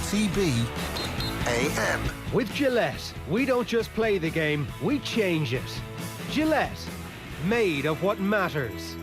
OTB AM. With Gillette, we don't just play the game, we change it. Gillette, made of what matters.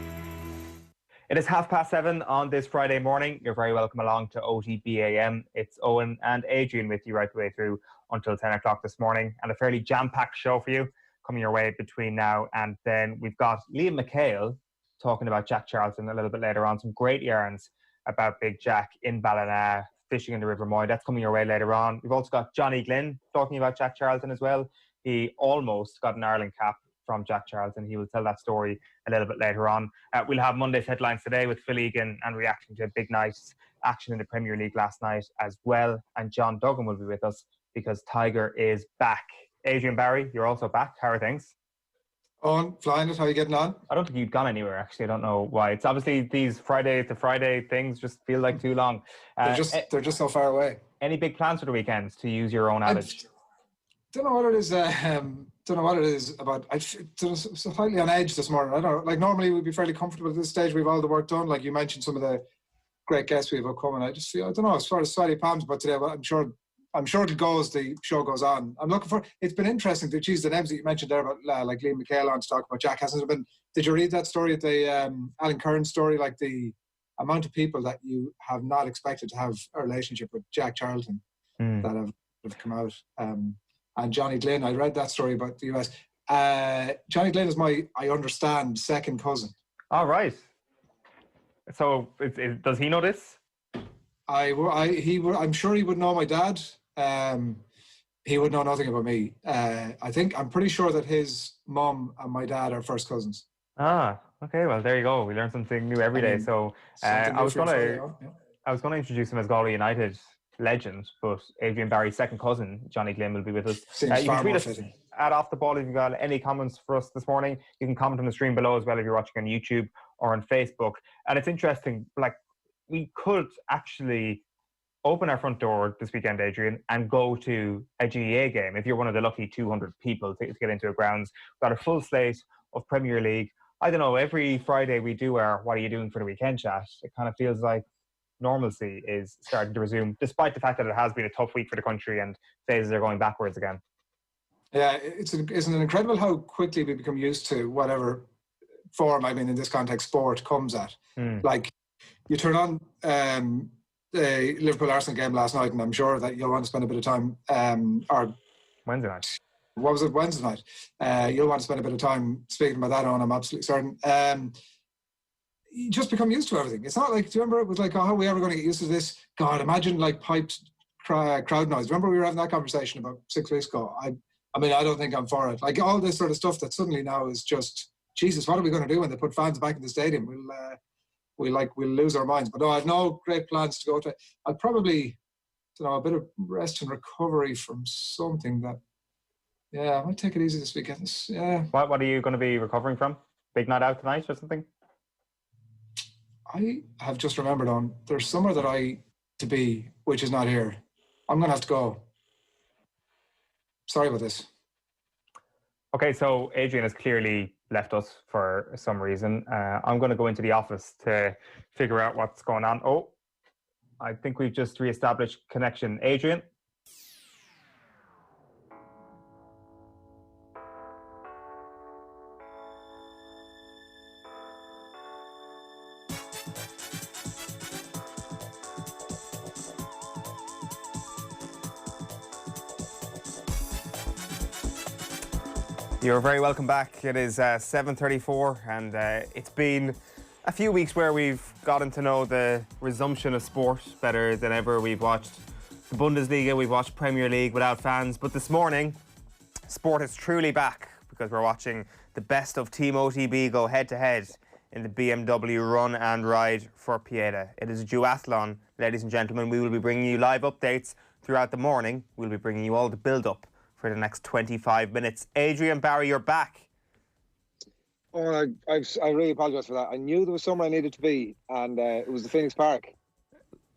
It is 7:30 on this Friday morning. You're very welcome along to OTB AM. It's Eoin and Adrian with you right the way through until 10 o'clock this morning, and a fairly jam-packed show for you coming your way between now and then. We've got Liam McHale talking about Jack Charlton a little bit later on. Some great yarns about Big Jack in Ballina, fishing in the River Moy. That's coming your way later on. We've also got Johnny Glynn talking about Jack Charlton as well. He almost got an Ireland cap from Jack Charlton. He will tell that story a little bit later on. We'll have Monday's headlines today with Phil Egan and reaction to a big night's action in the Premier League last night as well. And John Duggan will be with us because Tiger is back. Adrian Barry, you're also back. How are things? On, flying it, how are you getting on? I don't think you've gone anywhere, actually. I don't know why. It's obviously these Friday to Friday things just feel like too long. They're just so far away. Any big plans for the weekends, to use your own adage? Don't know what it is. Don't know what it is about. I'm slightly on edge this morning. I don't know. Like normally we'd be fairly comfortable at this stage. We've all the work done. Like you mentioned, some of the great guests we've upcoming. I just feel, I don't know, as far as sweaty palms about today. But I'm sure it goes. The show goes on. I'm looking for. It's been interesting. The names that you mentioned there about like Liam McHale on to talk about Jack. Hasn't it been? Did you read that story? The Alan Curran story, like the amount of people that you have not expected to have a relationship with Jack Charlton that have come out. And Johnny Glynn, I read that story about the US. Johnny Glynn is I understand, second cousin. All right. So does he know this? I'm sure he would know my dad. He would know nothing about me. I'm pretty sure that his mum and my dad are first cousins. Ah, okay. Well, there you go. We learn something new every day. So I was going to introduce him as Galway United legend, but Adrian Barry's second cousin, Johnny Glynn, will be with us. You can tweet us at Off the Ball if you've got any comments for us this morning. You can comment on the stream below as well if you're watching on YouTube or on Facebook. And it's interesting, like, we could actually open our front door this weekend, Adrian, and go to a GAA game if you're one of the lucky 200 people to get into a grounds. We've got a full slate of Premier League. I don't know, every Friday we do our What Are You Doing for the Weekend chat. It kind of feels like normalcy is starting to resume, despite the fact that it has been a tough week for the country and phases are going backwards again. Yeah, isn't it incredible how quickly we become used to whatever form, I mean, in this context, sport comes at. Like, you turn on the Liverpool-Arsenal game last night, and I'm sure that you'll want to spend a bit of time, or Wednesday night. What was it, Wednesday night? You'll want to spend a bit of time speaking about that on, I'm absolutely certain. You just become used to everything. It's not like, do you remember it was like, oh, how are we ever going to get used to this? God, imagine like piped crowd noise. Remember we were having that conversation about 6 weeks ago? I mean, I don't think I'm for it. Like all this sort of stuff that suddenly now is just, Jesus, what are we going to do when they put fans back in the stadium? We'll lose our minds. But no, I have no great plans to go to. I'll probably, a bit of rest and recovery from something that, I might take it easy this weekend. What are you going to be recovering from? Big night out tonight or something? I have just remembered there's somewhere that I to be, which is not here. I'm going to have to go. Sorry about this. Okay, so Adrian has clearly left us for some reason. I'm going to go into the office to figure out what's going on. Oh, I think we've just reestablished connection. Adrian? You're very welcome back. It is 7:34 and it's been a few weeks where we've gotten to know the resumption of sport better than ever. We've watched the Bundesliga, we've watched Premier League without fans, but this morning sport is truly back because we're watching the best of Team OTB go head-to-head in the BMW run and ride for Pieta. It is a duathlon, ladies and gentlemen. We will be bringing you live updates throughout the morning. We'll be bringing you all the build-up for the next 25 minutes. Adrian Barry, you're back. Oh, I really apologise for that. I knew there was somewhere I needed to be, and it was the Phoenix Park.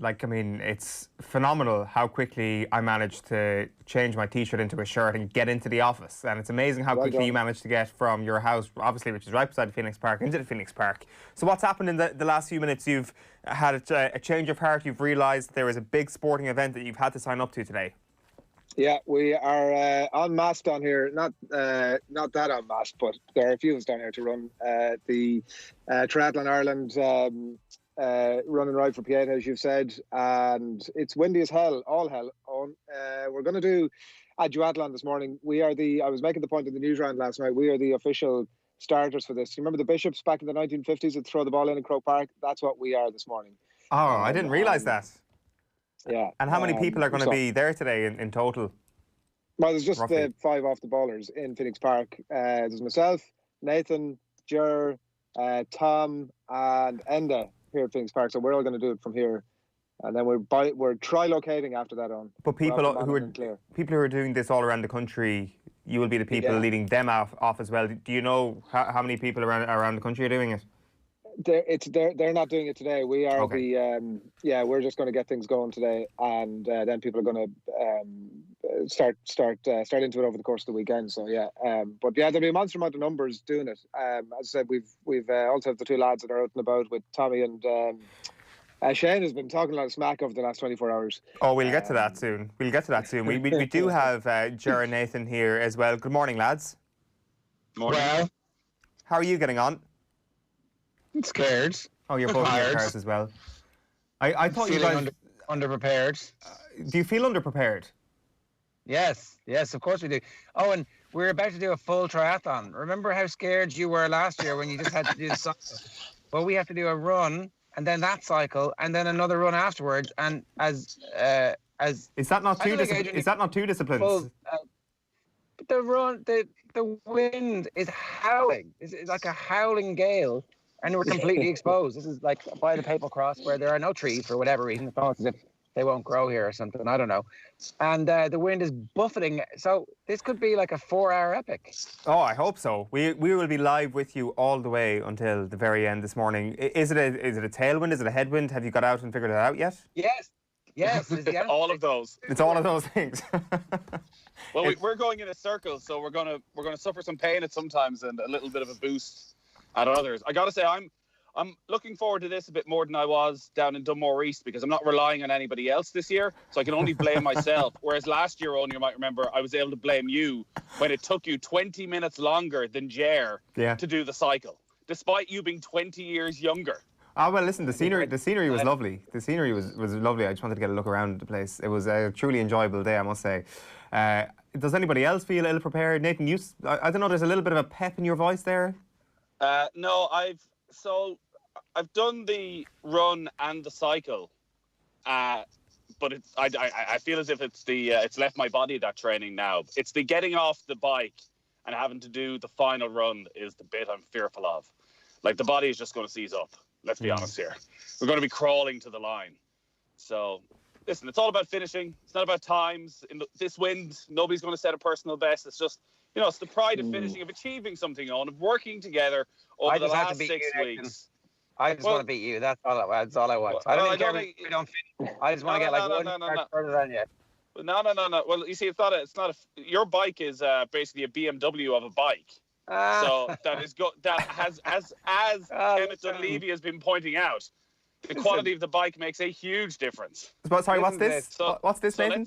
Like, I mean, it's phenomenal how quickly I managed to change my T-shirt into a shirt and get into the office. And it's amazing how quickly you managed to get from your house, obviously, which is right beside the Phoenix Park, into the Phoenix Park. So what's happened in the last few minutes? You've had a change of heart. You've realised there is a big sporting event that you've had to sign up to today. Yeah, we are en masse down here. Not that en masse, but there are a few of us down here to run the Triathlon Ireland run and ride for Pieta, as you've said. And it's windy as hell, all hell. We're going to do a duathlon this morning. I was making the point in the news round last night, we are the official starters for this. You remember the Bishops back in the 1950s that throw the ball in Croke Park? That's what we are this morning. Oh, I didn't realise that. Yeah. And how many people are going to be there today in total? Well, there's just 5 off the ballers in Phoenix Park. There's myself, Nathan, Ger, Tom, and Enda here at Phoenix Park. So we're all going to do it from here, and then we're tri-locating after that on. But people who are doing this all around the country, you will be the people leading them off as well. Do you know how many people around the country are doing it? They're not doing it today. We are we're just going to get things going today, and then people are going to start into it over the course of the weekend. So but there'll be a monster amount of numbers doing it. As I said, we've also have the 2 lads that are out and about with Tommy and Shane has been talking a lot of smack over the last 24 hours. Oh, we'll get to that soon. We do have Ger and Nathan here as well. Good morning, lads. Morning. Well, how are you getting on? I'm scared. Oh, you're both in your cars as well. I thought you guys underprepared. Do you feel underprepared? Yes, of course we do. Oh, and we're about to do a full triathlon. Remember how scared you were last year when you just had to do the cycle? Well, we have to do a run and then that cycle and then another run afterwards. And as is that not 2 disciplines? Is that not 2 disciplines? Well, but the wind is howling. It's like a howling gale. And we're completely exposed. This is like by the Papal Cross where there are no trees for whatever reason. It's almost as if they won't grow here or something. I don't know. And the wind is buffeting. So this could be like a 4-hour epic. Oh, I hope so. We will be live with you all the way until the very end this morning. Is it a tailwind? Is it a headwind? Have you got out and figured it out yet? Yes. All of those. It's all of those things. Well, we're going in a circle, so we're gonna suffer some pain at sometimes and a little bit of a boost at others. I gotta say, I'm looking forward to this a bit more than I was down in Dunmore East because I'm not relying on anybody else this year, so I can only blame myself. Whereas last year, Owen, you might remember, I was able to blame you when it took you 20 minutes longer than Ger to do the cycle, despite you being 20 years younger. Oh, well, listen, the scenery was lovely. The scenery was lovely. I just wanted to get a look around the place. It was a truly enjoyable day, I must say. Does anybody else feel ill-prepared? Nathan, I don't know, there's a little bit of a pep in your voice there. No, I've done the run and the cycle, but I feel as if it's left my body, that training now. It's the getting off the bike and having to do the final run is the bit I'm fearful of. Like, the body is just going to seize up. Let's be honest here. We're going to be crawling to the line. So, listen, it's all about finishing. It's not about times. In this wind, nobody's going to set a personal best. It's just, it's the pride of finishing, of achieving something, of working together over the last 6 weeks. I just want to beat you. That's all I want. I don't care if we don't finish. I just want to get one further than you. No. Well, you see, it's not your bike is basically a BMW of a bike. So that has as Kenneth Dunleavy has been pointing out, the quality of the bike makes a huge difference. Sorry, what's this? What's this, Nathan?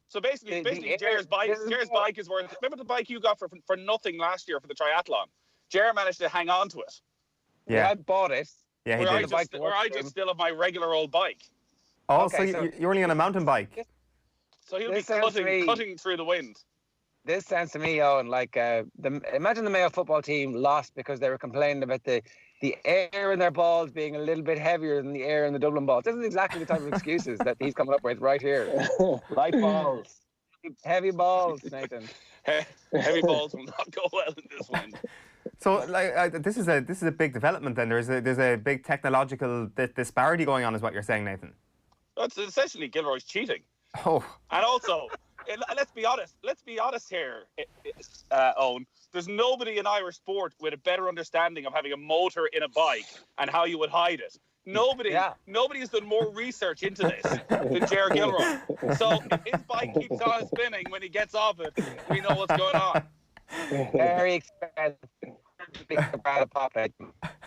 So basically, Ger's bike is worth. Remember the bike you got for nothing last year for the triathlon? Ger managed to hang on to it. Yeah, I bought it. Yeah, he did. I just still have my regular old bike. Oh, okay, so you're only on a mountain bike. So he'll be cutting through the wind. This sounds to me, Owen, like imagine the Mayo football team lost because they were complaining about the air in their balls being a little bit heavier than the air in the Dublin balls. This is exactly the type of excuses that he's coming up with right here. Light balls. Heavy balls, Nathan. Heavy balls will not go well in this wind. So, this is a big development. Then there's a big technological disparity going on, is what you're saying, Nathan. That's essentially Gilroy's cheating. Oh. And also, let's be honest here, Owen. There's nobody in Irish sport with a better understanding of having a motor in a bike and how you would hide it Nobody has done more research into this than Ger Gilroy. So if his bike keeps on spinning when he gets off it, we know what's going on. Very expensive.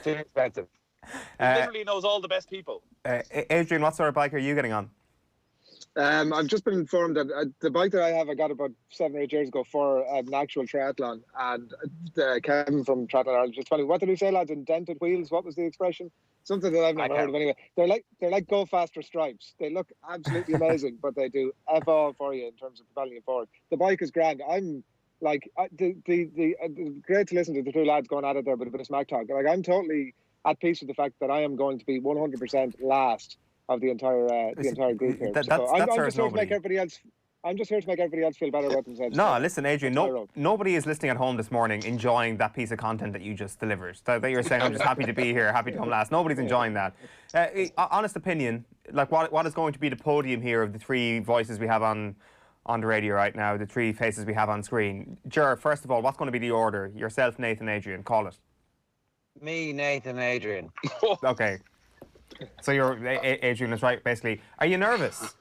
Too expensive. He literally knows all the best people. Adrian, what sort of bike are you getting on? I've just been informed that the bike that I have, I got about 7 or 8 years ago for an actual triathlon. And Kevin from Triathlon Ireland just told me, what did he say, lads? Indented wheels? What was the expression? Something that I've never heard of anyway. They're like Go Faster stripes. They look absolutely amazing, but they do F all for you in terms of propelling you forward. The bike is grand. I'm like great to listen to the two lads going at it there with a bit of smack talk. Like, I'm totally at peace with the fact that I am going to be 100% last of the entire group here. I'm just here to make everybody else. I'm just here to make everybody else feel better about themselves. No, listen, Adrian. Nobody is listening at home this morning enjoying that piece of content that you just delivered. That you're saying, I'm just happy to be here, happy to come last. Nobody's enjoying that. Honest opinion, like what is going to be the podium here of the three voices we have on the radio right now, the three faces we have on screen. Ger, first of all, what's going to be the order? Yourself, Nathan, Adrian. Call it. Me, Nathan, Adrian. Okay. So Adrian is right, basically. Are you nervous?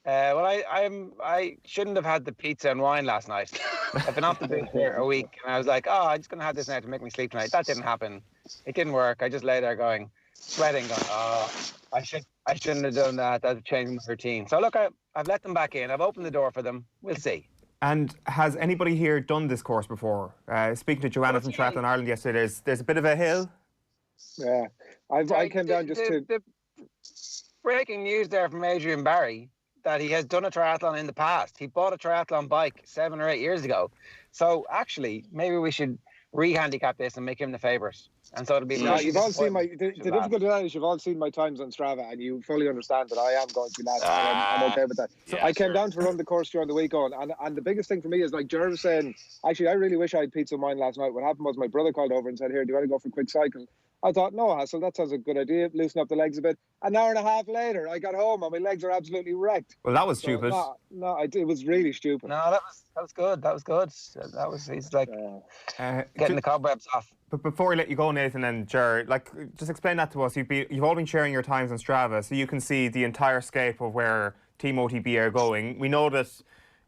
Well, I shouldn't have had the pizza and wine last night. I've been off the booze for a week, and I was like, I'm just going to have this now to make me sleep tonight. That didn't happen. It didn't work. I just lay there sweating, I shouldn't have done that. That's changing my routine. So look, I've let them back in. I've opened the door for them. We'll see. And has anybody here done this course before? Speaking to Joanna from Triathlon Ireland yesterday, there's a bit of a hill. Yeah, I came down just to... The breaking news there from Adrian Barry that he has done a triathlon in the past. He bought a triathlon bike 7 or 8 years ago. So actually, maybe we should re-handicap this and make him the favourite. And so it'll be... No, you've all seen the difficulty of that is you've all seen my times on Strava, and you fully understand that I am going to be last. I'm okay with that. So I came down to run the course during the week and the biggest thing for me is, like Ger was saying, actually, I really wish I had pizza and wine last night. What happened was my brother called over and said, here, do you want to go for a quick cycle? I thought, no hassle, that sounds a good idea. Loosen up the legs a bit. An hour and a half later, I got home and my legs are absolutely wrecked. Well, that was stupid. It was really stupid. No, that was good. He's like getting the cobwebs off. But before we let you go, Nathan and Ger, just explain that to us. You've all been sharing your times on Strava, so you can see the entire scape of where Team OTB are going. We know that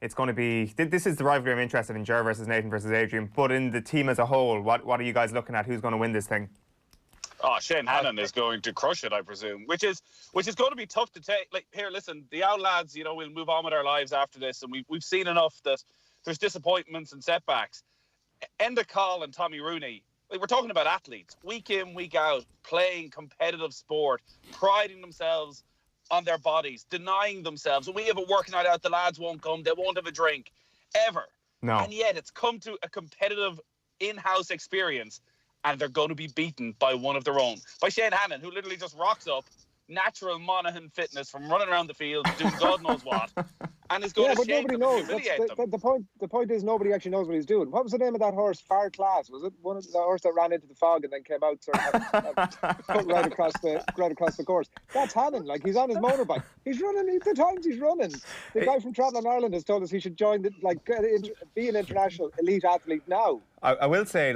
it's going to be... This is the rivalry I'm interested in, Ger versus Nathan versus Adrian. But in the team as a whole, what are you guys looking at? Who's going to win this thing? Oh, Sheahan is going to crush it, I presume, which is going to be tough to take. Like, here, listen, the Owl lads, we'll move on with our lives after this, and we've seen enough that there's disappointments and setbacks. Enda Call and Tommy Rooney, we're talking about athletes, week in, week out, playing competitive sport, priding themselves on their bodies, denying themselves. When we have a work night out, the lads won't come, they won't have a drink, ever. No. And yet it's come to a competitive in-house experience, and they're going to be beaten by one of their own. By Sheahan, who literally just rocks up, natural Monaghan fitness from running around the field, doing God knows what, and is going to shake them and humiliate them. The point is nobody actually knows what he's doing. What was the name of that horse? Far Class, was it? One of the horse that ran into the fog and then came out right across the course. That's Hannon. Like, he's on his motorbike. He's running. The times he's running. The guy from Triathlon Ireland has told us he should join be an international elite athlete now. I will say,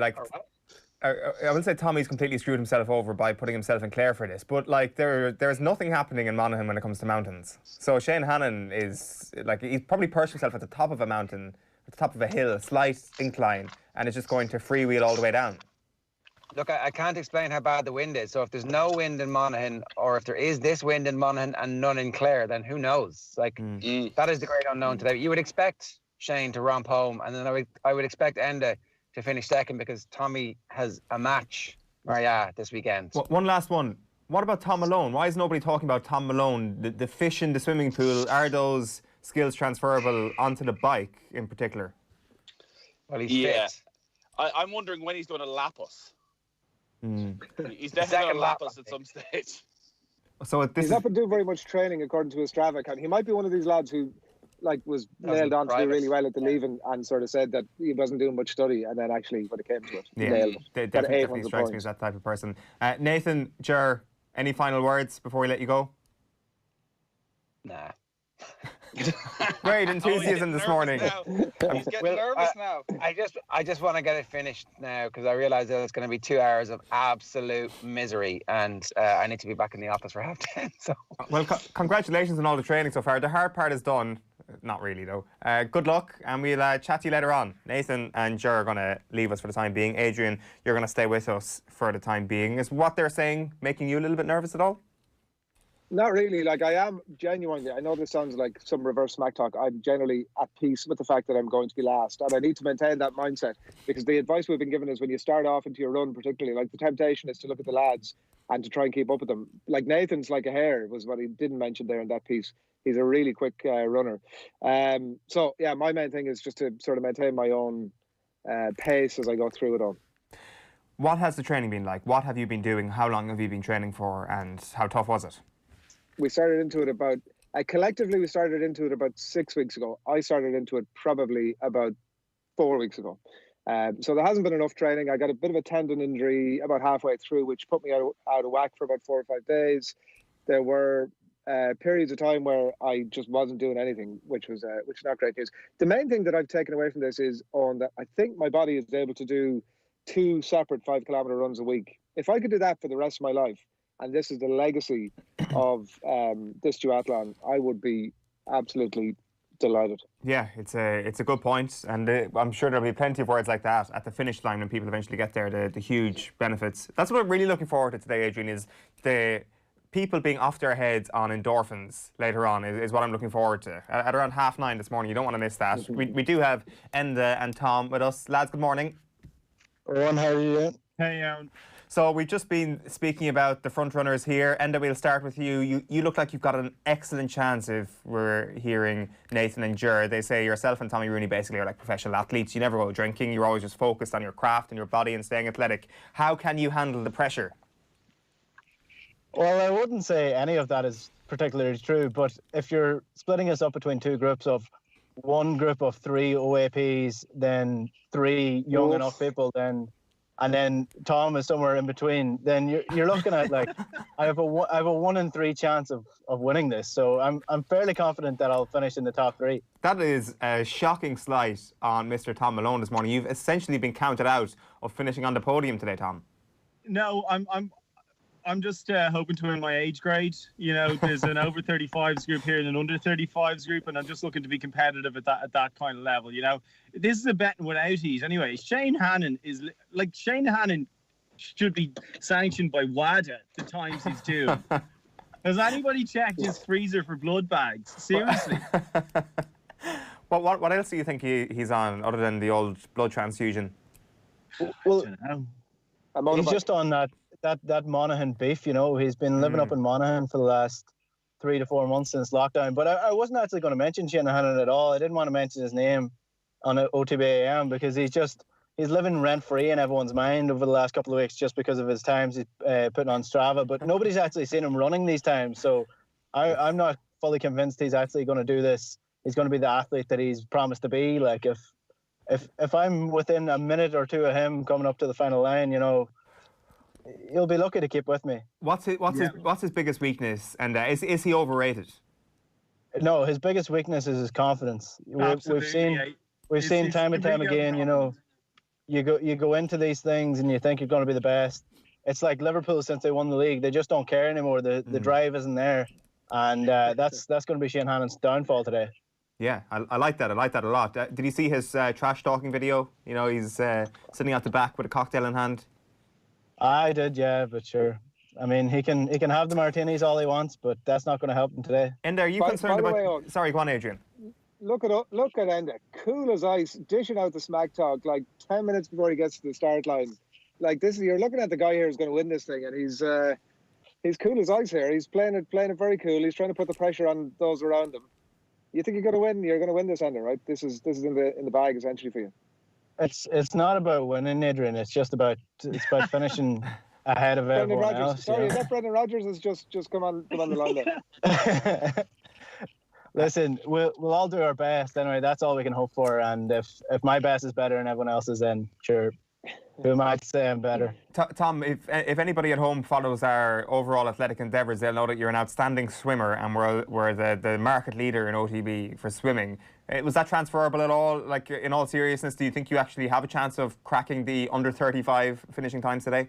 I will say Tommy's completely screwed himself over by putting himself in Clare for this, but there's nothing happening in Monaghan when it comes to mountains. So Shane Hannon is he's probably perched himself at the top of a mountain, at the top of a hill, a slight incline, and is just going to freewheel all the way down. Look, I can't explain how bad the wind is. So if there's no wind in Monaghan, or if there is this wind in Monaghan and none in Clare, then who knows? That is the great unknown today. You would expect Shane to romp home, and then I would expect Enda to finish second because Tommy has a match, this weekend. One last one. What about Tom Malone? Why is nobody talking about Tom Malone? The fish in the swimming pool, are those skills transferable onto the bike in particular? Well, he's fit. I'm wondering when he's going to lap us. He's definitely going to lap us at some stage. So he's not been doing very much training according to his Strava account. He might be one of these lads who was nailed on to do really well at the leaving and sort of said that he wasn't doing much study, and then actually when it came to it, nailed it. Definitely strikes me as that type of person. Nathan, Ger, any final words before we let you go? Nah. Great enthusiasm this morning. He's getting nervous now. I just want to get it finished now because I realise that it's going to be 2 hours of absolute misery, and I need to be back in the office for 10:30. So, well, congratulations on all the training so far. The hard part is done. Not really, though. Good luck, and we'll chat to you later on. Nathan and Ger are going to leave us for the time being. Adrian, you're going to stay with us for the time being. Is what they're saying making you a little bit nervous at all? Not really. Like, I am genuinely, I know this sounds like some reverse smack talk. I'm generally at peace with the fact that I'm going to be last. And I need to maintain that mindset because the advice we've been given is when you start off into your run, particularly, like the temptation is to look at the lads and to try and keep up with them. Like Nathan's like a hare was what he didn't mention there in that piece. He's a really quick runner. So, yeah, my main thing is just to sort of maintain my own pace as I go through it all. What has the training been like? What have you been doing? How long have you been training for? And how tough was it? We started into it about, collectively we started into it about 6 weeks ago. I started into it probably about 4 weeks ago. So there hasn't been enough training. I got a bit of a tendon injury about halfway through, which put me out of whack for about 4 or 5 days. There were periods of time where I just wasn't doing anything, which is not great news. The main thing that I've taken away from this is that I think my body is able to do 2 separate 5-kilometre runs a week. If I could do that for the rest of my life, and this is the legacy of this duathlon, I would be absolutely delighted. Yeah, it's a good point, and I'm sure there'll be plenty of words like that at the finish line when people eventually get there, the huge benefits. That's what I'm really looking forward to today, Adrian, is the people being off their heads on endorphins later on is what I'm looking forward to. At around 9:30 this morning, you don't want to miss that. We do have Enda and Tom with us. Lads, good morning. Owen, how are you? Hey, Eoin. So we've just been speaking about the front runners here. Enda, we'll start with you. You look like you've got an excellent chance if we're hearing Nathan and Ger. They say yourself and Tommy Rooney basically are like professional athletes. You never go drinking. You're always just focused on your craft and your body and staying athletic. How can you handle the pressure? Well, I wouldn't say any of that is particularly true, but if you're splitting us up between 2 groups of one group of 3 OAPs, then 3 young enough people, and then Tom is somewhere in between, then you're looking at like I have a 1 in 3 chance of winning this. So I'm fairly confident that I'll finish in the top 3. That is a shocking slight on Mr. Tom Malone this morning. You've essentially been counted out of finishing on the podium today, Tom. No, I'm just hoping to win my age grade. You know, there's an over 35s group here and an under 35s group, and I'm just looking to be competitive at that kind of level. You know, this is a betting without ease. Anyway, Shane Hannon should be sanctioned by WADA the times he's doing. Has anybody checked his freezer for blood bags? Seriously. What else do you think he's on other than the old blood transfusion? Well, he's just on that Monaghan beef, you know. He's been living up in Monaghan for the last 3 to 4 months since lockdown. But I wasn't actually going to mention Shane Hannon at all. I didn't want to mention his name on OTB AM because he's living rent-free in everyone's mind over the last couple of weeks just because of his times he's putting on Strava. But nobody's actually seen him running these times. So I'm not fully convinced he's actually going to do this. He's going to be the athlete that he's promised to be. Like, if I'm within a minute or 2 of him coming up to the final line, you know, you'll be lucky to keep with me. What's his biggest weakness? And is he overrated? No, his biggest weakness is his confidence. We've seen time and time again. You know, you go into these things and you think you're going to be the best. It's like Liverpool since they won the league; they just don't care anymore. The drive isn't there, and that's going to be Shane Hannon's downfall today. Yeah, I like that. I like that a lot. Did you see his trash talking video? You know, he's sitting at the back with a cocktail in hand. I did, yeah, but sure. I mean, he can have the martinis all he wants, but that's not going to help him today. Enda, are you concerned about? Sorry, go on, Adrian. Look at Enda, cool as ice, dishing out the smack talk like 10 minutes before he gets to the start line. Like this, you're looking at the guy here who's going to win this thing, and he's cool as ice here. He's playing it very cool. He's trying to put the pressure on those around him. You think you're going to win? You're going to win this, Enda, right? This is in the bag essentially for you. It's not about winning, Adrian. It's about finishing ahead of everyone else. Sorry, is that Brendan Rodgers has just come on the line there? Listen, we'll all do our best anyway. That's all we can hope for. And if my best is better than everyone else's, then sure. Who might say I'm better? Tom, if anybody at home follows our overall athletic endeavours, they'll know that you're an outstanding swimmer, and we're the market leader in OTB for swimming. Was that transferable at all? Like, in all seriousness, do you think you actually have a chance of cracking the under 35 finishing times today?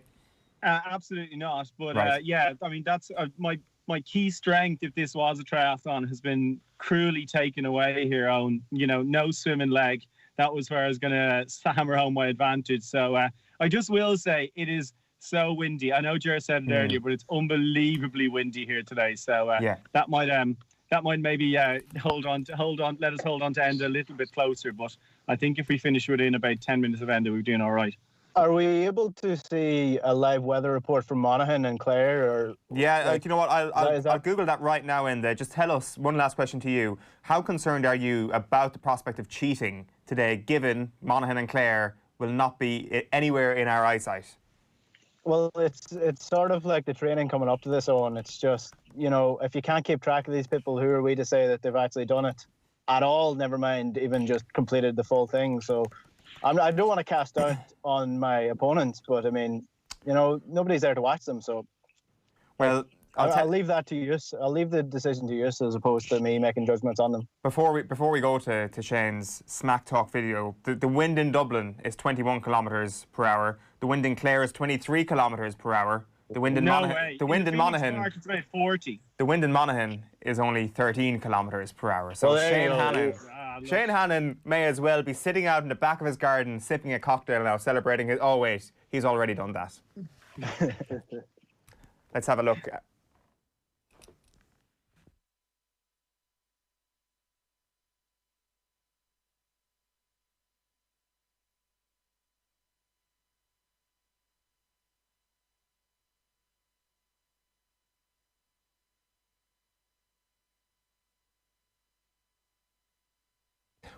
Absolutely not. But right. Yeah, I mean, that's my key strength, if this was a triathlon, has been cruelly taken away here, Eoin. You know, no swimming leg. That was where I was going to hammer home my advantage. So I just will say it is so windy. I know Jer said it earlier, but it's unbelievably windy here today. So that might maybe let us hold on to Enda a little bit closer. But I think if we finish within about 10 minutes of Enda, we're doing all right. Are we able to see a live weather report from Monaghan and Clare? Or yeah, you know what? I'll Google that right now. And just tell us, one last question to you: how concerned are you about the prospect of cheating today, given Monaghan and Clare will not be anywhere in our eyesight? Well, it's sort of like the training coming up to this, Owen. It's just, you know, if you can't keep track of these people, who are we to say that they've actually done it at all? Never mind even just completed the full thing. So I don't want to cast doubt on my opponents, but I mean, you know, nobody's there to watch them. So, well, I'll leave that to you. I'll leave the decision to you, as opposed to me making judgments on them. Before we go to Shane's smack talk video, the wind in Dublin is 21 kilometres per hour. The wind in Clare is 23 kilometres per hour. The wind in Monaghan. The wind in Monaghan. It's about 40. The wind in Monaghan is only 13 kilometres per hour. So Shane Hannon may as well be sitting out in the back of his garden, sipping a cocktail now, celebrating his. Oh wait, he's already done that. Let's have a look.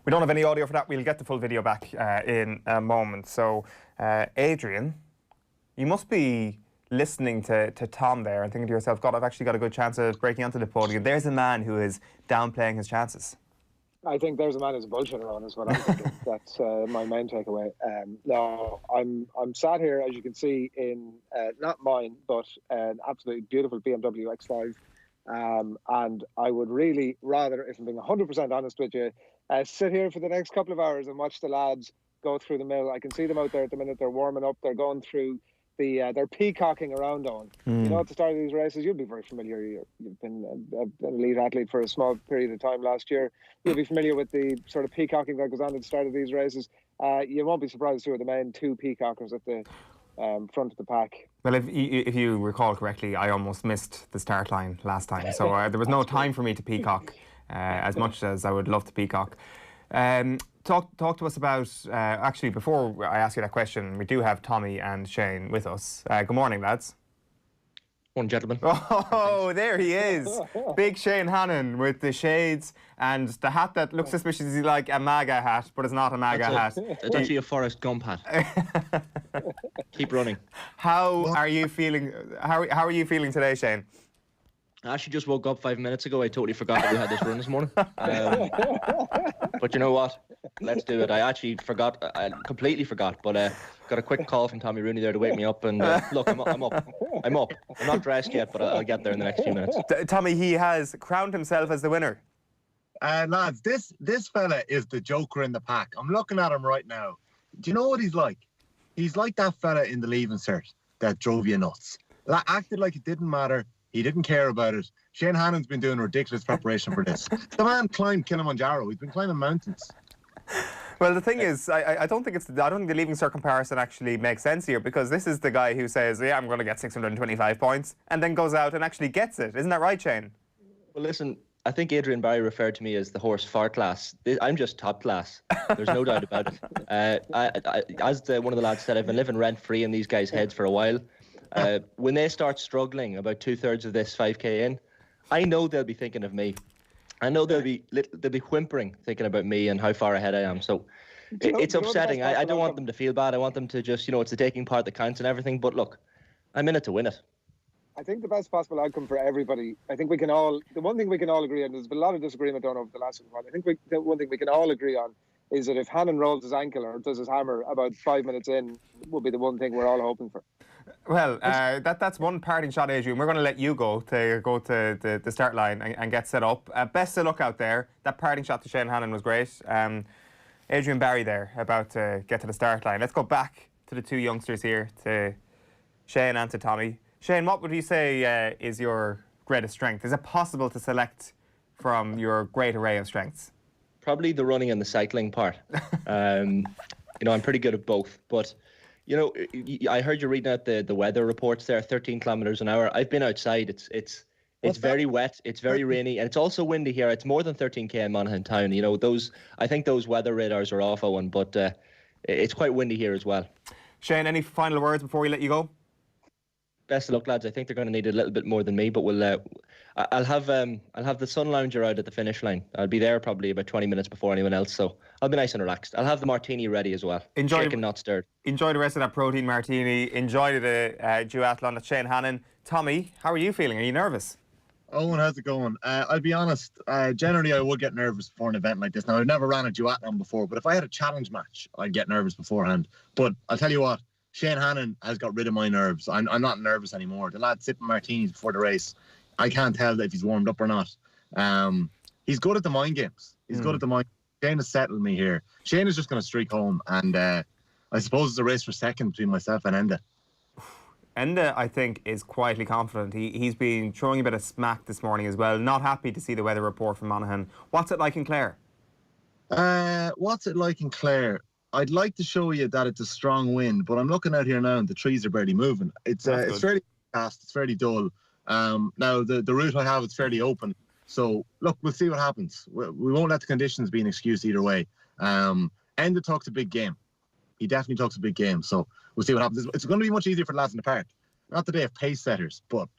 We don't have any audio for that. We'll get the full video back in a moment. So, Adrian, you must be listening to Tom there and thinking to yourself, God, I've actually got a good chance of breaking onto the podium. There's a man who is downplaying his chances. I think there's a man who's a bullshitter on, is what I'm thinking. That's my main takeaway. No, I'm sat here, as you can see, in not mine, but an absolutely beautiful BMW X5. And I would really rather, if I'm being 100% honest with you, sit here for the next couple of hours and watch the lads go through the mill. I can see them out there at the minute. They're warming up. They're going through they're peacocking around on. You know, at the start of these races, you'll be very familiar. You've been an elite athlete for a small period of time last year. You'll be familiar with the sort of peacocking that goes on at the start of these races. You won't be surprised who are the main two peacockers at the front of the pack. Well, if you recall correctly, I almost missed the start line last time, so there was no time for me to peacock as much as I would love to peacock. Talk to us about, actually, before I ask you that question, we do have Tommy and Shane with us. Good morning, lads. Morning, gentlemen. Oh, there he is. Big Shane Hannon with the shades and the hat that looks suspiciously like a MAGA hat, but it's not a MAGA hat. It's actually a Forrest Gump hat. Keep running. How are you feeling? How are you feeling today, Shane? I actually just woke up 5 minutes ago. I totally forgot that we had this run this morning. But you know what? Let's do it. I actually forgot. I completely forgot. But got a quick call from Tommy Rooney there to wake me up. And look, I'm up. I'm not dressed yet, but I'll get there in the next few minutes. Tommy, he has crowned himself as the winner. Lads, this fella is the joker in the pack. I'm looking at him right now. Do you know what he's like? He's like that fella in the Leaving Cert that drove you nuts. That acted like it didn't matter. He didn't care about it. Shane Hannon's been doing ridiculous preparation for this. The man climbed Kilimanjaro. He's been climbing mountains. Well, the thing is, I don't think the Leaving Cert comparison actually makes sense here, because this is the guy who says, yeah, I'm going to get 625 points, and then goes out and actually gets it. Isn't that right, Shane? Well, listen, I think Adrian Barry referred to me as the horse far class. I'm just top class. There's no doubt about it. As one of the lads said, I've been living rent-free in these guys' heads for a while. When they start struggling about 2/3 of this 5K in, I know they'll be thinking of me. I know they'll be whimpering, thinking about me and how far ahead I am. So it's upsetting. I don't want them to feel bad. I want them to just, it's the taking part that counts and everything. But look, I'm in it to win it. I think the best possible outcome for everybody, I think the one thing we can all agree on, there's been a lot of disagreement on over the last one. I think the one thing we can all agree on is that if Hannon rolls his ankle or does his hammer about 5 minutes in, will be the one thing we're all hoping for. Well, that's one parting shot, Adrian. We're going to let you go to the start line and get set up. Best of luck out there. That parting shot to Shane Hannon was great. Adrian Barry there, about to get to the start line. Let's go back to the two youngsters here, to Shane and to Tommy. Shane, what would you say is your greatest strength? Is it possible to select from your great array of strengths? Probably the running and the cycling part. I'm pretty good at both. But, I heard you reading out the weather reports there, 13 kilometres an hour. I've been outside. It's very wet. It's very rainy, and it's also windy here. It's more than 13k in Monaghan town. I think those weather radars are off one, but it's quite windy here as well. Shane, any final words before we let you go? Best of luck, lads. I think they're going to need a little bit more than me, but I'll have the sun lounger out at the finish line. I'll be there probably about 20 minutes before anyone else, so I'll be nice and relaxed. I'll have the martini ready as well. Shaken, not stirred. Enjoy the rest of that protein martini. Enjoy the duathlon at Shane Hannon. Tommy, how are you feeling? Are you nervous? Owen, how's it going? I'll be honest, generally I would get nervous before an event like this. Now, I've never ran a duathlon before, but if I had a challenge match, I'd get nervous beforehand. But I'll tell you what, Shane Hannon has got rid of my nerves. I'm not nervous anymore. The lad sipping martinis before the race, I can't tell if he's warmed up or not. He's good at the mind games. Shane has settled me here. Shane is just going to streak home, and I suppose it's a race for second between myself and Enda. Enda, I think, is quietly confident. He's been throwing a bit of smack this morning as well. Not happy to see the weather report from Monaghan. What's it like in Clare? What's it like in Clare? I'd like to show you that it's a strong wind, but I'm looking out here now and the trees are barely moving. It's fairly fast, it's fairly dull. Now, the route I have is fairly open. So, look, we'll see what happens. We won't let the conditions be an excuse either way. Enda talks a big game. He definitely talks a big game. So, we'll see what happens. It's going to be much easier for the lads in the park. Not that they have pace setters, but,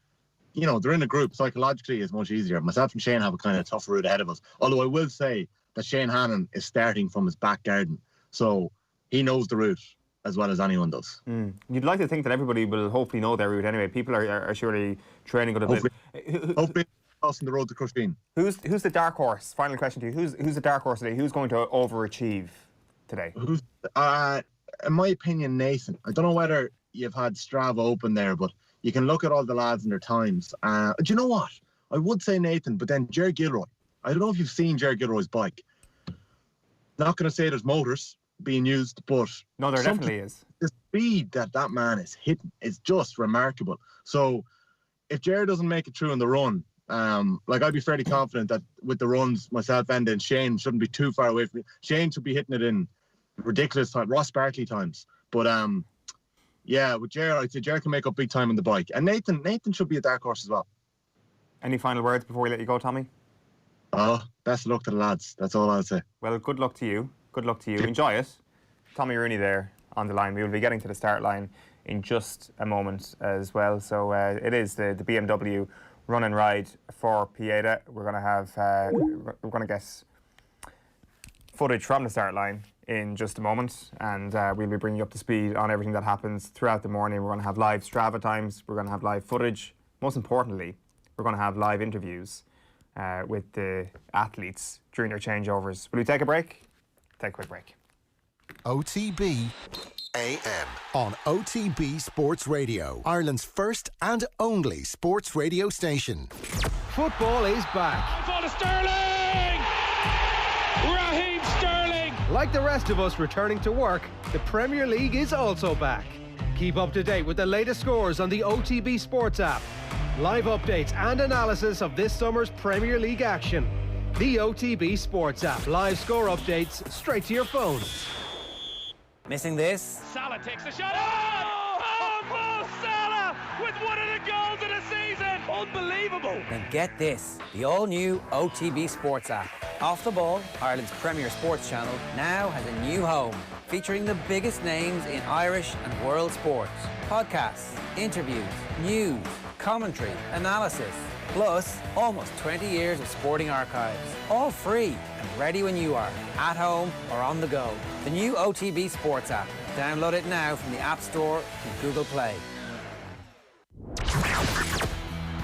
they're in a group. Psychologically, it's much easier. Myself and Shane have a kind of tough route ahead of us. Although I will say that Shane Hannon is starting from his back garden. So he knows the route as well as anyone does. You'd like to think that everybody will hopefully know their route anyway. People are surely training good a bit. Hopefully crossing the road to Crusheen. Who's the dark horse? Final question to you. Who's the dark horse today? Who's going to overachieve today? In my opinion, Nathan. I don't know whether you've had Strava open there, but you can look at all the lads and their times. Do you know what? I would say Nathan, but then Ger Gilroy. I don't know if you've seen Ger Gilroy's bike. Not going to say there's motors being used, but no, there definitely is. The speed that man is hitting is just remarkable. So if Jared doesn't make it through in the run, I'd be fairly confident that with the runs, myself and Shane shouldn't be too far away from me. Shane should be hitting it in ridiculous time, Ross Barkley times. But with Jared, I'd say Jared can make up big time on the bike, and Nathan should be a dark horse as well. Any final words before we let you go, Tommy? Best of luck to the lads. That's all I'll say. Well, good luck to you. Good luck to you. Enjoy it. Tommy Rooney there on the line. We will be getting to the start line in just a moment as well. So it is the BMW run and ride for Pieta. We're going to have we're going to get footage from the start line in just a moment, and we'll be bringing you up to speed on everything that happens throughout the morning. We're going to have live Strava times. We're going to have live footage. Most importantly, we're going to have live interviews with the athletes during their changeovers. Will we take a break? Take a quick break. OTB AM on OTB Sports Radio, Ireland's first and only sports radio station. Football is back. For Sterling! Raheem Sterling! Like the rest of us returning to work, the Premier League is also back. Keep up to date with the latest scores on the OTB Sports app. Live updates and analysis of this summer's Premier League action. The OTB Sports app. Live score updates straight to your phone. Missing this? Salah takes the shot. Oh, Mo Salah with one of the goals of the season. Unbelievable. Then get this. The all-new OTB Sports app. Off the Ball, Ireland's premier sports channel, now has a new home, featuring the biggest names in Irish and world sports. Podcasts, interviews, news, commentary, analysis, plus almost 20 years of sporting archives. All free and ready when you are, at home or on the go. The new OTB Sports app. Download it now from the App Store and Google Play.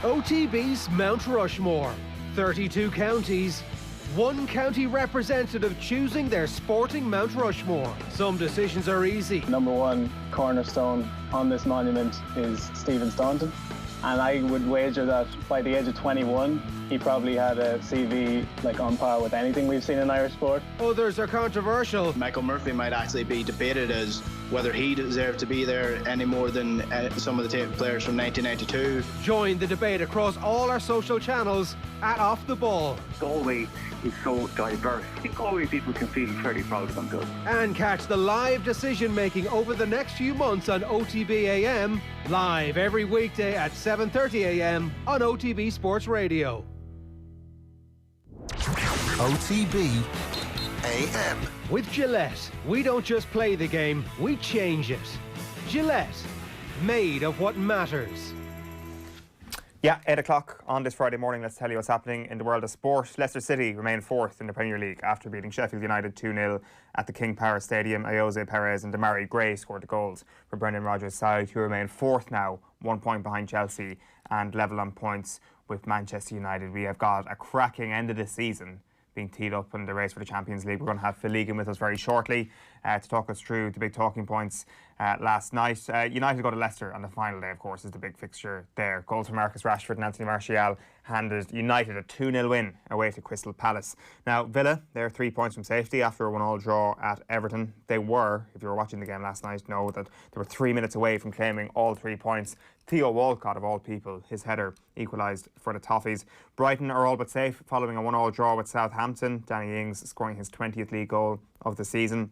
OTB's Mount Rushmore. 32 counties, One county representative choosing their sporting Mount Rushmore. Some decisions are easy. Number one cornerstone on this monument is Stephen Staunton. And I would wager that by the age of 21, he probably had a CV like on par with anything we've seen in Irish sport. Others are controversial. Michael Murphy might actually be debated as whether he deserved to be there any more than some of the players from 1992. Join the debate across all our social channels at Off the Ball. Galway is so diverse. I think Galway people can feel fairly proud of themselves. And catch the live decision making over the next few months on OTB AM, live every weekday at 7:30 AM on OTB Sports Radio. OTB AM. With Gillette, we don't just play the game, we change it. Gillette, made of what matters. Yeah, 8 o'clock on this Friday morning. Let's tell you what's happening in the world of sport. Leicester City remain fourth in the Premier League after beating Sheffield United 2-0 at the King Power Stadium. Jose Perez and Damari Gray scored the goals for Brendan Rodgers' side, who remain fourth now, 1 point behind Chelsea and level on points with Manchester United. We have got a cracking end of the season being teed up in the race for the Champions League. We're going to have Phil Egan with us very shortly to talk us through the big talking points last night. United go to Leicester on the final day, of course, is the big fixture there. Goals for Marcus Rashford and Anthony Martial handed United a 2-0 win away to Crystal Palace. Now, Villa, they're 3 points from safety after a 1-1 draw at Everton. They were, if you were watching the game last night, know that they were 3 minutes away from claiming all 3 points. Theo Walcott, of all people, his header equalised for the Toffees. Brighton are all but safe following a 1-1 draw with Southampton. Danny Ings scoring his 20th league goal of the season.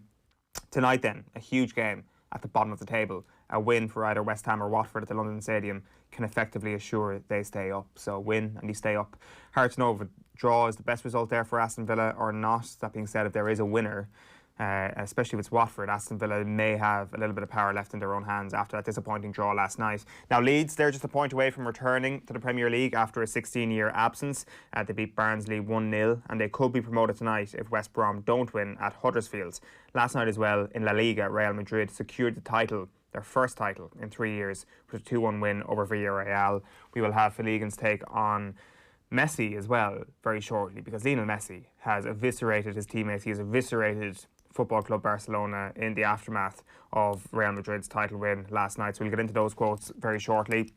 Tonight then, a huge game at the bottom of the table. A win for either West Ham or Watford at the London Stadium can effectively assure they stay up. So win and you stay up. Hard to know if a draw is the best result there for Aston Villa or not. That being said, if there is a winner, especially if it's Watford, Aston Villa may have a little bit of power left in their own hands after that disappointing draw last night. Now Leeds, they're just a point away from returning to the Premier League after a 16-year absence. They beat Barnsley 1-0 and they could be promoted tonight if West Brom don't win at Huddersfield. Last night as well in La Liga, Real Madrid secured the title, their first title in 3 years, with a 2-1 win over Villarreal. We will have Phil Egan's take on Messi as well very shortly, because Lionel Messi has eviscerated his teammates. He has eviscerated Football Club Barcelona in the aftermath of Real Madrid's title win last night. So we'll get into those quotes very shortly.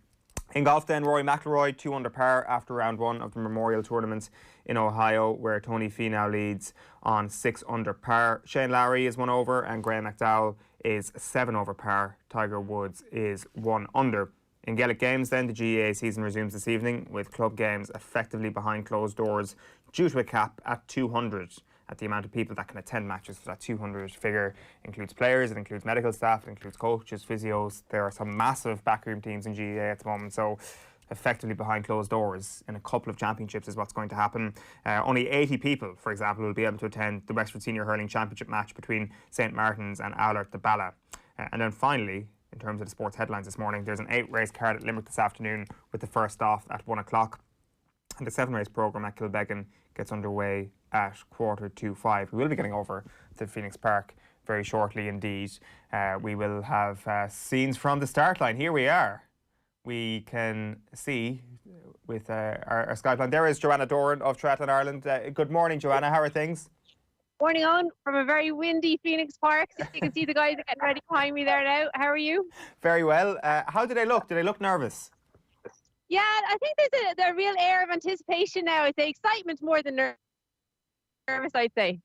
In golf then, Rory McIlroy 2 under par after round 1 of the Memorial Tournament in Ohio, where Tony Finau leads on 6 under par. Shane Lowry is 1 over and Graham McDowell is 7 over par. Tiger Woods is 1 under. In Gaelic Games then, the GAA season resumes this evening with club games effectively behind closed doors due to a cap at 200 at the amount of people that can attend matches. So that 200 figure includes players, it includes medical staff, it includes coaches, physios. There are some massive backroom teams in GAA at the moment, so effectively behind closed doors in a couple of championships is what's going to happen. Only 80 people, for example, will be able to attend the Wexford Senior Hurling Championship match between St Martin's and Oulart the Bala. And then finally, in terms of the sports headlines this morning, there's an 8-race card at Limerick this afternoon with the first off at 1 o'clock. And the 7-race programme at Kilbeggan gets underway at 4:45. We will be getting over to Phoenix Park very shortly indeed. We will have scenes from the start line. Here we are. We can see with our Skype line. There is Joanna Doran of Triathlon Ireland. Good morning, Joanna. How are things? Morning on from a very windy Phoenix Park. So you can see the guys are getting ready behind me there now. How are you? Very well. How do they look? Do they look nervous? Yeah, I think there's a real air of anticipation now. I'd say excitement more than nervous, I'd say.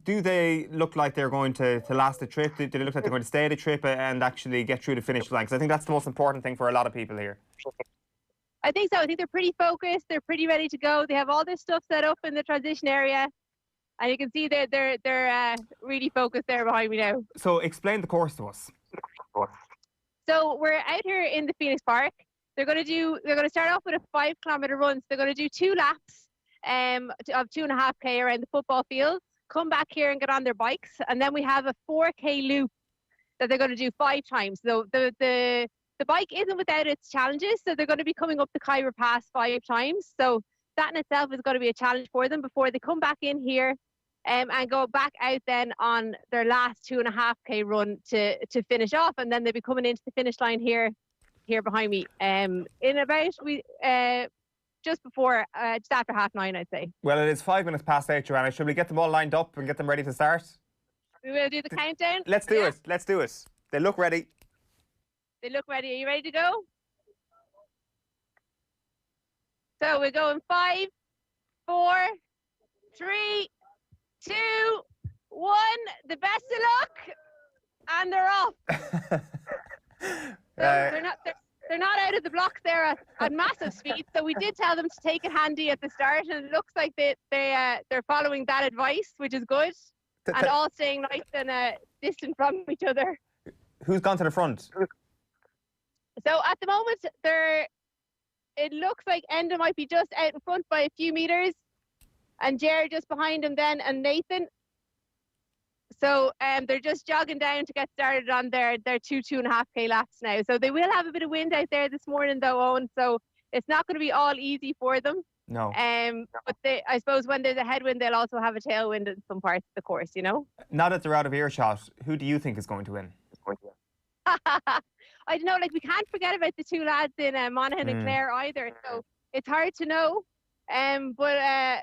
Do they look like they're going to last the trip? Do they look like they're going to stay the trip and actually get through the finish line? Because I think that's the most important thing for a lot of people here. I think so. I think they're pretty focused. They're pretty ready to go. They have all this stuff set up in the transition area. And you can see they're really focused there behind me now. So explain the course to us. So we're out here in the Phoenix Park. They're going to start off with a 5-kilometre run. So they're going to do 2 laps of 2.5k around the football field. Come back here and get on their bikes. And then we have a 4k loop that they're going to do 5 times. So the bike isn't without its challenges. So they're going to be coming up the Kyra Pass 5 times. So that in itself is going to be a challenge for them before they come back in here and go back out then on their last 2.5k run to finish off. And then they'll be coming into the finish line here behind me. In about just before, just after 9:30, I'd say. Well, it is 5 minutes past 8, Joanna. Should we get them all lined up and get them ready to start? We will do the countdown. Let's do it. Let's do it. They look ready. They look ready. Are you ready to go? So we're going 5, 4, 3, 2, 1. The best of luck, and they're off. They're not out of the blocks there at massive speed. So we did tell them to take it handy at the start, and it looks like they're following that advice, which is good, and all staying nice and distant from each other. Who's gone to the front? So at the moment, it looks like Enda might be just out in front by a few meters, and Jared just behind him then, and Nathan. So they're just jogging down to get started on their 2.5K laps now. So they will have a bit of wind out there this morning though, Eoin. So it's not going to be all easy for them. No. But I suppose when there's a headwind, they'll also have a tailwind in some parts of the course, you know? Now that they're out of earshot, who do you think is going to win? I don't know, like we can't forget about the two lads in Monaghan and Clare either. So it's hard to know. But I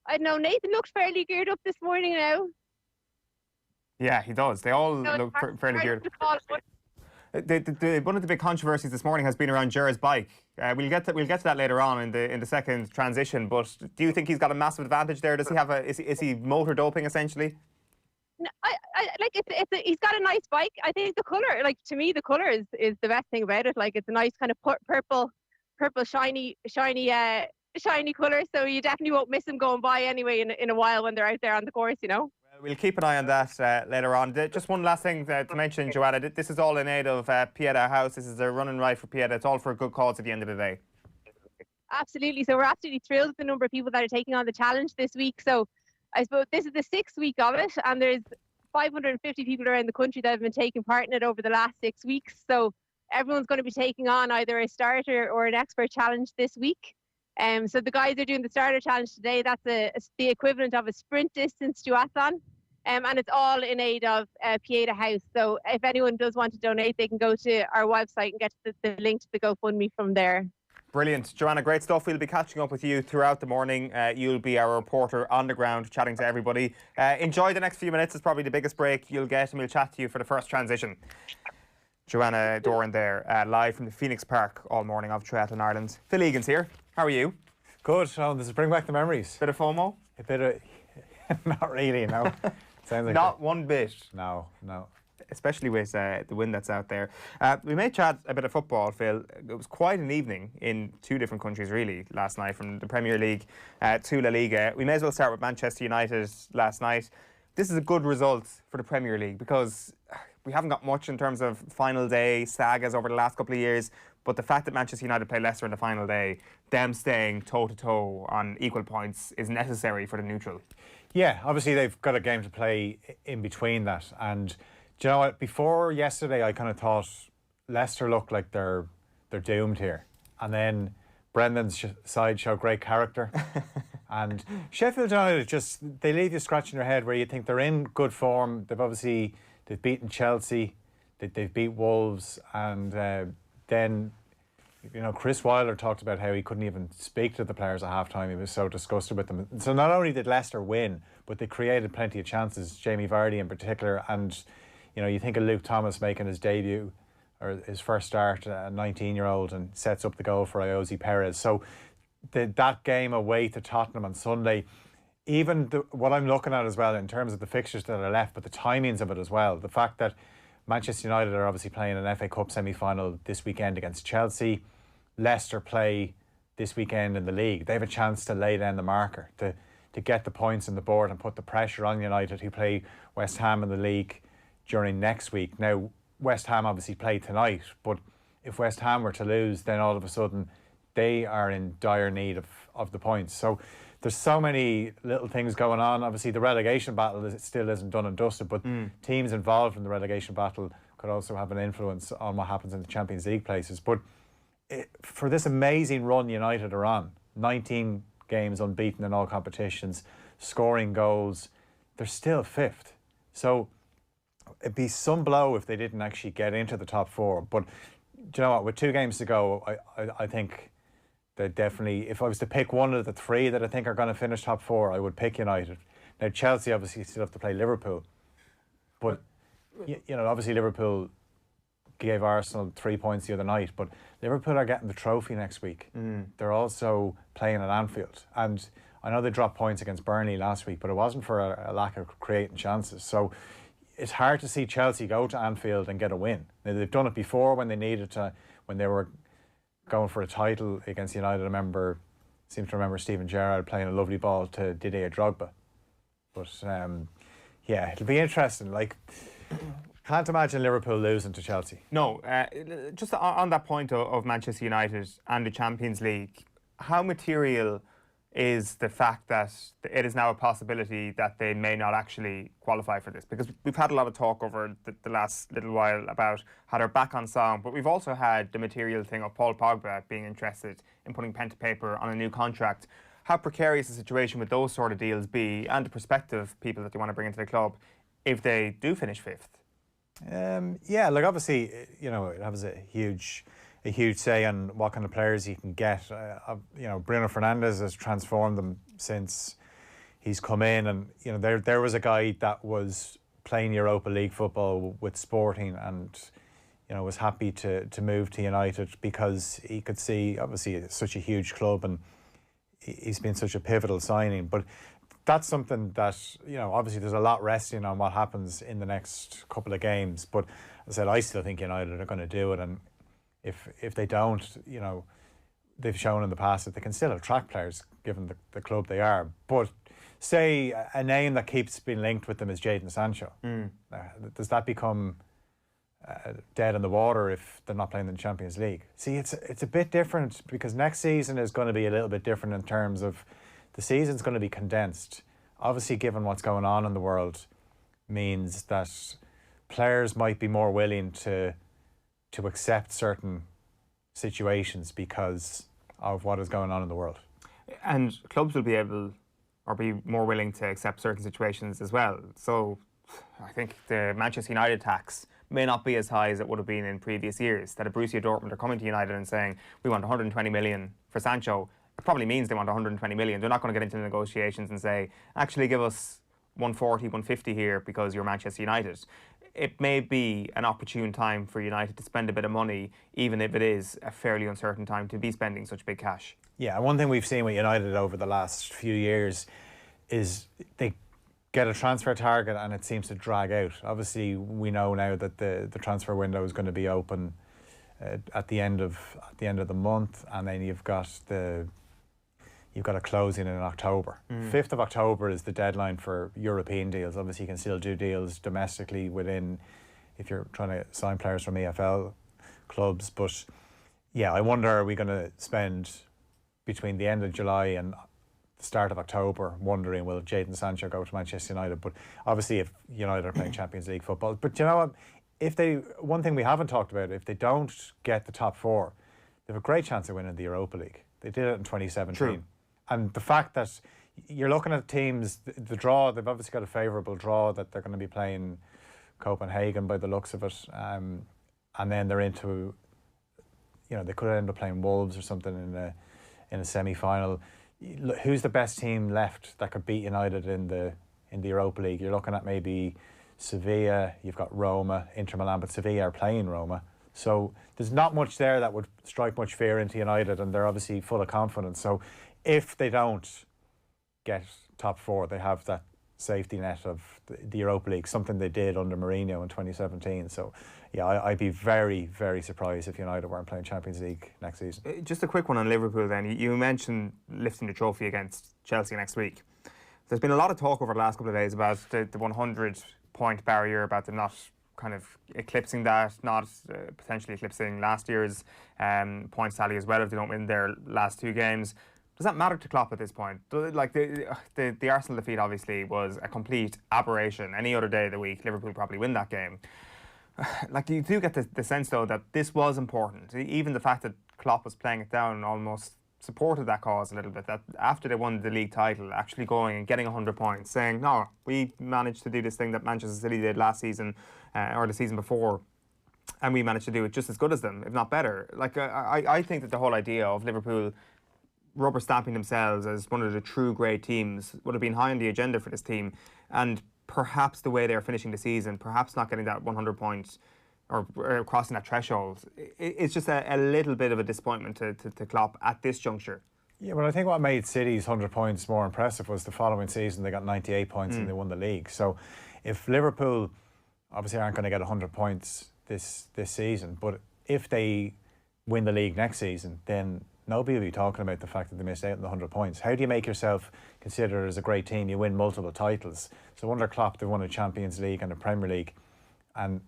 don't know, Nathan looked fairly geared up this morning now. Yeah, he does. They all look fairly geared. One of the big controversies this morning has been around Jared's bike. We'll get to that later on in the second transition. But do you think he's got a massive advantage there? Does he have is he motor doping essentially? No, I like he's got a nice bike. I think the colour, like to me, the colour is the best thing about it. Like it's a nice kind of purple, shiny colour. So you definitely won't miss him going by anyway in a while when they're out there on the course, you know. We'll keep an eye on that later on. Just one last thing to mention, Joanna. This is all in aid of Pieta House. This is a run and ride for Pieta. It's all for a good cause at the end of the day. Absolutely. So we're absolutely thrilled with the number of people that are taking on the challenge this week. So I suppose this is the 6th week of it, and there's 550 people around the country that have been taking part in it over the last 6 weeks. So everyone's going to be taking on either a starter or an expert challenge this week. So the guys are doing the starter challenge today. That's the equivalent of a sprint distance duathlon. And it's all in aid of Pieta House. So if anyone does want to donate, they can go to our website and get the link to the GoFundMe from there. Brilliant. Joanna, great stuff. We'll be catching up with you throughout the morning. You'll be our reporter on the ground, chatting to everybody. Enjoy the next few minutes. It's probably the biggest break you'll get, and we'll chat to you for the first transition. Joanna Doran there, live from the Phoenix Park all morning of Triathlon Ireland. Phil Egan's here. How are you? Good. This is bring back the memories. Bit of FOMO? A bit of... Not really, no. Sounds like not one bit. No. Especially with the wind that's out there. We may chat a bit of football, Phil. It was quite an evening in two different countries, really, last night, from the Premier League to La Liga. We may as well start with Manchester United last night. This is a good result for the Premier League because we haven't got much in terms of final day sagas over the last couple of years, but the fact that Manchester United play Leicester in the final day, them staying toe-to-toe on equal points is necessary for the neutral. Yeah, obviously they've got a game to play in between that. And do you know what? Before yesterday, I kind of thought Leicester looked like they're doomed here. And then Brendan's side showed great character. And Sheffield United they leave you scratching your head where you think they're in good form. They've beaten Chelsea, they've beat Wolves, and then, you know, Chris Wilder talked about how he couldn't even speak to the players at half-time. He was so disgusted with them. So not only did Leicester win, but they created plenty of chances, Jamie Vardy in particular. And, you know, you think of Luke Thomas making his debut, or his first start, a 19-year-old, and sets up the goal for Iosi Perez. So that game away to Tottenham on Sunday, even what I'm looking at as well in terms of the fixtures that are left, but the timings of it as well, the fact that Manchester United are obviously playing an FA Cup semi-final this weekend against Chelsea. Leicester play this weekend in the league. They have a chance to lay down the marker, to get the points on the board and put the pressure on United, who play West Ham in the league during next week. Now, West Ham obviously play tonight, but if West Ham were to lose, then all of a sudden they are in dire need of the points. So there's so many little things going on. Obviously, the relegation battle still isn't done and dusted, but teams involved in the relegation battle could also have an influence on what happens in the Champions League places. But for this amazing run United are on, 19 games unbeaten in all competitions, scoring goals, they're still fifth. So it'd be some blow if they didn't actually get into the top four. But do you know what? With 2 games to go, I think They definitely, if I was to pick one of the three that I think are going to finish top four, I would pick United. Now, Chelsea obviously still have to play Liverpool. But, you know, obviously Liverpool gave Arsenal 3 points the other night, but Liverpool are getting the trophy next week. They're also playing at Anfield. And I know they dropped points against Burnley last week, but it wasn't for a lack of creating chances. So it's hard to see Chelsea go to Anfield and get a win. Now, they've done it before when they needed to, when they were going for a title against United. I seem to remember Steven Gerrard playing a lovely ball to Didier Drogba. But yeah, it'll be interesting. Like, can't imagine Liverpool losing to Chelsea. No, just on that point of Manchester United and the Champions League, how material is the fact that it is now a possibility that they may not actually qualify for this? Because we've had a lot of talk over the last little while about how they're back on song, but we've also had the material thing of Paul Pogba being interested in putting pen to paper on a new contract. How precarious the situation with those sort of deals be, and the prospective people that they want to bring into the club if they do finish fifth? Yeah, like obviously, you know, it has a huge say on what kind of players you can get. You know, Bruno Fernandes has transformed them since he's come in, and you know, there was a guy that was playing Europa League football with Sporting, and you know, was happy to move to United because he could see, obviously, it's such a huge club, and he's been such a pivotal signing. But that's something that, you know, obviously there's a lot resting on what happens in the next couple of games. But as I said, I still think United are going to do it, and if they don't, you know, they've shown in the past that they can still attract players given the club they are. But say a name that keeps being linked with them is Jadon Sancho. Does that become dead in the water if they're not playing in the Champions League? See, it's a bit different because next season is going to be a little bit different in terms of the season's going to be condensed. Obviously, given what's going on in the world, means that players might be more willing to accept certain situations because of what is going on in the world. And clubs will be able, or be more willing to accept certain situations as well. So I think the Manchester United tax may not be as high as it would have been in previous years. That if Borussia Dortmund are coming to United and saying, we want 120 million for Sancho, it probably means they want 120 million. They're not going to get into negotiations and say, actually give us 140, 150 here because you're Manchester United. It may be an opportune time for United to spend a bit of money, even if it is a fairly uncertain time to be spending such big cash. Yeah, one thing we've seen with United over the last few years is they get a transfer target and it seems to drag out. Obviously, we know now that the transfer window is going to be open at the end of the month, and then you've got a closing in October. 5th of October is the deadline for European deals. Obviously, you can still do deals domestically within, if you're trying to sign players from EFL clubs. But yeah, I wonder, are we going to spend between the end of July and the start of October wondering, will Jadon Sancho go to Manchester United? But obviously, if United are playing Champions League football. But you know what? One thing we haven't talked about, if they don't get the top four, they have a great chance of winning the Europa League. They did it in 2017. True. And the fact that you're looking at teams, the draw, they've obviously got a favourable draw that they're going to be playing Copenhagen by the looks of it. And then they're into, you know, they could end up playing Wolves or something in a semi-final. Who's the best team left that could beat United in the Europa League? You're looking at maybe Sevilla, you've got Roma, Inter Milan, but Sevilla are playing Roma. So there's not much there that would strike much fear into United, and they're obviously full of confidence. So if they don't get top four, they have that safety net of the Europa League, something they did under Mourinho in 2017. So yeah, I'd be very, very surprised if United weren't playing Champions League next season. Just a quick one on Liverpool then. You mentioned lifting the trophy against Chelsea next week. There's been a lot of talk over the last couple of days about the 100-point barrier, about them not kind of eclipsing that, not potentially eclipsing last year's points tally as well if they don't win their last two games. Does that matter to Klopp at this point? Like the Arsenal defeat obviously was a complete aberration. Any other day of the week, Liverpool probably win that game. Like, you do get the sense though that this was important. Even the fact that Klopp was playing it down almost supported that cause a little bit. That after they won the league title, actually going and getting 100 points, saying, no, we managed to do this thing that Manchester City did last season or the season before, and we managed to do it just as good as them, if not better. Like I think that the whole idea of Liverpool rubber stamping themselves as one of the true great teams would have been high on the agenda for this team. And perhaps the way they're finishing the season, perhaps not getting that 100 points or crossing that threshold, it's just a little bit of a disappointment to Klopp at this juncture. Yeah, well, I think what made City's 100 points more impressive was the following season they got 98 points and they won the league. So if Liverpool obviously aren't going to get 100 points this season, but if they win the league next season, then nobody will be talking about the fact that they missed out on the 100 points. How do you make yourself considered as a great team? You win multiple titles. So under Klopp, they won a Champions League and a Premier League. And,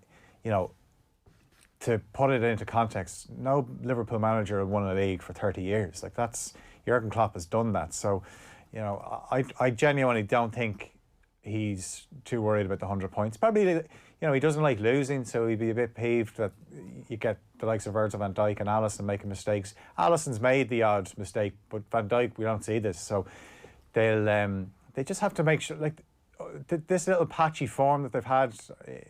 you know, to put it into context, no Liverpool manager have won a league for 30 years. Like, that's, Jurgen Klopp has done that. So, you know, I genuinely don't think he's too worried about the 100 points. Probably, you know, he doesn't like losing, so he'd be a bit peeved that you get the likes of Virgil van Dijk and Alisson making mistakes. Alisson's made the odd mistake, but Van Dijk, we don't see this. So they just have to make sure, like, this little patchy form that they've had,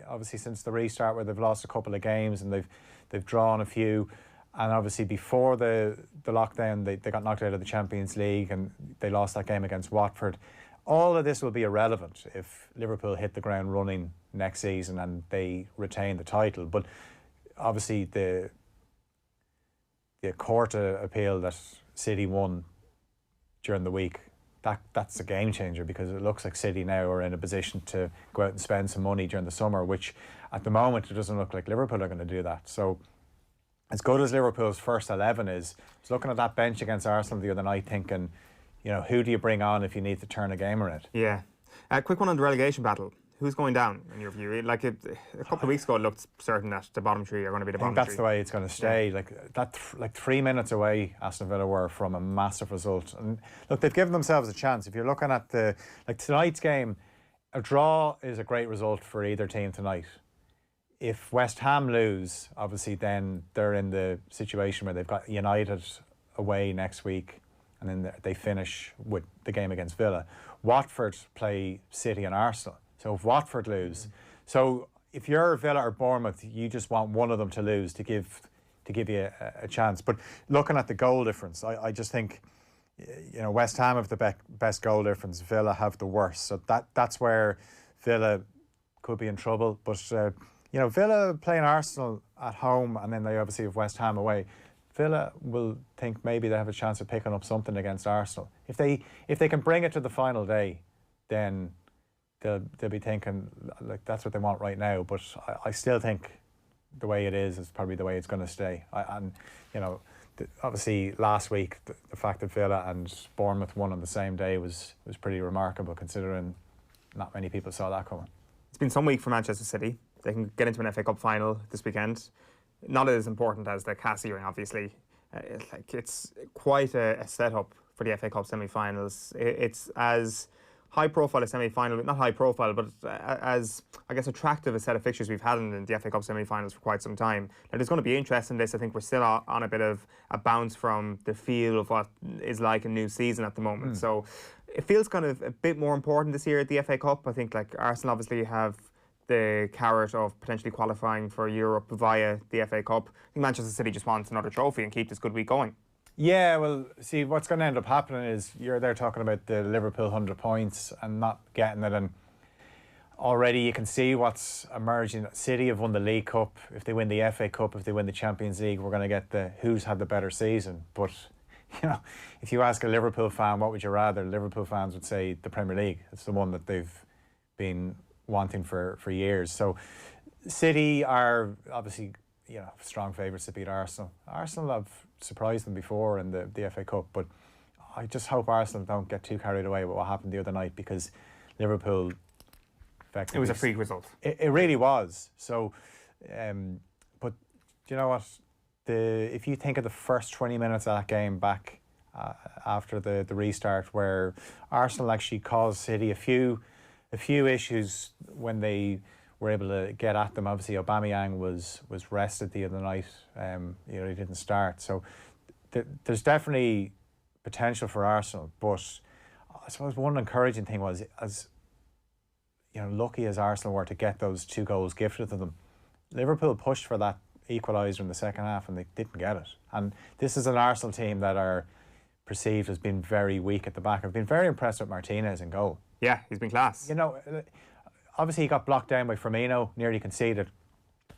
obviously since the restart, where they've lost a couple of games and they've drawn a few, and obviously before the lockdown they got knocked out of the Champions League and they lost that game against Watford. All of this will be irrelevant if Liverpool hit the ground running next season and they retain the title. But obviously the court appeal that City won during the week, that's a game changer, because it looks like City now are in a position to go out and spend some money during the summer, which at the moment it doesn't look like Liverpool are going to do that. So as good as Liverpool's first 11 is, I was looking at that bench against Arsenal the other night thinking, you know, who do you bring on if you need to turn a game around? Yeah. Quick one on the relegation battle. Who's going down, in your view? Like a couple of weeks ago, it looked certain that the bottom three are going to be the bottom three. I think that's the way it's going to stay. Yeah. Like 3 minutes away, Aston Villa were from a massive result. And look, they've given themselves a chance. If you're looking at tonight's game, a draw is a great result for either team tonight. If West Ham lose, obviously then they're in the situation where they've got United away next week, and then they finish with the game against Villa. Watford play City and Arsenal. So if Watford lose, so if you're Villa or Bournemouth, you just want one of them to lose to give you a chance. But looking at the goal difference, I just think, you know, West Ham have the best goal difference. Villa have the worst. So that's where Villa could be in trouble. But you know, Villa playing Arsenal at home, and then they obviously have West Ham away. Villa will think maybe they have a chance of picking up something against Arsenal. If they can bring it to the final day, then they'll be thinking like that's what they want right now. But I still think the way it is probably the way it's going to stay. And you know, obviously last week the fact that Villa and Bournemouth won on the same day was pretty remarkable, considering not many people saw that coming. It's been some week for Manchester City. They can get into an FA Cup final this weekend. Not as important as the Cassie ring, obviously. It's quite a setup for the FA Cup semi-finals. It's as high-profile a semi-final, not high-profile, but as, I guess, attractive a set of fixtures we've had in the FA Cup semi-finals for quite some time. Now, there's going to be interest in this. I think we're still on a bit of a bounce from the feel of what is like a new season at the moment. So it feels kind of a bit more important this year at the FA Cup. I think, like, Arsenal obviously have the carrot of potentially qualifying for Europe via the FA Cup. I think Manchester City just wants another trophy and keep this good week going. Yeah, well, see, what's going to end up happening is you're there talking about the Liverpool 100 points and not getting it, and already you can see what's emerging. City have won the League Cup. If they win the FA Cup, if they win the Champions League, we're going to get the who's had the better season. But, you know, if you ask a Liverpool fan, what would you rather? Liverpool fans would say the Premier League. It's the one that they've been wanting for years. So City are obviously, you know, strong favourites to beat Arsenal. Arsenal have surprised them before in the FA Cup, but I just hope Arsenal don't get too carried away with what happened the other night, because Liverpool effectively, it was a freak result. It really was. So but you know what, if you think of the first 20 minutes of that game back after the restart, where Arsenal actually caused City a few issues when they were able to get at them. Obviously, Aubameyang was rested the other night. You know, he didn't start. So there's definitely potential for Arsenal. But I suppose one encouraging thing was, as you know, lucky as Arsenal were to get those 2 goals gifted to them, Liverpool pushed for that equaliser in the second half and they didn't get it. And this is an Arsenal team that are perceived as being very weak at the back. I've been very impressed with Martinez in goal. Yeah, he's been class. You know, obviously he got blocked down by Firmino, nearly conceded.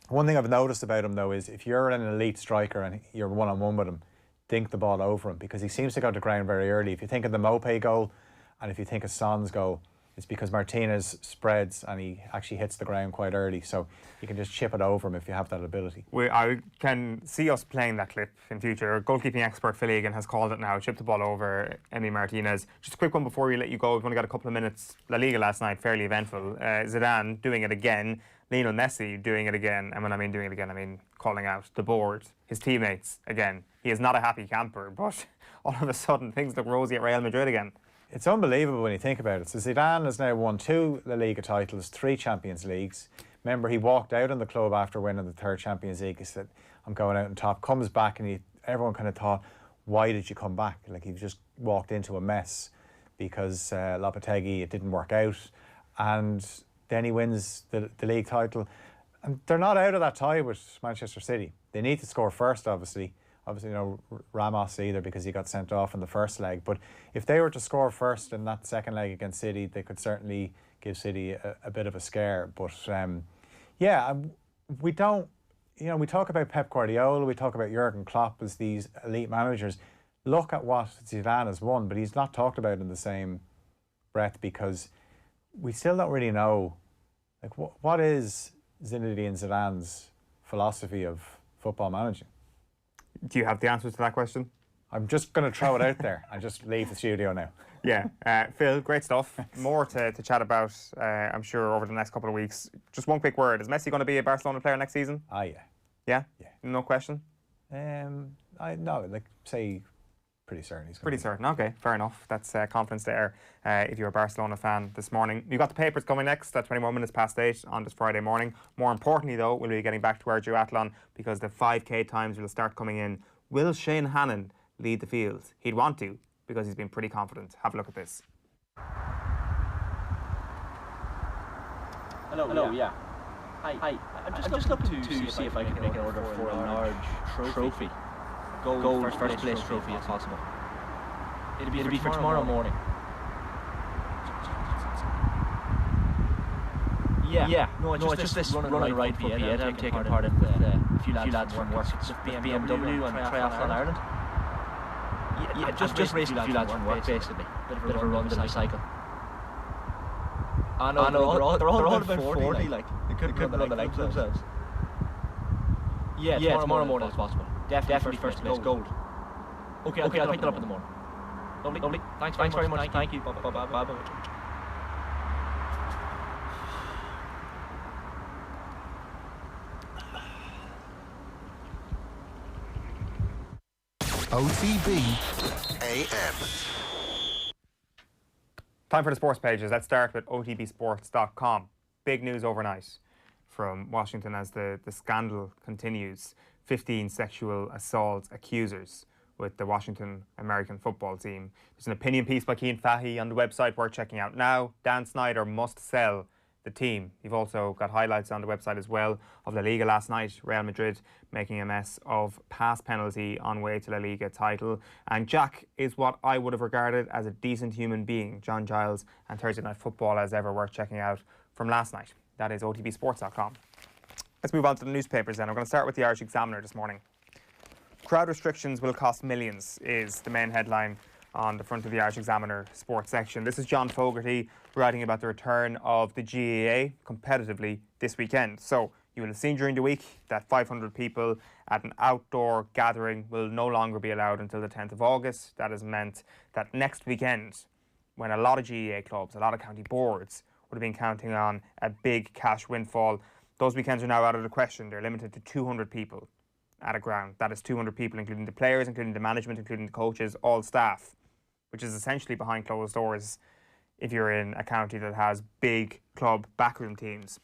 One thing I've noticed about him though is if you're an elite striker and you're one-on-one with him, dink the ball over him, because he seems to go to ground very early. If you think of the Mopé goal and if you think of Son's goal, it's because Martinez spreads and he actually hits the ground quite early, so you can just chip it over him if you have that ability. I can see us playing that clip in future. Our goalkeeping expert Phil Egan has called it now. Chip the ball over Emi Martinez. Just a quick one before we let you go. We've only got a couple of minutes. La Liga last night, fairly eventful. Zidane doing it again. Lionel Messi doing it again. And when I mean doing it again, I mean calling out the board, his teammates again. He is not a happy camper, but all of a sudden things look rosy at Real Madrid again. It's unbelievable when you think about it. So Zidane has now won 2 La Liga titles, 3 Champions Leagues. Remember, he walked out on the club after winning the 3rd Champions League. He said, I'm going out on top. Comes back and everyone kind of thought, why did you come back? Like, he just walked into a mess because Lopetegui, it didn't work out. And then he wins the league title. And they're not out of that tie with Manchester City. They need to score first, obviously. Obviously, no Ramos either because he got sent off in the first leg. But if they were to score first in that second leg against City, they could certainly give City a bit of a scare. But we don't, we talk about Pep Guardiola, we talk about Jurgen Klopp as these elite managers. Look at what Zidane has won, but he's not talked about in the same breath because we still don't really know, like, what is Zinedine Zidane's philosophy of football managing? Do you have the answer to that question? I'm just going to throw it out there and just leave the studio now. Yeah. Phil, great stuff. More to chat about, I'm sure, over the next couple of weeks. Just one quick word. Is Messi going to be a Barcelona player next season? Yeah. Yeah? Yeah. No question? Say pretty certain. Pretty certain. Okay, fair enough. That's confidence there if you're a Barcelona fan this morning. We've got the papers coming next at 21 minutes past 8 on this Friday morning. More importantly, though, we'll be getting back to our duathlon because the 5K times will start coming in. Will Sheahan lead the field? He'd want to because he's been pretty confident. Have a look at this. Hello, yeah. Hi. I'm just looking to see if I can make an order for a large trophy. Gold first place trophy if possible. It'll be for tomorrow morning. Yeah. No, it's just this running right for Pieta. I'm taking part in with a few lads from work. It's BMW and Triathlon Ireland. Yeah, just racing a few lads from work, basically. Bit of a run, bit of a cycle. I know, they're all about 40, like. They couldn't run the legs themselves. Yeah, tomorrow morning is possible. Definitely first place, gold. Okay, I'll pick that up in the morning. Lovely. Thanks very much. Thank you. Bye. OTB AM. Time for the sports pages. Let's start with otbsports.com. Big news overnight from Washington as the scandal continues. 15 sexual assault accusers with the Washington American football team. There's an opinion piece by Cian Fahey on the website worth checking out now. Dan Snyder must sell the team. You've also got highlights on the website as well of La Liga last night. Real Madrid making a mess of pass penalty on way to La Liga title. And Jack is what I would have regarded as a decent human being. John Giles and Thursday Night Football as ever worth checking out from last night. That is otbsports.com. Let's move on to the newspapers then. I'm going to start with the Irish Examiner this morning. Crowd restrictions will cost millions is the main headline on the front of the Irish Examiner sports section. This is John Fogarty writing about the return of the GAA competitively this weekend. So you will have seen during the week that 500 people at an outdoor gathering will no longer be allowed until the 10th of August. That has meant that next weekend, when a lot of GAA clubs, a lot of county boards would have been counting on a big cash windfall, those weekends are now out of the question. They're limited to 200 people at a ground. That is 200 people, including the players, including the management, including the coaches, all staff, which is essentially behind closed doors if you're in a county that has big club backroom teams.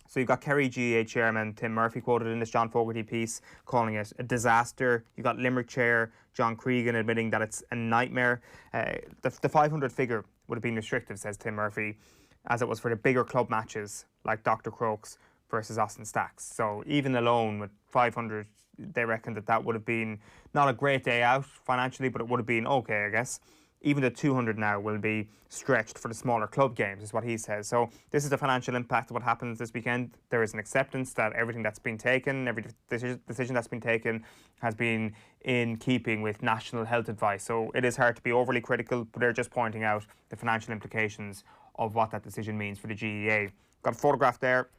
So you've got Kerry GAA chairman Tim Murphy quoted in this John Fogarty piece, calling it a disaster. You've got Limerick chair John Cregan admitting that it's a nightmare. The 500 figure would have been restrictive, says Tim Murphy, as it was for the bigger club matches like Dr. Crokes, versus Austin Stacks. So even alone with 500, they reckon that would have been not a great day out financially, but it would have been okay, I guess. Even the 200 now will be stretched for the smaller club games, is what he says. So this is the financial impact of what happens this weekend. There is an acceptance that everything that's been taken, every decision that's been taken has been in keeping with national health advice. So it is hard to be overly critical, but they're just pointing out the financial implications of what that decision means for the GAA. Got a photograph there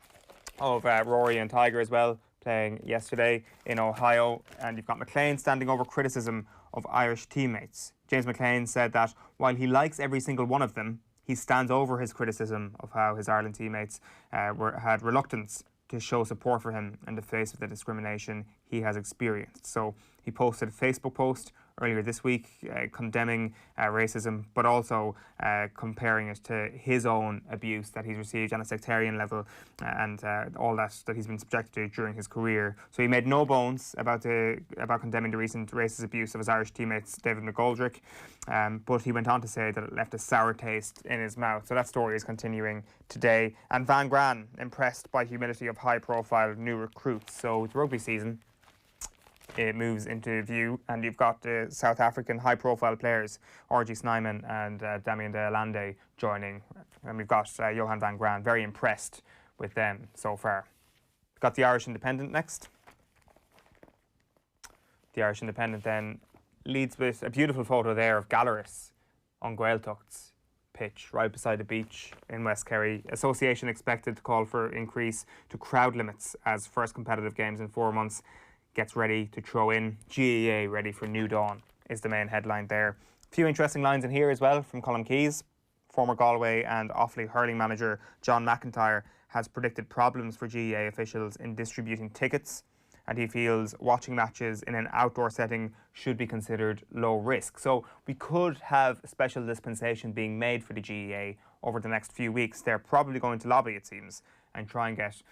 of Rory and Tiger as well, playing yesterday in Ohio, and you've got McLean standing over criticism of Irish teammates. James McLean said that while he likes every single one of them, he stands over his criticism of how his Ireland teammates had reluctance to show support for him in the face of the discrimination he has experienced. So he posted a Facebook post earlier this week condemning racism, but also comparing it to his own abuse that he's received on a sectarian level and all that he's been subjected to during his career. So he made no bones about condemning the recent racist abuse of his Irish teammates David McGoldrick, but he went on to say that it left a sour taste in his mouth. So that story is continuing today. And Van Gran impressed by humility of high-profile new recruits. So the rugby season, it moves into view, and you've got the South African high-profile players, R.G. Snyman and Damien de Allende joining, and we've got Johan van Graan, very impressed with them so far. We've got the Irish Independent next. The Irish Independent then leads with a beautiful photo there of Galleris on Gaeltact's pitch right beside the beach in West Kerry. Association expected to call for increase to crowd limits as first competitive games in 4 months gets ready to throw in. GAA ready for new dawn is the main headline there. A few interesting lines in here as well from Colin Keys. Former Galway and Offaly hurling manager John McIntyre has predicted problems for GAA officials in distributing tickets, and he feels watching matches in an outdoor setting should be considered low risk. So we could have a special dispensation being made for the GAA over the next few weeks. They're probably going to lobby, it seems, and try and get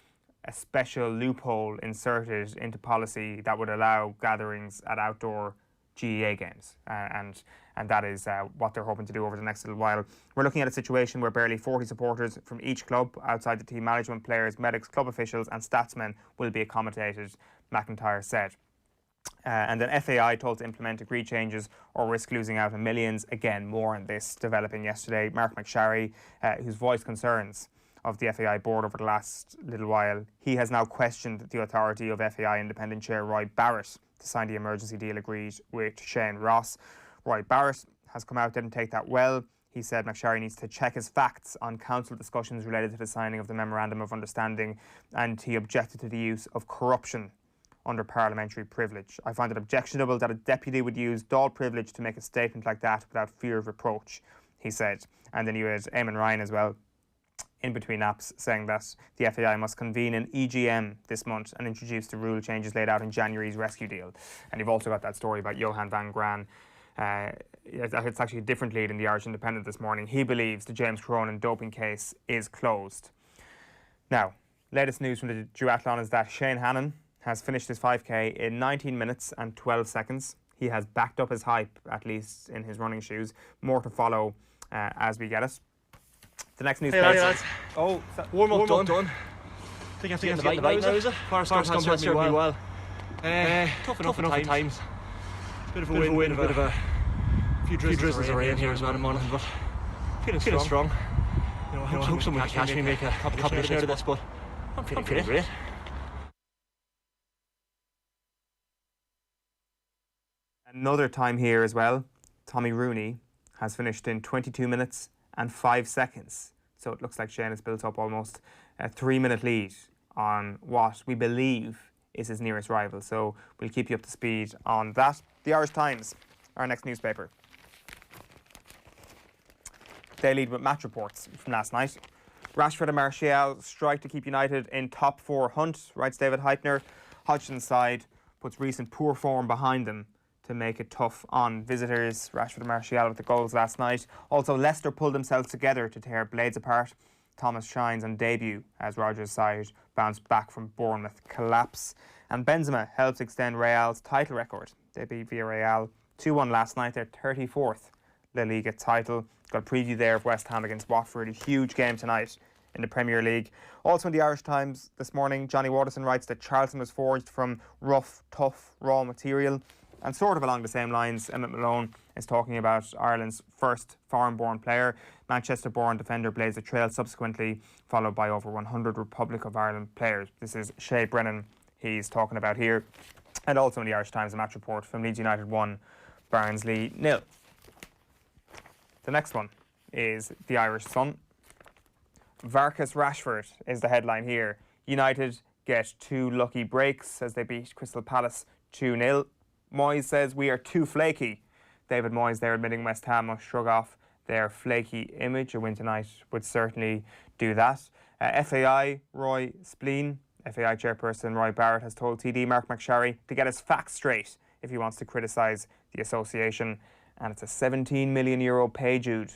a special loophole inserted into policy that would allow gatherings at outdoor GAA games, and that is what they're hoping to do over the next little while. We're looking at a situation where barely 40 supporters from each club, outside the team management, players, medics, club officials and statsmen, will be accommodated, McIntyre said. And then FAI told to implement agreed changes or risk losing out on millions. Again, more on this developing yesterday. Mark McSharry, who's voiced concerns of the FAI board over the last little while, he has now questioned the authority of FAI Independent Chair Roy Barrett to sign the emergency deal agreed with Shane Ross. Roy Barrett has come out, didn't take that well. He said McSharry needs to check his facts on council discussions related to the signing of the Memorandum of Understanding, and he objected to the use of corruption under parliamentary privilege. I find it objectionable that a deputy would use Dáil privilege to make a statement like that without fear of reproach, he said. And then you had Eamon Ryan as well, in between apps, saying that the FAI must convene an EGM this month and introduce the rule changes laid out in January's rescue deal. And you've also got that story about Johan van Graan. It's actually a different lead in the Irish Independent this morning. He believes the James Cronin doping case is closed. Now, latest news from the duathlon is that Shane Hannon has finished his 5K in 19 minutes and 12 seconds. He has backed up his hype, at least in his running shoes. More to follow as we get it. The next news. Hey lads. Oh, warm up done. I think I'm getting the bike now, is it? Forest has served me well. Tough enough at times. Bit of a wind, a bit of a few drizzles of rain here as well in the morning, but feeling strong. You know, I hope someone can catch me, make a competition out of this, but I'm feeling great. Another time here as well. Tommy Rooney has finished in 22 minutes and 5 seconds. So it looks like Shane has built up almost a 3-minute lead on what we believe is his nearest rival. So we'll keep you up to speed on that. The Irish Times, our next newspaper. They lead with match reports from last night. Rashford and Martial strike to keep United in top 4 hunt, writes David Heitner. Hodgson's side puts recent poor form behind them to make it tough on visitors. Rashford and Martial with the goals last night. Also, Leicester pulled themselves together to tear Blades apart. Thomas shines on debut as Rogers' side bounced back from Bournemouth collapse. And Benzema helps extend Real's title record. They beat Villarreal 2-1 last night, their 34th La Liga title. Got a preview there of West Ham against Watford. A huge game tonight in the Premier League. Also in the Irish Times this morning, Johnny Waterson writes that Charlton was forged from rough, tough, raw material. And sort of along the same lines, Emmett Malone is talking about Ireland's first foreign-born player. Manchester-born defender blazed a trail subsequently, followed by over 100 Republic of Ireland players. This is Shay Brennan he's talking about here. And also in the Irish Times, a match report from Leeds United 1, Barnsley 0. The next one is the Irish Sun. Varkas Rashford is the headline here. United get 2 lucky breaks as they beat Crystal Palace 2-0. Moyes says we are too flaky. David Moyes there admitting West Ham must shrug off their flaky image. A win tonight would certainly do that. FAI Roy Spleen, FAI chairperson Roy Barrett has told TD Mark McSharry to get his facts straight if he wants to criticise the association. And it's a €17 million pay Jude.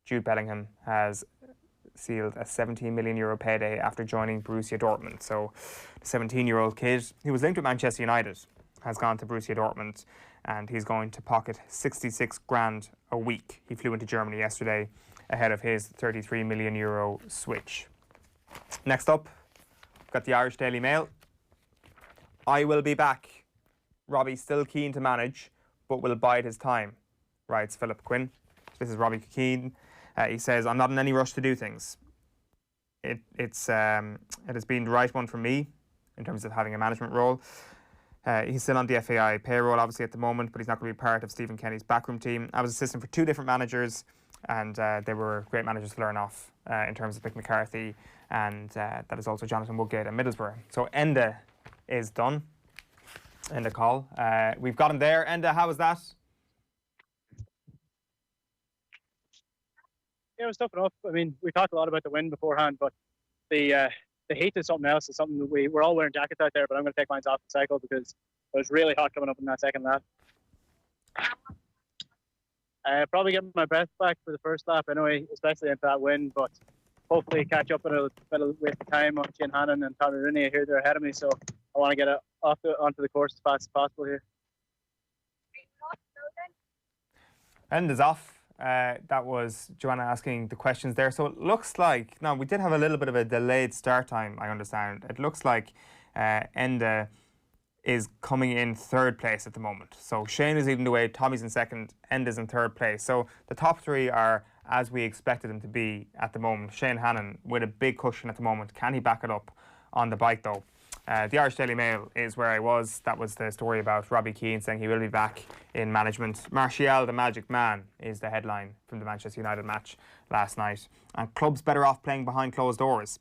Jude Bellingham has sealed a €17 million payday after joining Borussia Dortmund. So the 17-year-old kid, who was linked with Manchester United, has gone to Borussia Dortmund and he's going to pocket 66 grand a week. He flew into Germany yesterday ahead of his €33 million switch. Next up, we've got the Irish Daily Mail. I will be back. Robbie still keen to manage, but will bide his time, writes Philip Quinn. This is Robbie Keane. He says, I'm not in any rush to do things. It has been the right one for me in terms of having a management role. He's still on the FAI payroll, obviously, at the moment, but he's not going to be part of Stephen Kenny's backroom team. I was assistant for 2 different managers, and they were great managers to learn off in terms of Mick McCarthy, and that is also Jonathan Woodgate and Middlesbrough. So Enda is done. Enda call. We've got him there. Enda, how was that? Yeah, it was tough enough. I mean, we talked a lot about the win beforehand, but the heat is something else. It's something that we're all wearing jackets out there, but I'm going to take mine off the cycle because it was really hot coming up in that second lap. Probably getting my breath back for the first lap anyway, especially into that win, but hopefully catch up in a bit with the time on Sheahan and Tommy Rooney. I hear they're ahead of me, so I want to get onto the course as fast as possible here. End is off. That was Joanna asking the questions there. So it looks like, now we did have a little bit of a delayed start time, I understand. It looks like Enda is coming in 3rd place at the moment. So Shane is leading the way, Tommy's in 2nd, Enda's in 3rd place. So the top 3 are as we expected them to be at the moment. Shane Hannon with a big cushion at the moment. Can he back it up on the bike though? The Irish Daily Mail is where I was. That was the story about Robbie Keane saying he will be back in management. Martial, the Magic Man, is the headline from the Manchester United match last night. And clubs better off playing behind closed doors.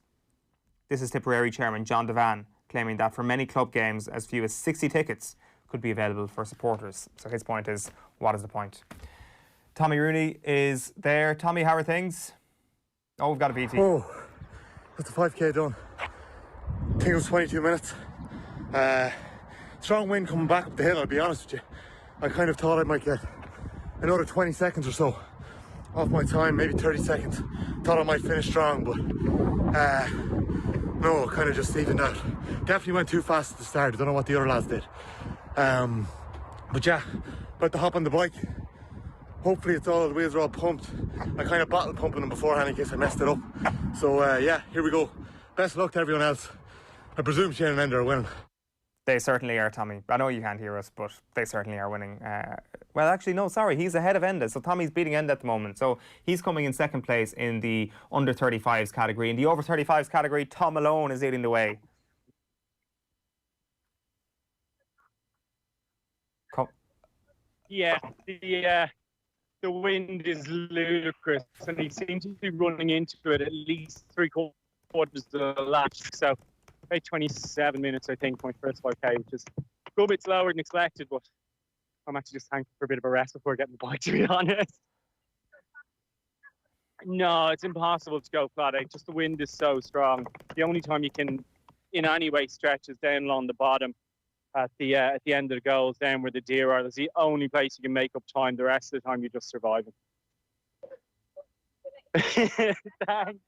This is Tipperary chairman John Devan claiming that for many club games, as few as 60 tickets could be available for supporters. So his point is, what is the point? Tommy Rooney is there. Tommy, how are things? Oh, we've got a BT. Oh, that's the 5k done. I think it was 22 minutes. Strong wind coming back up the hill, I'll be honest with you. I kind of thought I might get another 20 seconds or so off my time, maybe 30 seconds. Thought I might finish strong, but no, kind of just evened out. Definitely went too fast at the start. I don't know what the other lads did. But yeah, about to hop on the bike. Hopefully the wheels are all pumped. I kind of bottle pumping them beforehand in case I messed it up. So yeah, here we go. Best of luck to everyone else. I presume Shane and Enda are winning. They certainly are, Tommy. I know you can't hear us, but they certainly are winning. Well, actually, no, sorry. He's ahead of Enda. So Tommy's beating Enda at the moment. So he's coming in 2nd place in the under-35s category. In the over-35s category, Tom Malone is leading the way. Yeah, the wind is ludicrous, and he seems to be running into it at least 3/4 of the lap. So about 27 minutes, I think, my first 5k, which is a good bit slower than expected, but I'm actually just thankful for a bit of a rest before getting the bike, to be honest. No, it's impossible to go flat out. Just the wind is so strong. The only time you can, in any way, stretch is down along the bottom at the end of the goals, down where the deer are. That's the only place you can make up time. The rest of the time, you're just surviving. Thanks.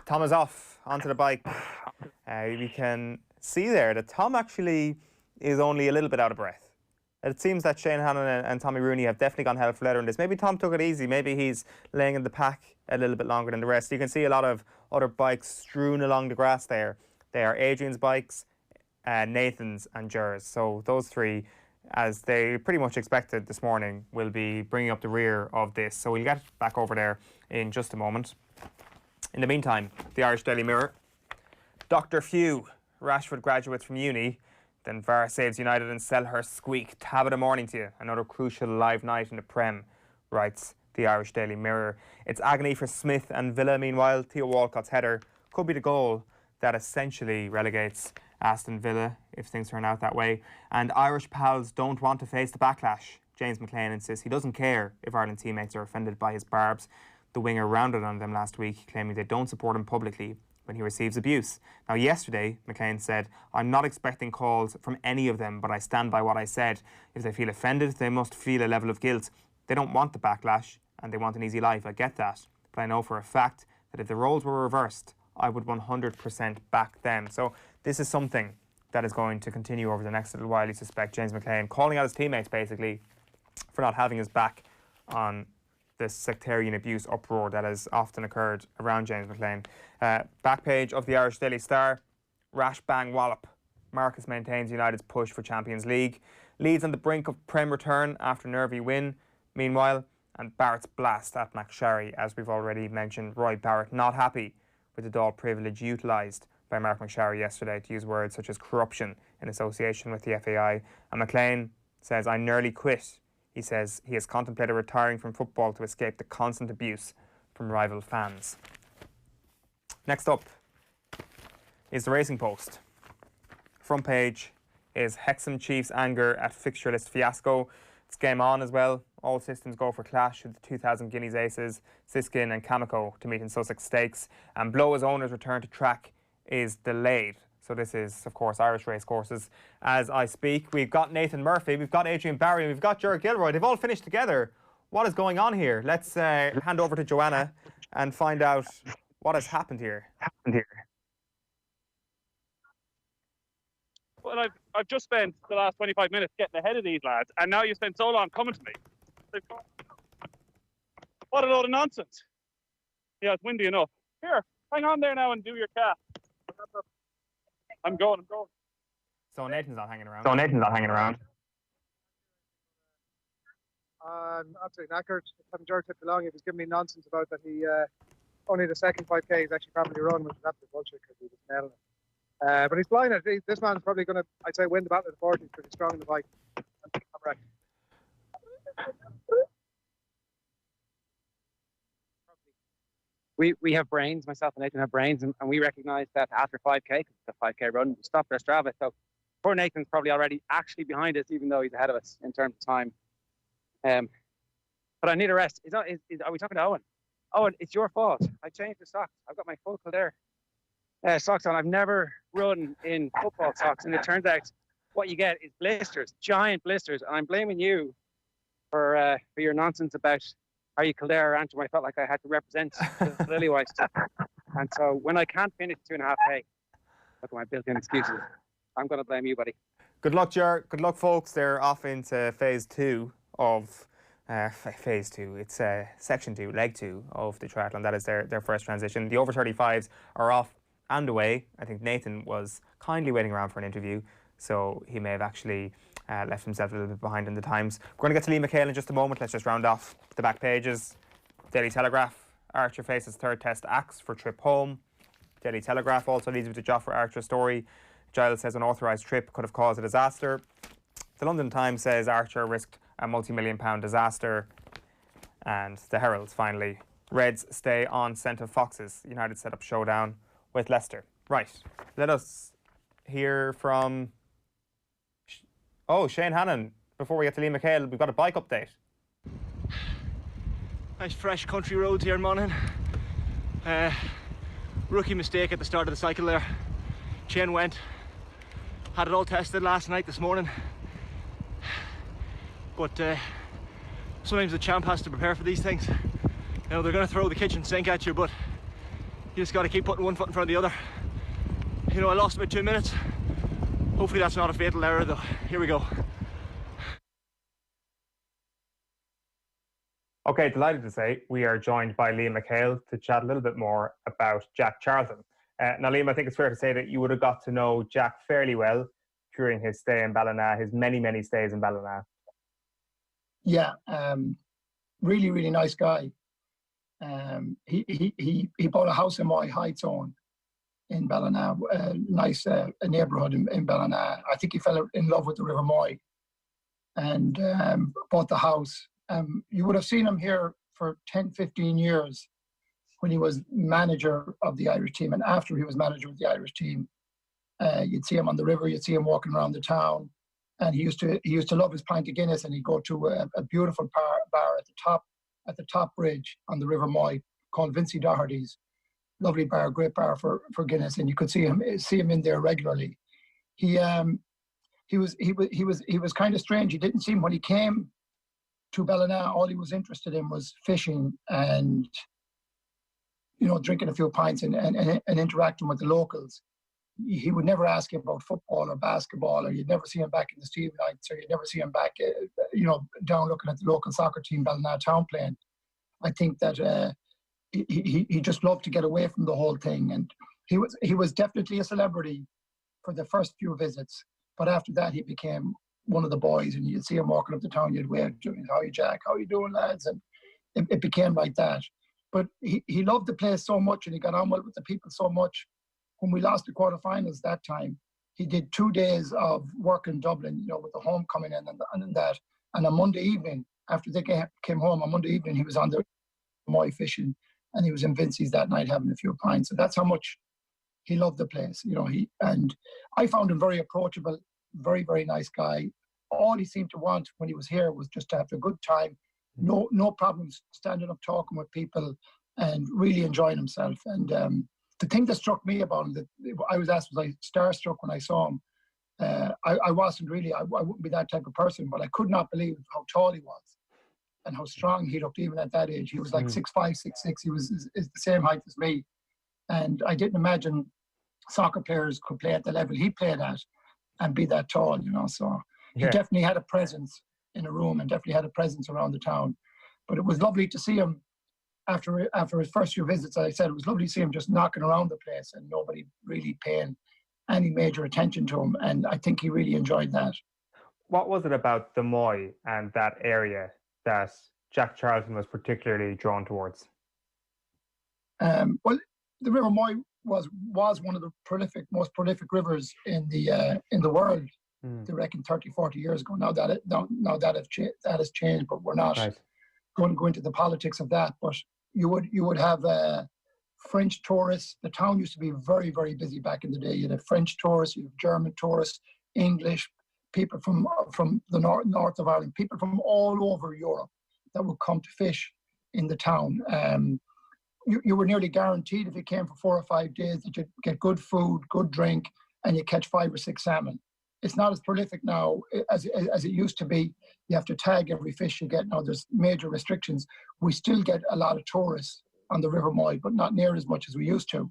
Tom is off onto the bike. We can see there that Tom actually is only a little bit out of breath. It seems that Shane Hannon and Tommy Rooney have definitely gone hell for leather in this. Maybe Tom took it easy. Maybe he's laying in the pack a little bit longer than the rest. You can see a lot of other bikes strewn along the grass there. They are Adrian's bikes, Nathan's and Jer's. So those three, as they pretty much expected this morning, will be bringing up the rear of this. So we'll get back over there in just a moment. In the meantime, the Irish Daily Mirror. Dr. Few, Rashford graduates from uni. Then VAR saves United and Selhurst squeak. Tab of the morning to you. Another crucial live night in the Prem, writes the Irish Daily Mirror. It's agony for Smith and Villa. Meanwhile, Theo Walcott's header could be the goal that essentially relegates Aston Villa if things turn out that way. And Irish pals don't want to face the backlash. James McLean insists he doesn't care if Ireland teammates are offended by his barbs. The winger rounded on them last week, claiming they don't support him publicly when he receives abuse. Now, yesterday, McLean said, I'm not expecting calls from any of them, but I stand by what I said. If they feel offended, they must feel a level of guilt. They don't want the backlash, and they want an easy life. I get that. But I know for a fact that if the roles were reversed, I would 100% back them. So this is something that is going to continue over the next little while, you suspect. James McLean calling out his teammates, basically, for not having his back on this sectarian abuse uproar that has often occurred around James McLean. Back page of the Irish Daily Star. Rash bang wallop. Marcus maintains United's push for Champions League. Leeds on the brink of Prem return after nervy win. Meanwhile, and Barrett's blast at McSharry, as we've already mentioned. Roy Barrett not happy with the Dáil privilege utilised by Mark McSharry yesterday to use words such as corruption in association with the FAI. And McLean says, I nearly quit. He says he has contemplated retiring from football to escape the constant abuse from rival fans. Next up is the Racing Post. Front page is Hexham Chiefs' anger at fixture list fiasco. It's game on as well. All systems go for clash with the 2000 Guineas aces, Siskin and Cameco, to meet in Sussex Stakes. And Blowa's owner's return to track is delayed. So this is, of course, Irish race courses. As I speak, we've got Nathan Murphy, we've got Adrian Barry, and we've got Ger Gilroy. They've all finished together. What is going on here? Let's hand over to Joanna and find out what has happened here. Well, I've just spent the last 25 minutes getting ahead of these lads, and now you spent so long coming to me. What a load of nonsense. Yeah, it's windy enough. Here, hang on there now and do your cast. I'm going. So Nathan's not hanging around. I'm absolutely knackered. Having Ger took too long. He was giving me nonsense about that he only the second 5K is actually probably run, which is absolute bullshit because he was nailing it. But he's blinded. This man's probably going to, I'd say, win the battle of the 40s because he's strong in the bike. I'm correct. We have brains, myself and Nathan have brains, and we recognise that after 5K, the 5K run, we stopped our Strava. So poor Nathan's probably already actually behind us, even though he's ahead of us in terms of time. But I need a rest. Are we talking to Eoin? Eoin, it's your fault. I changed the socks. I've got my full Kildare socks on. I've never run in football socks, and it turns out what you get is blisters, giant blisters. And I'm blaming you for your nonsense about are you Kildare or Antrim. I felt like I had to represent the Lillywhite stuff. And so when I can't finish 2.5K, look at my built-in excuses. I'm going to blame you, buddy. Good luck, Ger. Good luck, folks. They're off into phase 2 of phase 2. It's section 2, leg 2 of the triathlon. That is their first transition. The over 35s are off and away. I think Nathan was kindly waiting around for an interview, so he may have actually left himself a little bit behind in the times. We're going to get to Lee McHale in just a moment. Let's just round off the back pages. Daily Telegraph. Archer faces third test axe for trip home. Daily Telegraph also leads with the Jofra Archer story. Giles says unauthorised trip could have caused a disaster. The London Times says Archer risked a multi-million-pound disaster. And the Herald, finally. Reds stay on scent of foxes. United set up showdown with Leicester. Right, let us hear from Shane Hannon. Before we get to Lee McHale, we've got a bike update. Nice fresh country roads here in Monaghan. Rookie mistake at the start of the cycle there. Chain went. Had it all tested last night, this morning. But sometimes the champ has to prepare for these things. You know, they're going to throw the kitchen sink at you, but you just got to keep putting one foot in front of the other. You know, I lost about 2 minutes. Hopefully that's not a fatal error though. Here we go. Okay, delighted to say we are joined by Liam McHale to chat a little bit more about Jack Charlton. Now, Liam, I think it's fair to say that you would have got to know Jack fairly well during his stay in Ballina, his many, many stays in Ballina. Yeah, really, really nice guy. He bought a house in Moy Heights on in Ballina, a nice neighbourhood in Ballina. I think he fell in love with the River Moy and bought the house. You would have seen him here for 10, 15 years when he was manager of the Irish team, and after he was manager of the Irish team. You'd see him on the river, you'd see him walking around the town, and he used to love his pint of Guinness, and he'd go to a beautiful bar at the top bridge on the River Moy called Vincey Doherty's. Lovely bar, great bar for Guinness, and you could see him in there regularly. He was kind of strange. You didn't see him when he came to Ballina. All he was interested in was fishing and, you know, drinking a few pints and interacting with the locals. He would never ask you about football or basketball, or you'd never see him back in the Steve nights, or you'd never see him back, down looking at the local soccer team, Ballina Town playing. I think that he just loved to get away from the whole thing, and he was definitely a celebrity for the first few visits, but after that he became one of the boys, and you'd see him walking up the town, you'd wave, "How are you, Jack? How are you doing, lads?" And it became like that. But he loved the place so much, and he got on well with the people so much. When we lost the quarterfinals that time, he did 2 days of work in Dublin, you know, with the homecoming and that. And on Monday evening, after they came home, on Monday evening, he was on the Moy fishing, and he was in Vincey's that night having a few pints. So that's how much he loved the place, you know. And I found him very approachable, very, very nice guy. All he seemed to want when he was here was just to have a good time, no problems standing up talking with people and really enjoying himself. And the thing that struck me about him, that I was asked, was I starstruck when I saw him? I wasn't really, I wouldn't be that type of person, but I could not believe how tall he was and how strong he looked even at that age. He was like 6'5", 6'6". He was is the same height as me. And I didn't imagine soccer players could play at the level he played at and be that tall, you know. So he definitely had a presence in a room and definitely had a presence around the town. But it was lovely to see him after his first few visits. As I said, it was lovely to see him just knocking around the place and nobody really paying any major attention to him. And I think he really enjoyed that. What was it about the Moy and that area that Jack Charlton was particularly drawn towards? Well, the River Moy was one of the most prolific rivers in the world. I reckon 30, 40 years ago. Now that has changed, but we're not going to go into the politics of that. But you would have French tourists. The town used to be very, very busy back in the day. You had French tourists, you have German tourists, English, people from the north of Ireland, people from all over Europe that would come to fish in the town. You were nearly guaranteed if you came for 4 or 5 days that you'd get good food, good drink, and you catch 5 or 6 salmon. It's not as prolific now as it used to be. You have to tag every fish you get now. There's major restrictions. We still get a lot of tourists on the River Moy, but not near as much as we used to.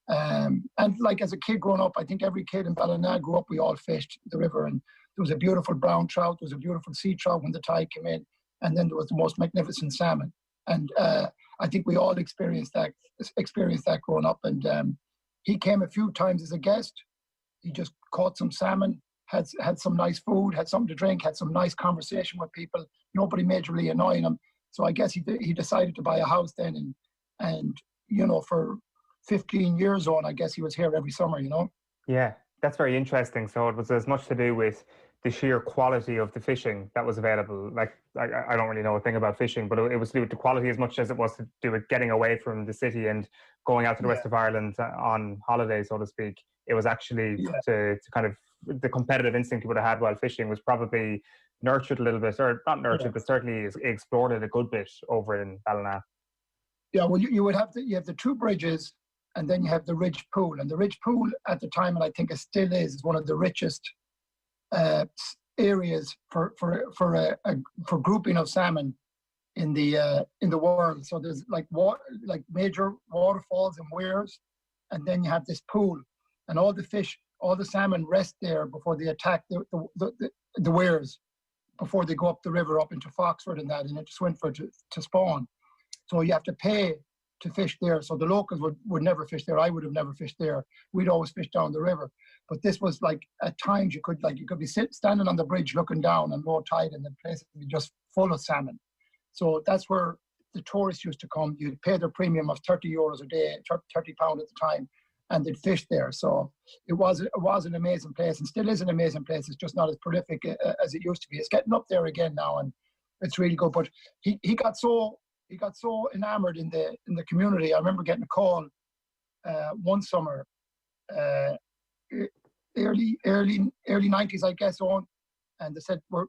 And like as a kid growing up, I think every kid in Ballina grew up, we all fished the river, and there was a beautiful brown trout, there was a beautiful sea trout when the tide came in, and then there was the most magnificent salmon. And I think we all experienced that growing up. And he came a few times as a guest. He just caught some salmon, had some nice food, had something to drink, had some nice conversation with people. Nobody majorly annoying him. So I guess he decided to buy a house then, and you know, for 15 years on, I guess he was here every summer, you know. Yeah, that's very interesting. So it was as much to do with the sheer quality of the fishing that was available. Like, I don't really know a thing about fishing, but it was to do with the quality as much as it was to do with getting away from the city and going out to the rest of Ireland on holiday, so to speak. It was actually to kind of, the competitive instinct you would have had while fishing was probably nurtured a little bit, or not nurtured, but certainly explored it a good bit over in Ballina. Yeah, well, you would have you have the 2 bridges, and then you have the Ridge Pool. And the Ridge Pool at the time, and I think it still is one of the richest areas for grouping of salmon in the world. So there's like major waterfalls and weirs, and then you have this pool, and all the fish, all the salmon rest there before they attack the weirs. before they go up the river up into Foxford and that, and into Swinford to spawn. So you have to pay to fish there. So the locals would never fish there. I would have never fished there. We'd always fish down the river. But this was like, at times you could be standing on the bridge looking down and low tide, and the place would be just full of salmon. So that's where the tourists used to come. You'd pay their premium of €30 a day, £30 at the time, and they'd fish there. So it was an amazing place, and still is an amazing place. It's just not as prolific as it used to be. It's getting up there again now, and it's really good. But he got so enamored in the community. I remember getting a call one summer, early 90s, I guess, on, and they said, we're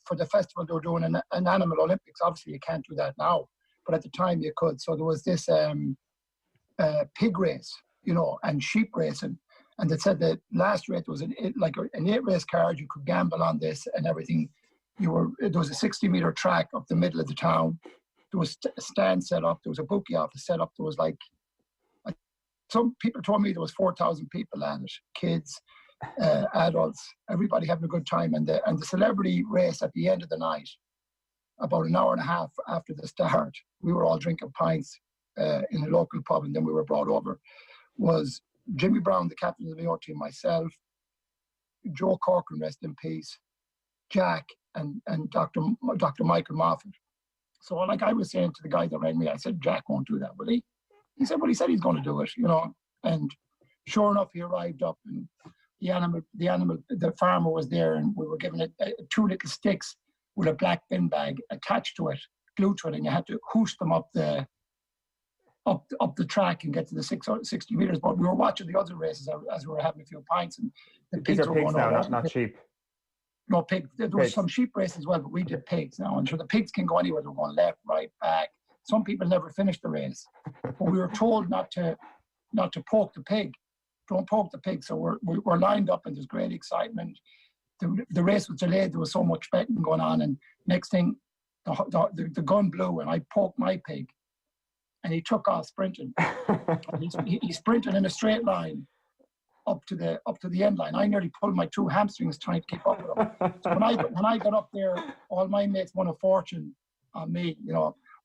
for the festival they were doing an animal Olympics. Obviously you can't do that now, but at the time you could. So there was this pig race, and sheep racing, and they said the last race was an 8-race card. You could gamble on this and everything. There was a 60-meter track up the middle of the town. There was a stand set up. There was a bookie office set up. There was some people told me there was 4,000 people at it, kids, adults, everybody having a good time. And the celebrity race at the end of the night, about an hour and a half after the start, we were all drinking pints in a local pub, and then we were brought over, was Jimmy Brown, the captain of the Mayo team, myself, Joe Corcoran, rest in peace, Jack, and Dr. Michael Moffat. So like I was saying to the guy that rang me, I said, Jack won't do that, will he? He said, well, he said he's going to do it, And sure enough, he arrived up, and the farmer was there, and we were given it 2 little sticks with a black bin bag attached to it, glued to it, and you had to hoosh them up the track and get to the 60 meters. But we were watching the other races as we were having a few pints, and the pigs were going now, not sheep. No, pig. There was some sheep races as well, but we did pigs now. And so the pigs can go anywhere. They're going left, right, back. Some people never finished the race. But we were told not to poke the pig. Don't poke the pig. So we're lined up, and there's great excitement. The race was delayed. There was so much betting going on. And next thing, the gun blew, and I poked my pig. And he took off sprinting. he sprinted in a straight line up to the end line. I nearly pulled my 2 hamstrings trying to keep up with him. So when I got up there, all my mates won a fortune on me.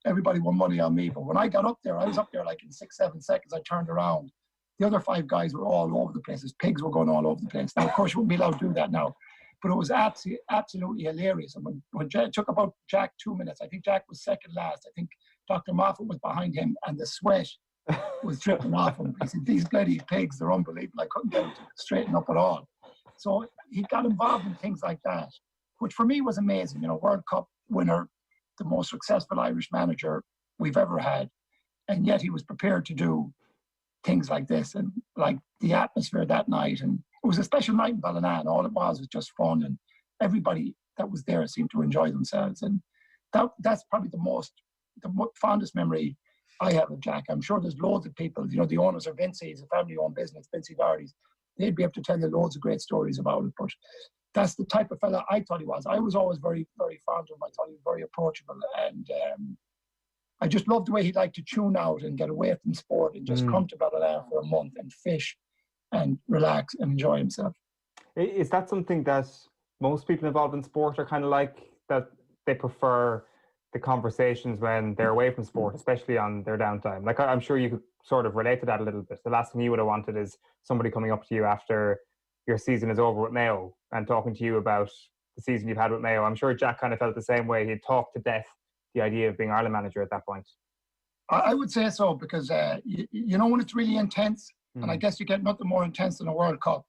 Everybody won money on me. But when I got up there, I was up there like in 6-7 seconds. I turned around. The other 5 guys were all over the place. His pigs were going all over the place. Now, of course, you wouldn't be allowed to do that now. But it was absolutely hilarious. And when it took about Jack 2 minutes, I think Jack was second last. I think Dr. Moffat was behind him, and the sweat was dripping off him. He said, these bloody pigs, they're unbelievable. I couldn't get them to straighten up at all. So he got involved in things like that, which for me was amazing. World Cup winner, the most successful Irish manager we've ever had. And yet he was prepared to do things like this, and like the atmosphere that night. And it was a special night in Ballina. All it was just fun, and everybody that was there seemed to enjoy themselves. And that's probably the fondest memory I have of Jack. I'm sure there's loads of people, the owners of Vincey's, a family-owned business, Vincey Vardy's, they'd be able to tell you loads of great stories about it. But that's the type of fella I thought he was. I was always very, very fond of him. I thought he was very approachable. And I just loved the way he liked to tune out and get away from sport and just come to Ballina for a month and fish and relax and enjoy himself. Is that something that most people involved in sport are kind of like, that they prefer the conversations when they're away from sport, especially on their downtime? Like, I'm sure you could sort of relate to that a little bit. The last thing you would have wanted is somebody coming up to you after your season is over with Mayo and talking to you about the season you've had with Mayo. I'm sure Jack kind of felt the same way. He'd talked to death the idea of being Ireland manager at that point. I would say so, because when it's really intense, and I guess you get nothing more intense than a World Cup,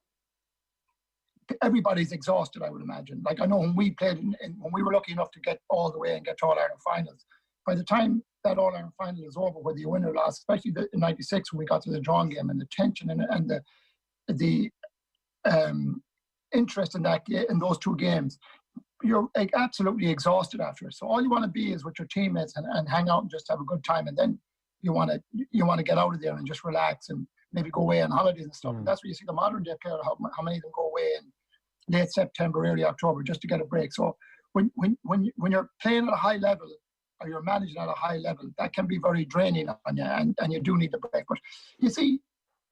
everybody's exhausted, I would imagine. Like, I know when we played, when we were lucky enough to get all the way and get to All-Ireland finals, by the time that All-Ireland final is over, whether you win or lose, especially in '96 when we got to the drawing game, and the tension and the interest in those 2 games, you're absolutely exhausted after. So all you want to be is with your teammates and hang out and just have a good time. And then you want to get out of there and just relax and maybe go away on holidays and stuff. And that's where you see the modern day player, how many of them go away in late September, early October, just to get a break. So when you're playing at a high level, or you're managing at a high level, that can be very draining on you, and you do need the break. But you see,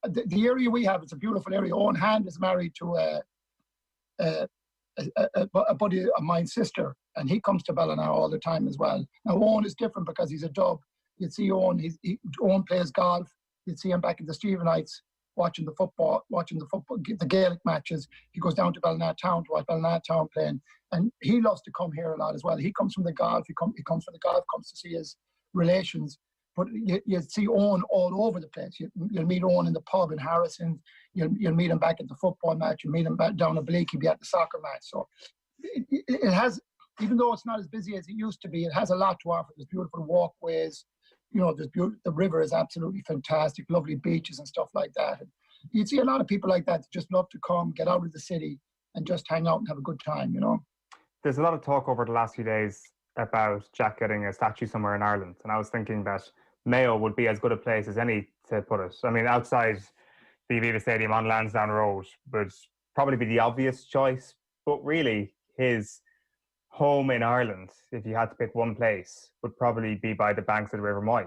the area we have, it's a beautiful area. Owen Hand is married to a buddy of mine's sister, and he comes to Ballina all the time as well. Now, Eoin is different because he's a dub. You'd see Eoin, Eoin plays golf. You'd see him back at the Stephenites watching the football, the Gaelic matches. He goes down to Ballina Town to watch Ballina Town playing, and he loves to come here a lot as well. He comes from the golf. He comes from the golf, comes to see his relations. But you see Eoin all over the place. You'll meet Eoin in the pub in Harrison. You'll meet him back at the football match. You'll meet him back down at Blake. He'll be at the soccer match. So it has, even though it's not as busy as it used to be, it has a lot to offer. There's beautiful walkways. You know, the river is absolutely fantastic. Lovely beaches and stuff like that. And you'd see a lot of people like that just love to come, get out of the city, and just hang out and have a good time. You know. There's a lot of talk over the last few days about Jack getting a statue somewhere in Ireland, and I was thinking that Mayo would be as good a place as any to put it. I mean, outside the Aviva Stadium on Lansdowne Road would probably be the obvious choice, but really his home in Ireland, if you had to pick one place, would probably be by the banks of the River Moy.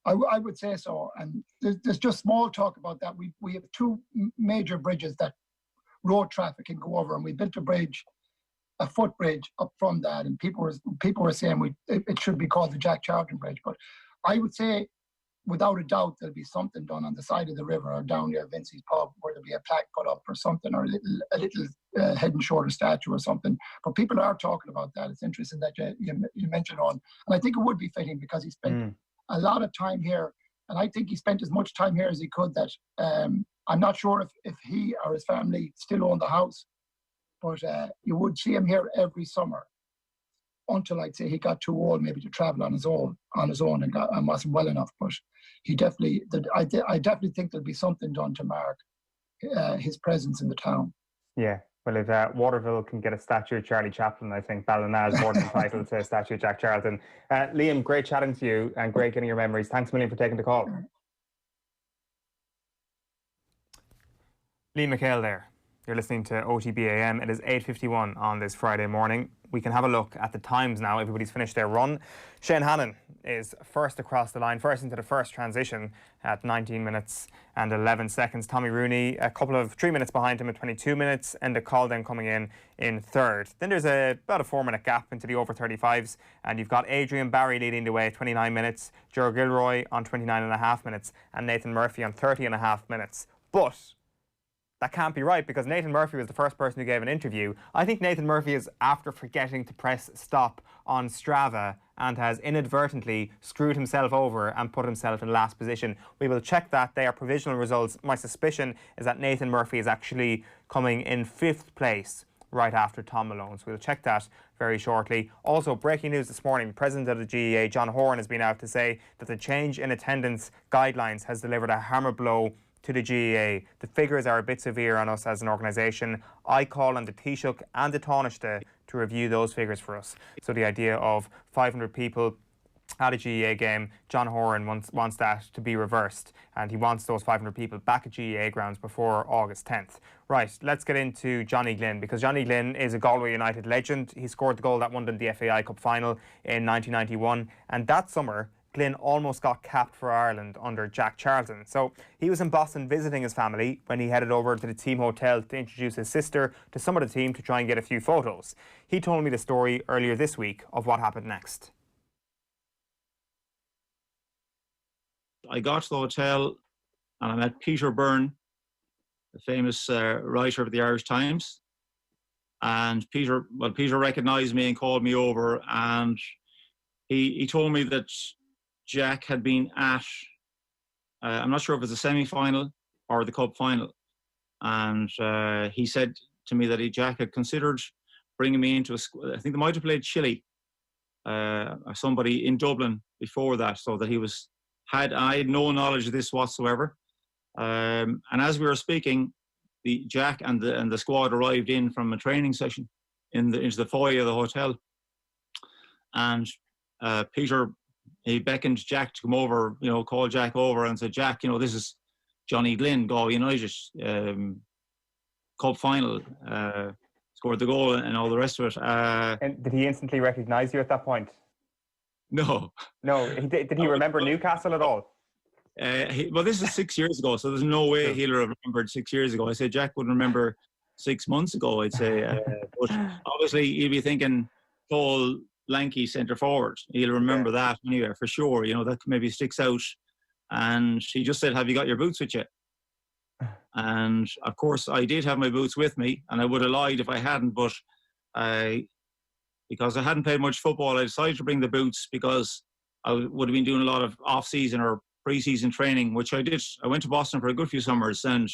I would say so, and there's just small talk about that. We have two major bridges that road traffic can go over, and we built a footbridge up from that, and people were saying it should be called the Jack Charlton Bridge, but I would say, without a doubt, there'll be something done on the side of the river or down near Vincey's pub where there'll be a plaque put up or something, or a little head and shoulder statue or something. But people are talking about that. It's interesting that you mentioned on, and I think it would be fitting because he spent a lot of time here, and I think he spent as much time here as he could. That I'm not sure if he or his family still own the house, but you would see him here every summer. Until I'd say he got too old maybe to travel on his own and wasn't well enough. But he definitely, I definitely think there'll be something done to mark his presence in the town. Yeah, well, if Waterville can get a statue of Charlie Chaplin, I think Ballina is more than entitled to a statue of Jack Charlton. Liam, great chatting to you and great getting your memories. Thanks a million for taking the call. Liam McHale there. You're listening to OTB AM. It is 8:51 on this Friday morning. We can have a look at the times now. Everybody's finished their run. Shane Hannon is first across the line, first into the first transition at 19 minutes and 11 seconds. Tommy Rooney, a couple of 3 minutes behind him at 22 minutes, and the call then coming in third. Then there's about a 4-minute gap into the over 35s, and you've got Adrian Barry leading the way at 29 minutes, Ger Gilroy on 29.5 minutes, and Nathan Murphy on 30.5 minutes. But that can't be right because Nathan Murphy was the first person who gave an interview. I think Nathan Murphy is after forgetting to press stop on Strava and has inadvertently screwed himself over and put himself in last position. We will check that. They are provisional results. My suspicion is that Nathan Murphy is actually coming in 5th place right after Tom Malone. So we'll check that very shortly. Also, breaking news this morning, the president of the GAA, John Horan, has been out to say that the change in attendance guidelines has delivered a hammer blow to the GAA. The figures are a bit severe on us as an organisation. I call on the Taoiseach and the Taoiseach to review those figures for us. So the idea of 500 people at a GAA game, John Horan wants that to be reversed, and he wants those 500 people back at GAA grounds before August 10th. Right, let's get into Johnny Glynn, because Johnny Glynn is a Galway United legend. He scored the goal that won them the FAI Cup final in 1991, and that summer Glynn almost got capped for Ireland under Jack Charlton. So he was in Boston visiting his family when he headed over to the team hotel to introduce his sister to some of the team to try and get a few photos. He told me the story earlier this week of what happened next. I got to the hotel and I met Peter Byrne, the famous writer of the Irish Times. And Peter recognised me and called me over, and he told me that Jack had been at, I'm not sure if it was the semi-final or the cup final. And he said to me that Jack had considered bringing me into I think they might have played Chile, somebody in Dublin before that, so that I had no knowledge of this whatsoever. And as we were speaking, Jack and the squad arrived in from a training session into the foyer of the hotel. And Peter, he beckoned Jack to come over, called Jack over and said, Jack, this is Johnny Glynn, Galway United, cup final, scored the goal and all the rest of it. And did he instantly recognise you at that point? No. No, did he remember Newcastle at all? Well, this is 6 years ago, so there's no way he'll have remembered 6 years ago. I said Jack would remember 6 months ago, I'd say. But obviously, you'll be thinking tall, lanky centre forward. He'll remember that anyway, for sure. You know, that maybe sticks out. And she just said, "Have you got your boots with you?" And of course, I did have my boots with me, and I would have lied if I hadn't. But because I hadn't played much football, I decided to bring the boots because I would have been doing a lot of off-season or pre-season training, which I did. I went to Boston for a good few summers and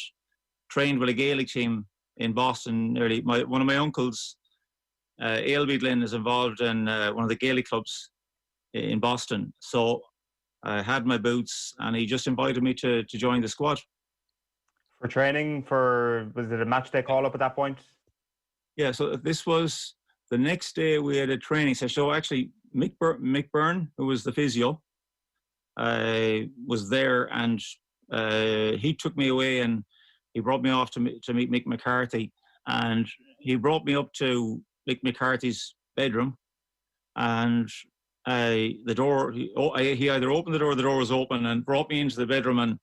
trained with a Gaelic team in Boston nearly. One of my uncles, Ailby Glynn, is involved in one of the Gaelic clubs in Boston. So I had my boots, and he just invited me to join the squad. For training, was it a match day call up at that point? Yeah, so this was the next day we had a training session. So actually, Mick Byrne, who was the physio, was there, and he took me away and he brought me off to meet Mick McCarthy. And he brought me up to Mick McCarthy's bedroom, and the door, he either opened the door, the door was open, and brought me into the bedroom, and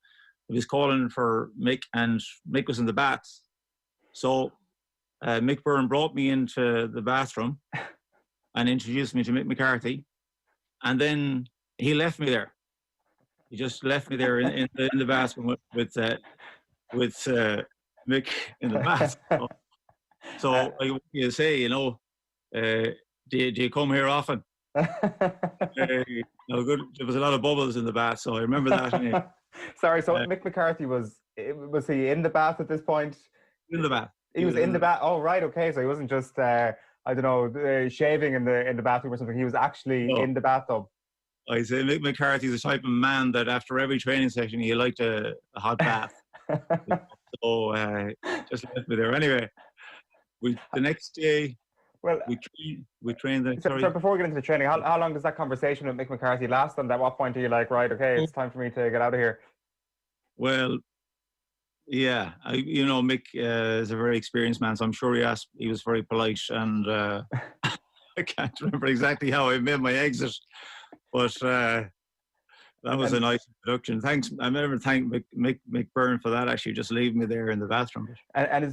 he was calling for Mick, and Mick was in the bath. So Mick Byrne brought me into the bathroom and introduced me to Mick McCarthy, and then he left me there. He just left me there in the bathroom with Mick in the bath. So you say, you know, do you come here often? No good. There was a lot of bubbles in the bath, so I remember that. Sorry, so Mick McCarthy was he in the bath at this point? In the bath. He was in the bath. Oh, right, okay. So he wasn't just I don't know, shaving in the bathroom or something. He was actually in the bathtub. I say Mick McCarthy's the type of man that after every training session he liked a hot bath. So just left me there. Anyway, the next day. Well, we trained. So before we get into the training, how long does that conversation with Mick McCarthy last? And at what point are you like, right, okay, it's time for me to get out of here? Well, yeah, Mick is a very experienced man, so I'm sure he was very polite, and I can't remember exactly how I made my exit, but that was a nice introduction. Thanks. I remember thanking Mick Byrne for that, actually, just leaving me there in the bathroom. And is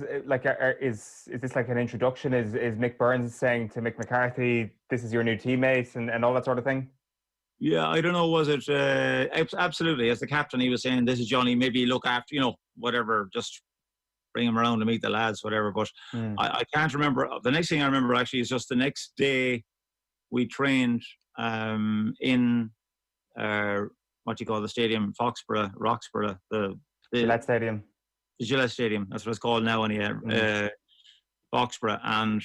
this like an introduction? Is Mick Byrne saying to Mick McCarthy, this is your new teammate and all that sort of thing? Yeah, I don't know. Was it absolutely? As the captain, he was saying, "This is Johnny. Maybe look after, whatever. Just bring him around to meet the lads, whatever." But I can't remember. The next thing I remember actually is just the next day we trained in what do you call the stadium? Roxborough, the Gillette Stadium. The Gillette Stadium. That's what it's called now. Roxborough, and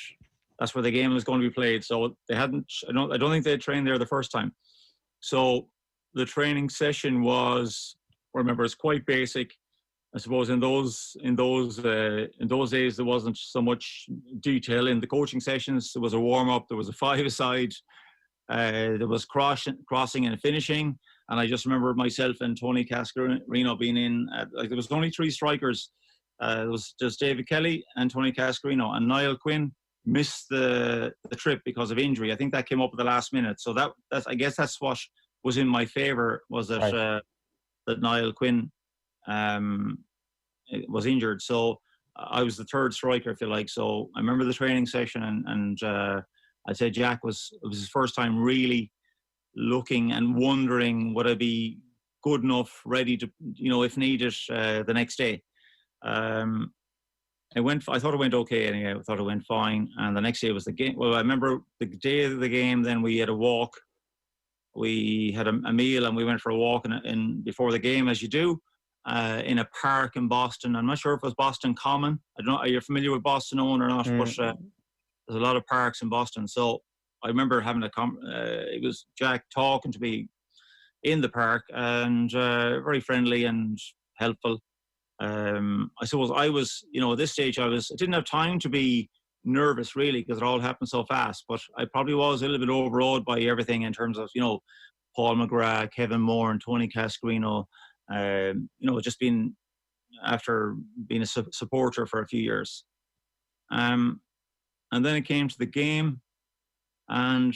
that's where the game was going to be played. So they hadn't. I don't think they had trained there the first time. So the training session was, I remember, it's quite basic. I suppose in those days there wasn't so much detail in the coaching sessions. There was a warm up. There was a 5-a-side. There was crossing and finishing. And I just remember myself and Tony Cascarino being in. There was only 3 strikers. It was just David Kelly and Tony Cascarino, and Niall Quinn missed the trip because of injury. I think that came up at the last minute. So that's I guess that's what was in my favour, was that that Niall Quinn was injured. So I was the 3rd striker, if you like. So I remember the training session, and I'd say it was his first time really looking and wondering would I be good enough, ready to, if needed, the next day. I thought it went okay anyway. I thought it went fine. And the next day was the game. Well, I remember the day of the game, then we had a walk. We had a meal and we went for a walk in before the game, as you do, in a park in Boston. I'm not sure if it was Boston Common. I don't know. Are you familiar with Boston Owen or not? But there's a lot of parks in Boston. So I remember having it was Jack talking to me in the park, and very friendly and helpful. I suppose I was, at this stage, I didn't have time to be nervous really, because it all happened so fast, but I probably was a little bit overawed by everything in terms of, Paul McGrath, Kevin Moore and Tony Cascarino, just being, after being a supporter for a few years. And then it came to the game, and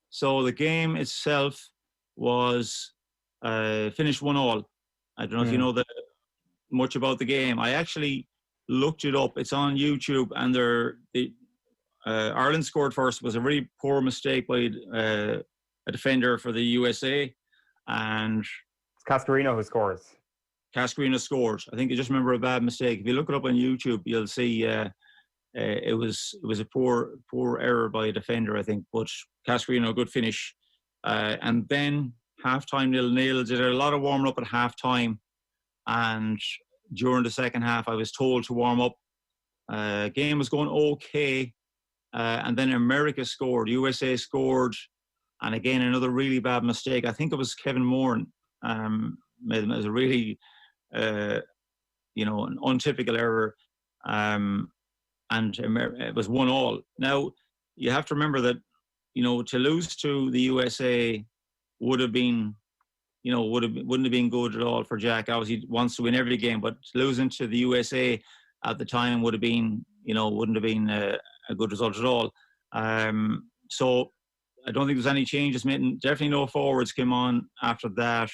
so the game itself was finished 1-1. I don't know if you know much about the game. I actually looked it up. It's on YouTube, and Ireland scored first. It was a really poor mistake by a defender for the USA, and it's Cascarino who scores. Cascarino scored. I think I just remember a bad mistake. If you look it up on YouTube, you'll see it was a poor error by a defender, I think. But Cascarino, good finish, and then halftime 0-0. Did a lot of warming up at halftime, and during the second half, I was told to warm up. Game was going okay, and then America scored. USA scored, and again another really bad mistake. I think it was Kevin Moore made it. It was a really, an untypical error, and it was 1-1. Now you have to remember that, to lose to the USA would have been. Wouldn't have been good at all for Jack. Obviously, he wants to win every game, but losing to the USA at the time would have been, wouldn't have been a good result at all. So I don't think there's any changes made. Definitely no forwards came on after that,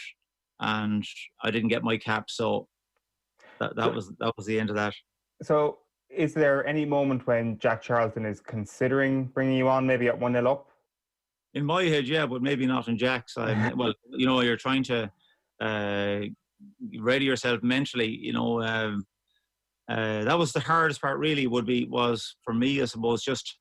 and I didn't get my cap. So that was the end of that. So is there any moment when Jack Charlton is considering bringing you on, maybe at 1-0 up? In my head, yeah, but maybe not in Jack's. Well, you're trying to ready yourself mentally. That was the hardest part. Really, was for me, I suppose, just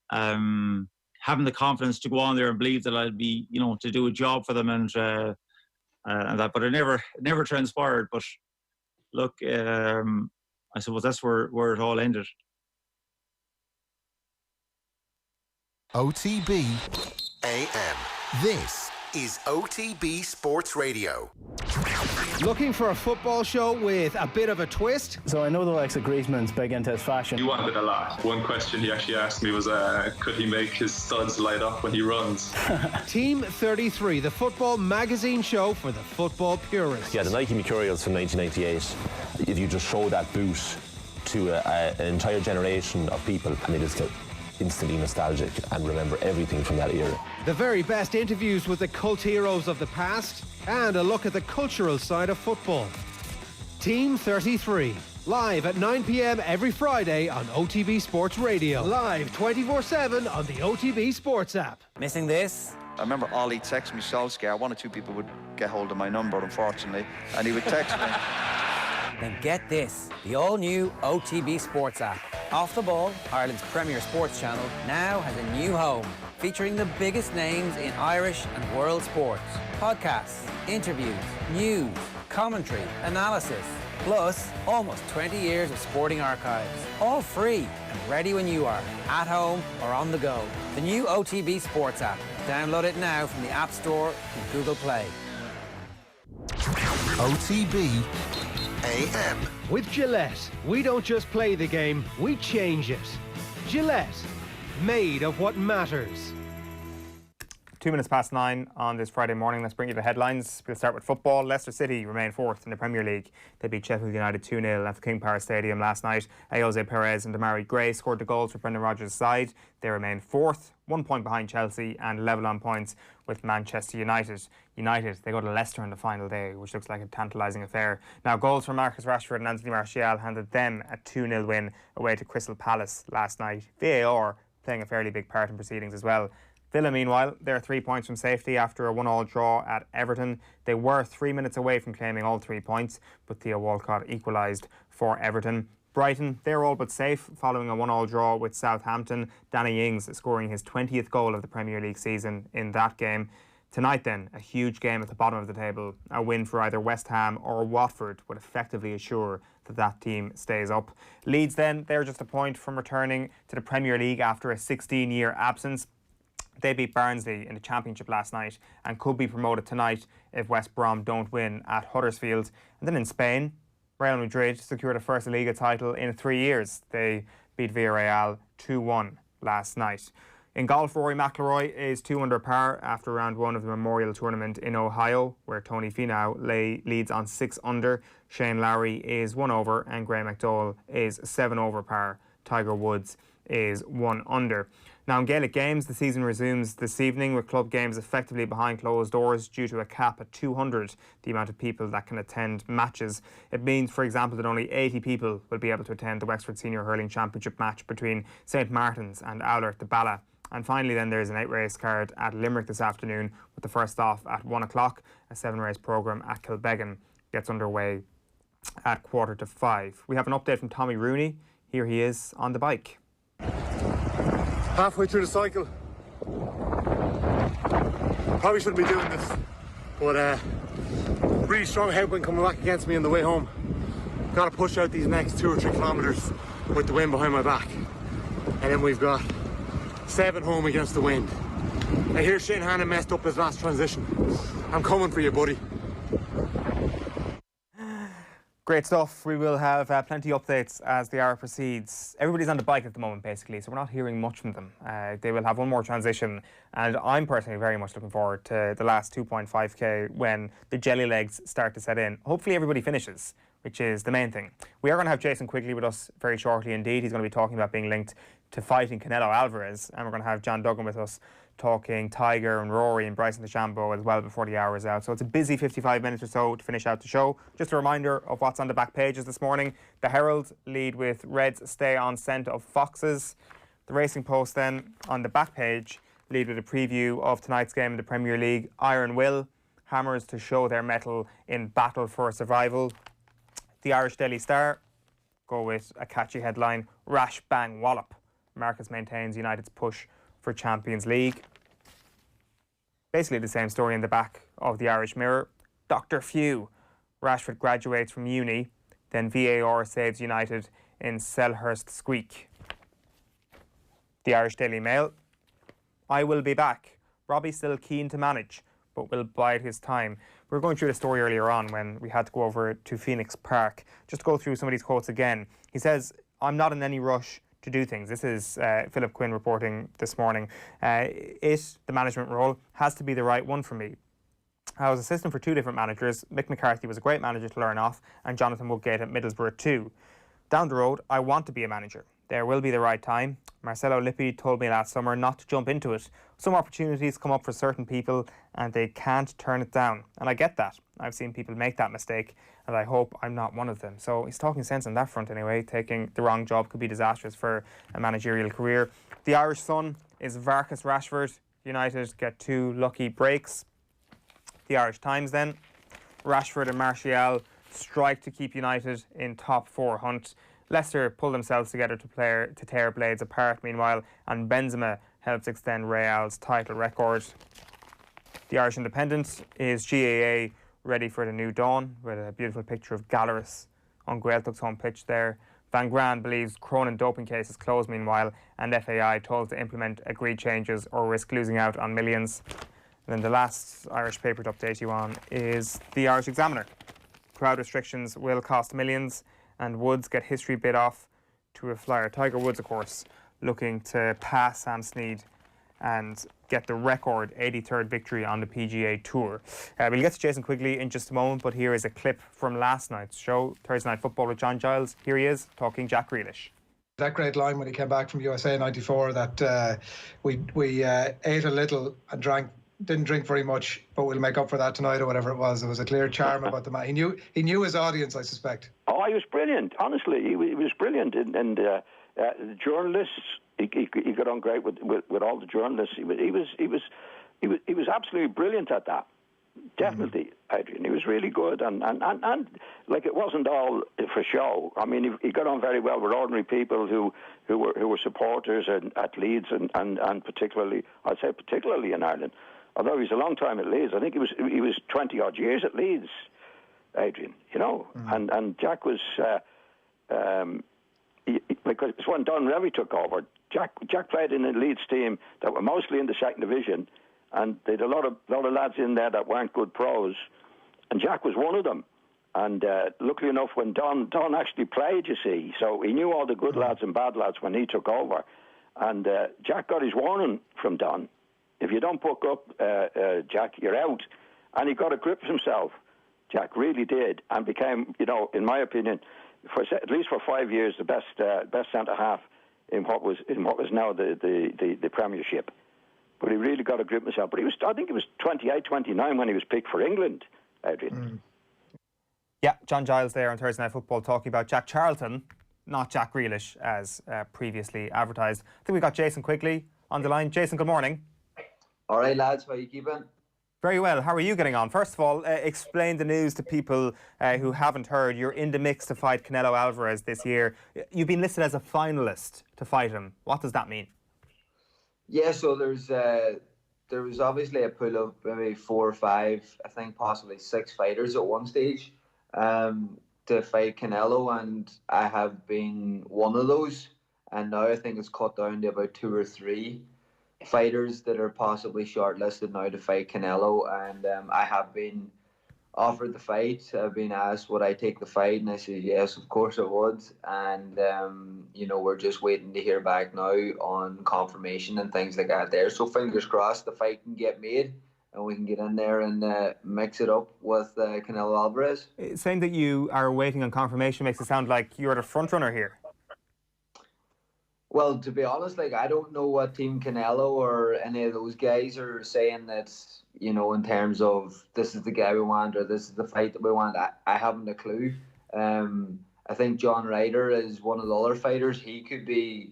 having the confidence to go on there and believe that I'd be, to do a job for them and that. But it never transpired. But look, I suppose that's where it all ended. OTB AM. This is OTB Sports Radio. Looking for a football show with a bit of a twist? So I know the likes of Griezmann's big into his fashion. He wanted a lot. One question he actually asked me was, could he make his studs light up when he runs? Team 33, the football magazine show for the football purists. Yeah, the Nike Mercurials from 1998. If you just show that boot to an entire generation of people, and they just get instantly nostalgic and remember everything from that era. The very best interviews with the cult heroes of the past, and a look at the cultural side of football. Team 33, live at 9 p.m. every Friday on OTB Sports Radio. Live 24/7 on the OTB Sports app. Missing this? I remember Ollie texted me Solskjaer. One or two people would get hold of my number, unfortunately, and he would text me. Then get this, the all-new OTB Sports app. Off the Ball, Ireland's premier sports channel, now has a new home, featuring the biggest names in Irish and world sports. Podcasts, interviews, news, commentary, analysis, plus almost 20 years of sporting archives. All free and ready when you are, at home or on the go. The new OTB Sports app. Download it now from the App Store and Google Play. OTB AM. With Gillette, we don't just play the game, we change it. Gillette, made of what matters. 9:02 on this Friday morning. Let's bring you the headlines. We'll start with football. Leicester City remain fourth in the Premier League. They beat Sheffield United 2-0 at the King Power Stadium last night. Jose Perez and Damari Gray scored the goals for Brendan Rodgers' side. They remain fourth, 1 point behind Chelsea and level on points with Manchester United. They go to Leicester on the final day, which looks like a tantalising affair. Now, goals from Marcus Rashford and Anthony Martial handed them a 2-0 win away to Crystal Palace last night. VAR playing a fairly big part in proceedings as well. Villa, meanwhile, they're 3 points from safety after a 1-1 draw at Everton. They were 3 minutes away from claiming all 3 points, but Theo Walcott equalised for Everton. Brighton, they're all but safe following a 1-1 draw with Southampton. Danny Ings scoring his 20th goal of the Premier League season in that game. Tonight then, a huge game at the bottom of the table. A win for either West Ham or Watford would effectively assure that team stays up. Leeds then, they're just a point from returning to the Premier League after a 16-year absence. They beat Barnsley in the Championship last night and could be promoted tonight if West Brom don't win at Huddersfield. And then in Spain, Real Madrid secured a first Liga title in 3 years. They beat Villarreal 2-1 last night. In golf, Rory McIlroy is 2 under par after round 1 of the Memorial Tournament in Ohio, where Tony Finau leads on 6 under. Shane Lowry is 1 over and Graham McDowell is 7 over par. Tiger Woods is 1 under. Now, in Gaelic games, the season resumes this evening with club games effectively behind closed doors due to a cap at 200, the amount of people that can attend matches. It means, for example, that only 80 people will be able to attend the Wexford Senior Hurling Championship match between St Martin's and Oulart de Balla. And finally, then there's an 8-race card at Limerick this afternoon, with the first off at 1 o'clock. A 7-race programme at Kilbeggan gets underway at 4:45. We have an update from Tommy Rooney. Here he is on the bike. Halfway through the cycle. Probably shouldn't be doing this, but really strong headwind coming back against me on the way home. Got to push out these next 2 or 3 kilometres with the wind behind my back. And then we've got 7 home against the wind. I hear Shane Hannon messed up his last transition. I'm coming for you, buddy. Great stuff. We will have plenty of updates as the hour proceeds. Everybody's on the bike at the moment, basically, so we're not hearing much from them. They will have one more transition, and I'm personally very much looking forward to the last 2.5k when the jelly legs start to set in. Hopefully everybody finishes, which is the main thing. We are going to have Jason Quigley with us very shortly indeed. He's going to be talking about being linked to fighting Canelo Alvarez, and we're going to have John Duggan with us talking Tiger and Rory and Bryson DeChambeau as well before the hour is out. So it's a busy 55 minutes or so to finish out the show. Just a reminder of what's on the back pages this morning. The Herald lead with Reds stay on scent of Foxes. The Racing Post then on the back page lead with a preview of tonight's game in the Premier League. Iron Will hammers to show their mettle in battle for survival. The Irish Daily Star go with a catchy headline, Rash Bang Wallop. Marcus maintains United's push for Champions League. Basically the same story in the back of the Irish Mirror. Dr. Few. Rashford graduates from uni, then VAR saves United in Selhurst squeak. The Irish Daily Mail. I will be back. Robbie still keen to manage, but will bide his time. We were going through the story earlier on when we had to go over to Phoenix Park. Just to go through some of these quotes again. He says, I'm not in any rush to do things. This is Philip Quinn reporting this morning. The management role, has to be the right one for me. I was assistant for 2 different managers. Mick McCarthy was a great manager to learn off, and Jonathan Woodgate at Middlesbrough too. Down the road, I want to be a manager. There will be the right time. Marcelo Lippi told me last summer not to jump into it. Some opportunities come up for certain people and they can't turn it down. And I get that. I've seen people make that mistake and I hope I'm not one of them. So he's talking sense on that front anyway. Taking the wrong job could be disastrous for a managerial career. The Irish Sun is Varkas Rashford. United get 2 lucky breaks. The Irish Times then. Rashford and Martial strike to keep United in top 4 hunt. Leicester pull themselves together to tear blades apart meanwhile, and Benzema helps extend Real's title record. The Irish Independent is GAA ready for the new dawn, with a beautiful picture of Galleris on Gaeltach's home pitch there. Van Gran believes Cronin doping case is closed meanwhile, and FAI told to implement agreed changes or risk losing out on millions. And then the last Irish paper to update you on is the Irish Examiner. Crowd restrictions will cost millions, and Woods get history bid off to a flyer. Tiger Woods, of course, looking to pass Sam Snead and get the record 83rd victory on the PGA Tour. We'll get to Jason Quigley in just a moment, but here is a clip from last night's show, Thursday Night Football with John Giles. Here he is, talking Jack Grealish. That great line when he came back from USA 94 that we ate a little and didn't drink very much, but we'll make up for that tonight or whatever it was. There was a clear charm about the man. He knew his audience, I suspect. Oh, he was brilliant. Honestly, he was brilliant. And the journalists, he got on great with all the journalists. He was absolutely brilliant at that. Definitely, Adrian. He was really good, and like it wasn't all for show. I mean, he got on very well with ordinary people who were supporters at Leeds and particularly, I'd say particularly in Ireland. Although he's a long time at Leeds, I think he was 20 odd years at Leeds, Adrian. You know, and Jack was because when Don Revy took over, Jack played in a Leeds team that were mostly in the second division. And they had a lot of lads in there that weren't good pros, and Jack was one of them. And luckily enough, when Don actually played, you see, so he knew all the good lads and bad lads when he took over. And Jack got his warning from Don: if you don't buck up, Jack, you're out. And he got a grip of himself. Jack really did, and became, you know, in my opinion, at least for 5 years, the best centre half in what was now the Premiership. But he really got a grip of himself. But I think he was 28, 29 when he was picked for England, Adrian. Yeah, John Giles there on Thursday Night Football talking about Jack Charlton, not Jack Grealish, as previously advertised. I think we got Jason Quigley on the line. Jason, good morning. All right, lads, how are you keeping? Very well. How are you getting on? First of all, explain the news to people who haven't heard. You're in the mix to fight Canelo Alvarez this year. You've been listed as a finalist to fight him. What does that mean? Yeah, so there was obviously a pool of maybe 4 or 5, I think possibly 6 fighters at one stage to fight Canelo, and I have been one of those. And now I think it's cut down to about 2 or 3 fighters that are possibly shortlisted now to fight Canelo, and I have been offered the fight. I've been asked would I take the fight, and I said yes, of course I would. And we're just waiting to hear back now on confirmation and things like that there. So fingers crossed the fight can get made and we can get in there and mix it up with Canelo Alvarez. Saying that you are waiting on confirmation makes it sound like you're the front runner here. Well, to be honest, I don't know what Team Canelo or any of those guys are saying that, in terms of this is the guy we want or this is the fight that we want. I haven't a clue. I think John Ryder is one of the other fighters. He could be,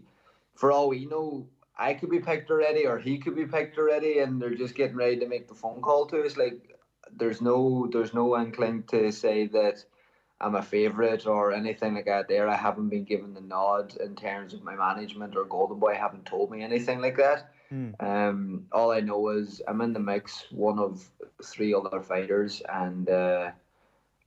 for all we know, I could be picked already or he could be picked already, and they're just getting ready to make the phone call to us. There's no inkling to say that I'm a favourite or anything like that there. I haven't been given the nod in terms of my management or Golden Boy haven't told me anything like that. All I know is I'm in the mix, one of 3 other fighters, and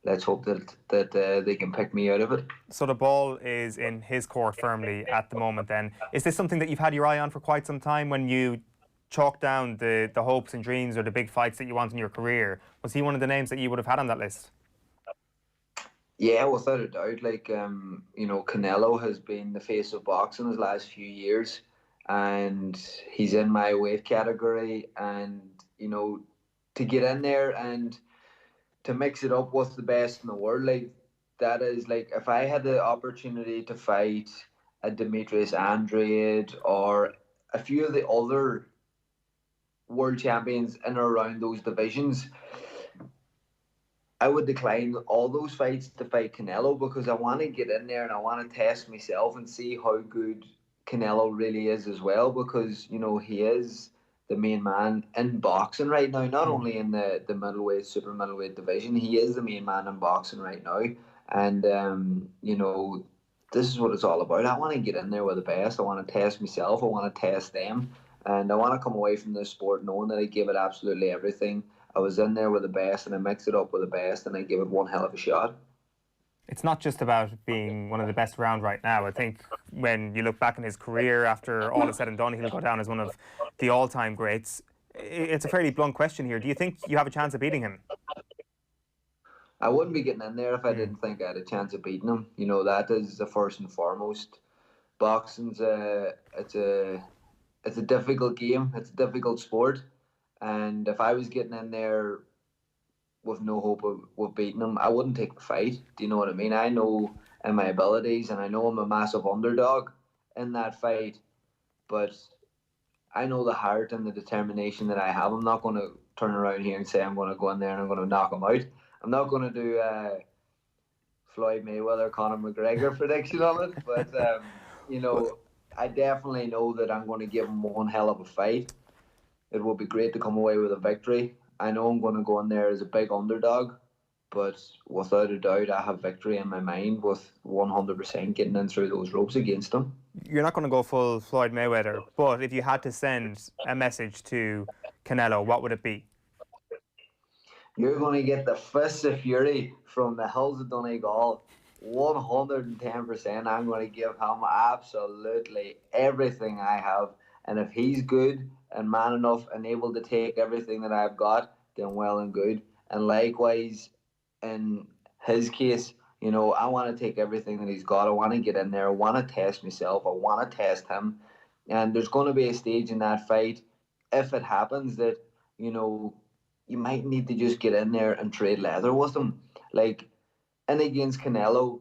let's hope that they can pick me out of it. So the ball is in his court firmly at the moment then. Is this something that you've had your eye on for quite some time when you chalk down the hopes and dreams or the big fights that you want in your career? Was he one of the names that you would have had on that list? Yeah, without a doubt. Canelo has been the face of boxing his last few years, and he's in my weight category. And to get in there and to mix it up with the best in the world, that is if I had the opportunity to fight a Demetrius Andrade or a few of the other world champions in or around those divisions, I would decline all those fights to fight Canelo, because I want to get in there and I want to test myself and see how good Canelo really is as well, because he is the main man in boxing right now, not only in the middleweight, super middleweight division. He is the main man in boxing right now, and this is what it's all about. I want to get in there with the best. I want to test myself. I want to test them, and I want to come away from this sport knowing that I give it absolutely everything. I was in there with the best, and I mixed it up with the best, and I gave it one hell of a shot. It's not just about being one of the best around right now. I think when you look back in his career, after all is said and done, he'll go down as one of the all-time greats. It's a fairly blunt question here. Do you think you have a chance of beating him? I wouldn't be getting in there if I didn't think I had a chance of beating him. That is the first and foremost. Boxing's it's a difficult game. It's a difficult sport. And if I was getting in there with no hope of beating him, I wouldn't take the fight. Do you know what I mean? I know in my abilities, and I know I'm a massive underdog in that fight, but I know the heart and the determination that I have. I'm not going to turn around here and say I'm going to go in there and I'm going to knock him out. I'm not going to do Floyd Mayweather, Conor McGregor prediction on it, but I definitely know that I'm going to give him one hell of a fight. It will be great to come away with a victory. I know I'm going to go in there as a big underdog, but without a doubt, I have victory in my mind with 100% getting in through those ropes against him. You're not going to go full Floyd Mayweather, but if you had to send a message to Canelo, what would it be? You're going to get the fists of fury from the hills of Donegal. 110%. I'm going to give him absolutely everything I have. And if he's good and man enough and able to take everything that I've got, then well and good. And likewise, in his case, I want to take everything that he's got. I want to get in there. I want to test myself. I want to test him. And there's going to be a stage in that fight, if it happens, that, you might need to just get in there and trade leather with him. In against Canelo,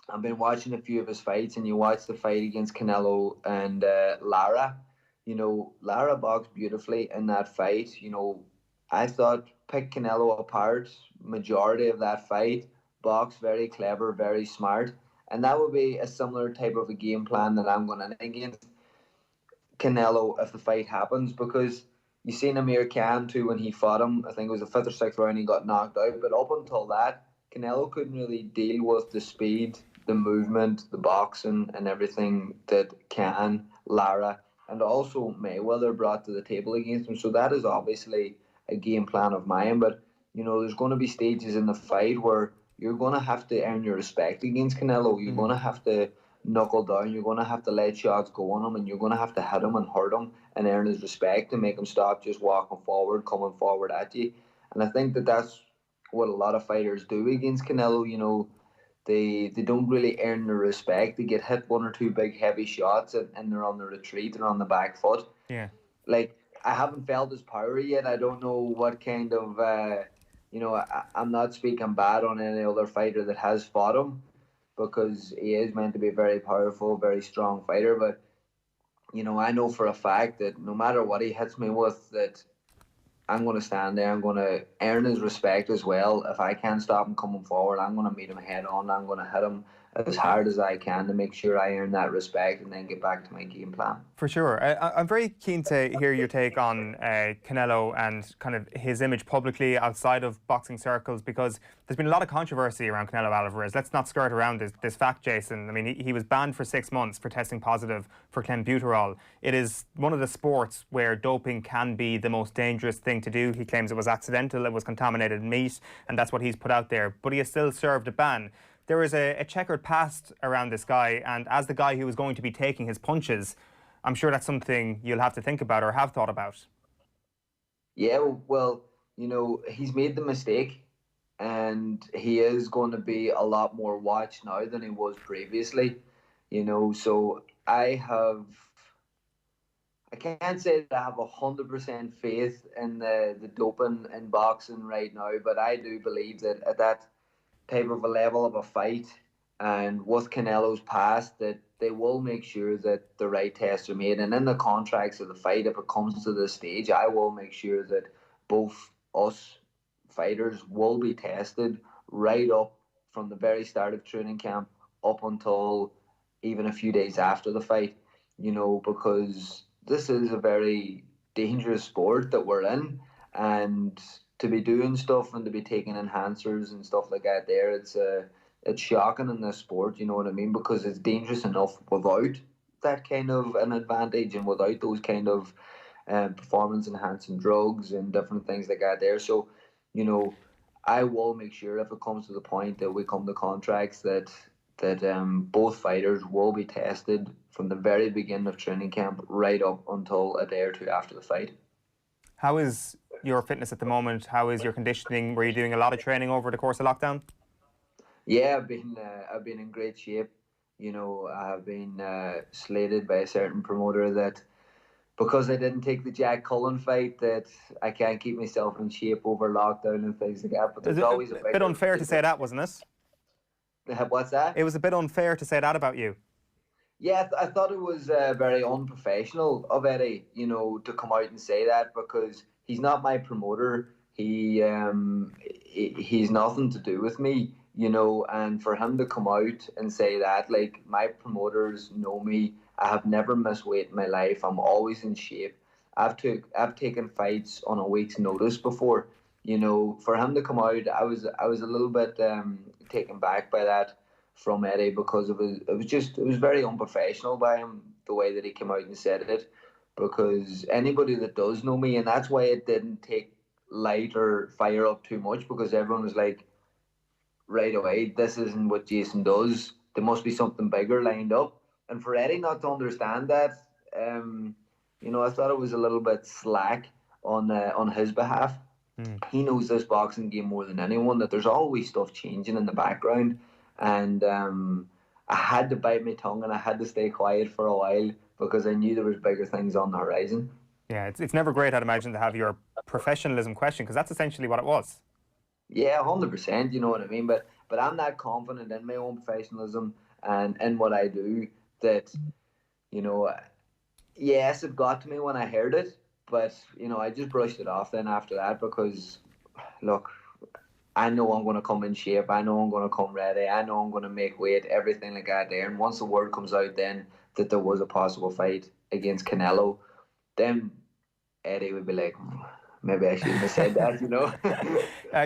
I've been watching a few of his fights, and you watch the fight against Canelo and Lara. You know, Lara boxed beautifully in that fight. You know, I thought picked Canelo apart majority of that fight. Boxed very clever, very smart, and that would be a similar type of a game plan that I'm going to against Canelo if the fight happens, because you seen Amir Khan too when he fought him. I think it was the 5th or 6th round he got knocked out, but up until that, Canelo couldn't really deal with the speed, the movement, the boxing, and everything that Khan, Lara, and also Mayweather brought to the table against him. So that is obviously a game plan of mine. But you know, there's going to be stages in the fight where you're going to have to earn your respect against Canelo. You're going to have to knuckle down. You're going to have to let shots go on him, and you're going to have to hit him and hurt him and earn his respect and make him stop just walking forward, coming forward at you. And I think that that's what a lot of fighters do against Canelo. You know, they don't really earn the respect. They get hit 1 or 2 big heavy shots, and they're on the retreat. They're on the back foot. Yeah. Like, I haven't felt his power yet. I don't know what kind of, you know, I'm not speaking bad on any other fighter that has fought him, because he is meant to be a very powerful, very strong fighter. But, you know, I know for a fact that no matter what he hits me with, that I'm going to stand there. I'm going to earn his respect as well. If I can't stop him coming forward, I'm going to meet him head on. I'm going to hit him as hard as I can to make sure I earn that respect and then get back to my game plan. For sure. I'm very keen to hear your take on Canelo and kind of his image publicly outside of boxing circles, because there's been a lot of controversy around Canelo Alvarez. Let's not skirt around this fact, Jason. I mean, he was banned for 6 months for testing positive for clenbuterol. It is one of the sports where doping can be the most dangerous thing to do. He claims it was accidental, it was contaminated meat, and that's what he's put out there. But he has still served a ban. There is a checkered past around this guy, and as the guy who is going to be taking his punches, I'm sure that's something you'll have to think about or have thought about. Yeah, well, you know, he's made the mistake, and he is going to be a lot more watched now than he was previously. You know, so I can't say that I have 100% faith in the doping in boxing right now, but I do believe that at that type of a level of a fight, and with Canelo's past, that they will make sure that the right tests are made. And in the contracts of the fight, if it comes to this stage, I will make sure that both us fighters will be tested right up from the very start of training camp up until even a few days after the fight, you know, because this is a very dangerous sport that we're in, and to be doing stuff and to be taking enhancers and stuff like that there, it's shocking in this sport, you know what I mean, because it's dangerous enough without that kind of an advantage and without those kind of performance enhancing drugs and different things like that there. So, you know, I will make sure if it comes to the point that we come to contracts that both fighters will be tested from the very beginning of training camp right up until a day or two after the fight. How is your fitness at the moment? How is your conditioning? Were you doing a lot of training over the course of lockdown? Yeah, I've been in great shape. You know, I have been slated by a certain promoter that because I didn't take the Jack Cullen fight, that I can't keep myself in shape over lockdown and things like that. But there's always a bit unfair to say that, wasn't it? What's that? It was a bit unfair to say that about you. Yeah, I thought it was very unprofessional of Eddie, you know, to come out and say that, because he's not my promoter. He's nothing to do with me, you know, and for him to come out and say that, like, my promoters know me. I have never missed weight in my life. I'm always in shape. I've taken fights on a week's notice before, you know. For him to come out, I was a little bit taken back by that from Eddie, because it was very unprofessional by him, the way that he came out and said it, because anybody that does know me, and that's why it didn't take light or fire up too much, because everyone was like, right away, this isn't what Jason does. There must be something bigger lined up. And for Eddie not to understand that, you know, I thought it was a little bit slack on his behalf. He knows this boxing game more than anyone, that there's always stuff changing in the background. And I had to bite my tongue and I had to stay quiet for a while, because I knew there was bigger things on the horizon. Yeah, it's never great, I'd imagine, to have your professionalism questioned, because that's essentially what it was. Yeah, 100%, you know what I mean? But But I'm that confident in my own professionalism and in what I do that, you know, yes, it got to me when I heard it, but, you know, I just brushed it off then after that because, look, I know I'm going to come in shape. I know I'm going to come ready. I know I'm going to make weight, everything like that there. And once the word comes out then that there was a possible fight against Canelo, then Eddie would be like, maybe I shouldn't have said that, you know.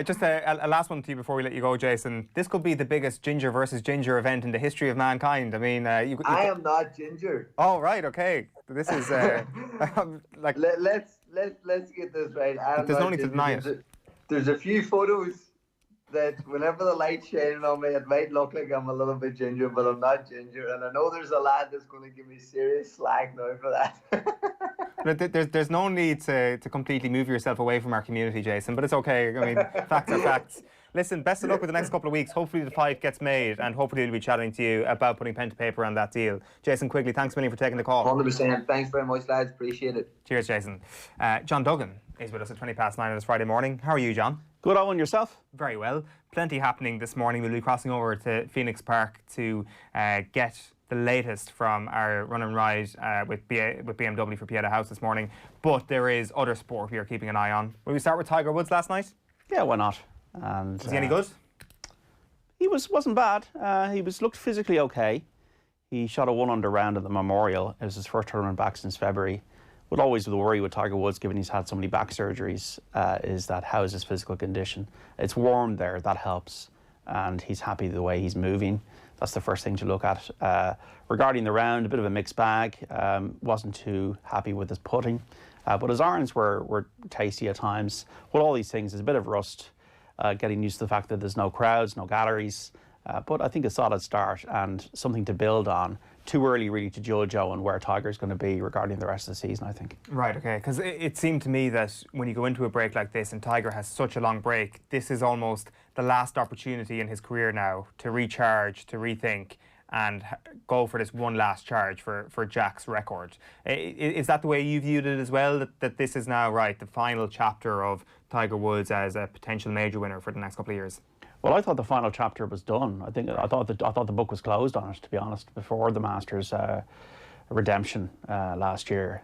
Just a last one to you before we let you go, Jason. This could be the biggest ginger versus ginger event in the history of mankind. I mean, I am not ginger. Oh, right, okay. This is like. Let's get this right. There's no need to deny it. There's a few photos that whenever the light's shining on me, it might look like I'm a little bit ginger, but I'm not ginger. And I know there's a lad that's going to give me serious slack now for that. But there's no need to completely move yourself away from our community, Jason, but it's okay. I mean, facts are facts. Listen, best of luck with the next couple of weeks. Hopefully the fight gets made, and hopefully we'll be chatting to you about putting pen to paper on that deal. Jason Quigley, thanks a million for taking the call. 100%. Thanks very much, lads. Appreciate it. Cheers, Jason. John Duggan is with us at 9:20 on this Friday morning. How are you, John? Good, Owen, yourself? Very well. Plenty happening this morning. We'll be crossing over to Phoenix Park to get the latest from our run and ride with BMW for Pieta House this morning. But there is other sport we are keeping an eye on. Will we start with Tiger Woods last night? Yeah, why not? And was he any good? He wasn't bad. He looked physically okay. He shot a 1-under round at the Memorial. It was his first tournament back since February. But always the worry with Tiger Woods, given he's had so many back surgeries, is that how is his physical condition? It's warm there, that helps. And he's happy the way he's moving. That's the first thing to look at. Regarding the round, a bit of a mixed bag. Wasn't too happy with his putting. But his irons were tasty at times. With all these things, there's a bit of rust. Getting used to the fact that there's no crowds, no galleries. But I think a solid start and something to build on. Too early really to judge, Owen, where Tiger's going to be regarding the rest of the season, I think. Right, okay, because it seemed to me that when you go into a break like this and Tiger has such a long break, this is almost the last opportunity in his career now to recharge, to rethink and go for this one last charge for Jack's record. Is that the way you viewed it as well, that this is now, right, the final chapter of Tiger Woods as a potential major winner for the next couple of years? Well, I thought the final chapter was done. I thought the book was closed on it, to be honest, before the Masters redemption last year.